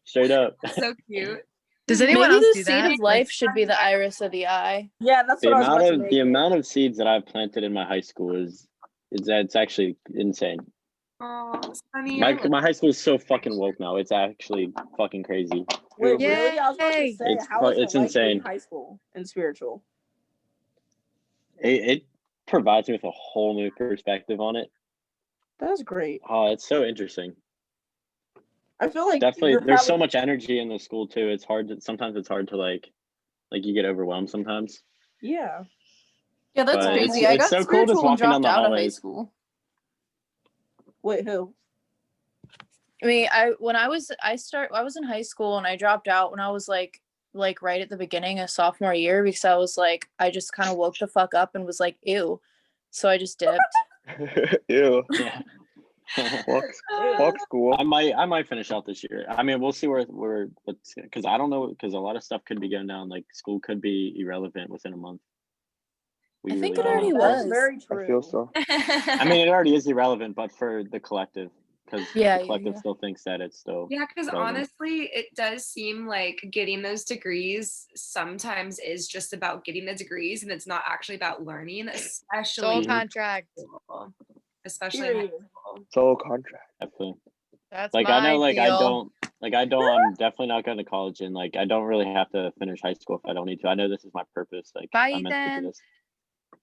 Straight up. So cute. Does anyone Maybe else the do seed that? of life should be the iris of the eye. Yeah, that's The what I was amount about to of make. the amount of seeds that I've planted in my high school is it's actually insane. Oh, Sunny, My high school is so fucking woke now. It's actually fucking crazy. Wait, Yay. really? I was about to say, It's how was it's it like insane. in high school and spiritual? It provides me with a whole new perspective on it. That's great. Oh, it's so interesting. I feel like Definitely, you're there's so probably- much energy in the school too. It's hard to sometimes like you get overwhelmed sometimes. Yeah. Yeah, that's But crazy. I it's got so cool just spiritual and walking down dropped the out of high hallways. school. Wait, who? I mean, I was in high school and I dropped out when I was like right at the beginning of sophomore year because I was like I just kind of woke the fuck up and was like ew, so I just dipped. Ew. Yeah. Fuck school. I might finish out this year. I mean, we'll see what's because I don't know because a lot of stuff could be going down. Like school could be irrelevant within a month. We I think really it already don't know. That's was. very true. I feel so. I mean, it already is irrelevant, but for the collective, because Yeah, the collective yeah. still thinks that it's still Yeah, because relevant. honestly, it does seem like getting those degrees sometimes is just about getting the degrees, and it's not actually about learning, Soul especially contract. especially in high Period. school. Soul contract. Definitely. That's Like my I know, like I deal. don't. I'm definitely not going to college, and like I don't really have to finish high school if I don't need to. I know this is my purpose. Like Bye, I'm meant to do Ethan. this.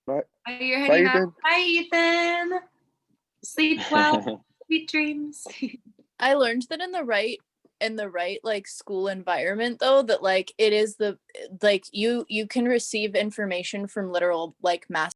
But Oh, you're Bye, heading out. Ethan. Bye, Ethan. Sleep well. Sweet dreams. I learned that in the right like school environment though that like it is the like you can receive information from literal like mass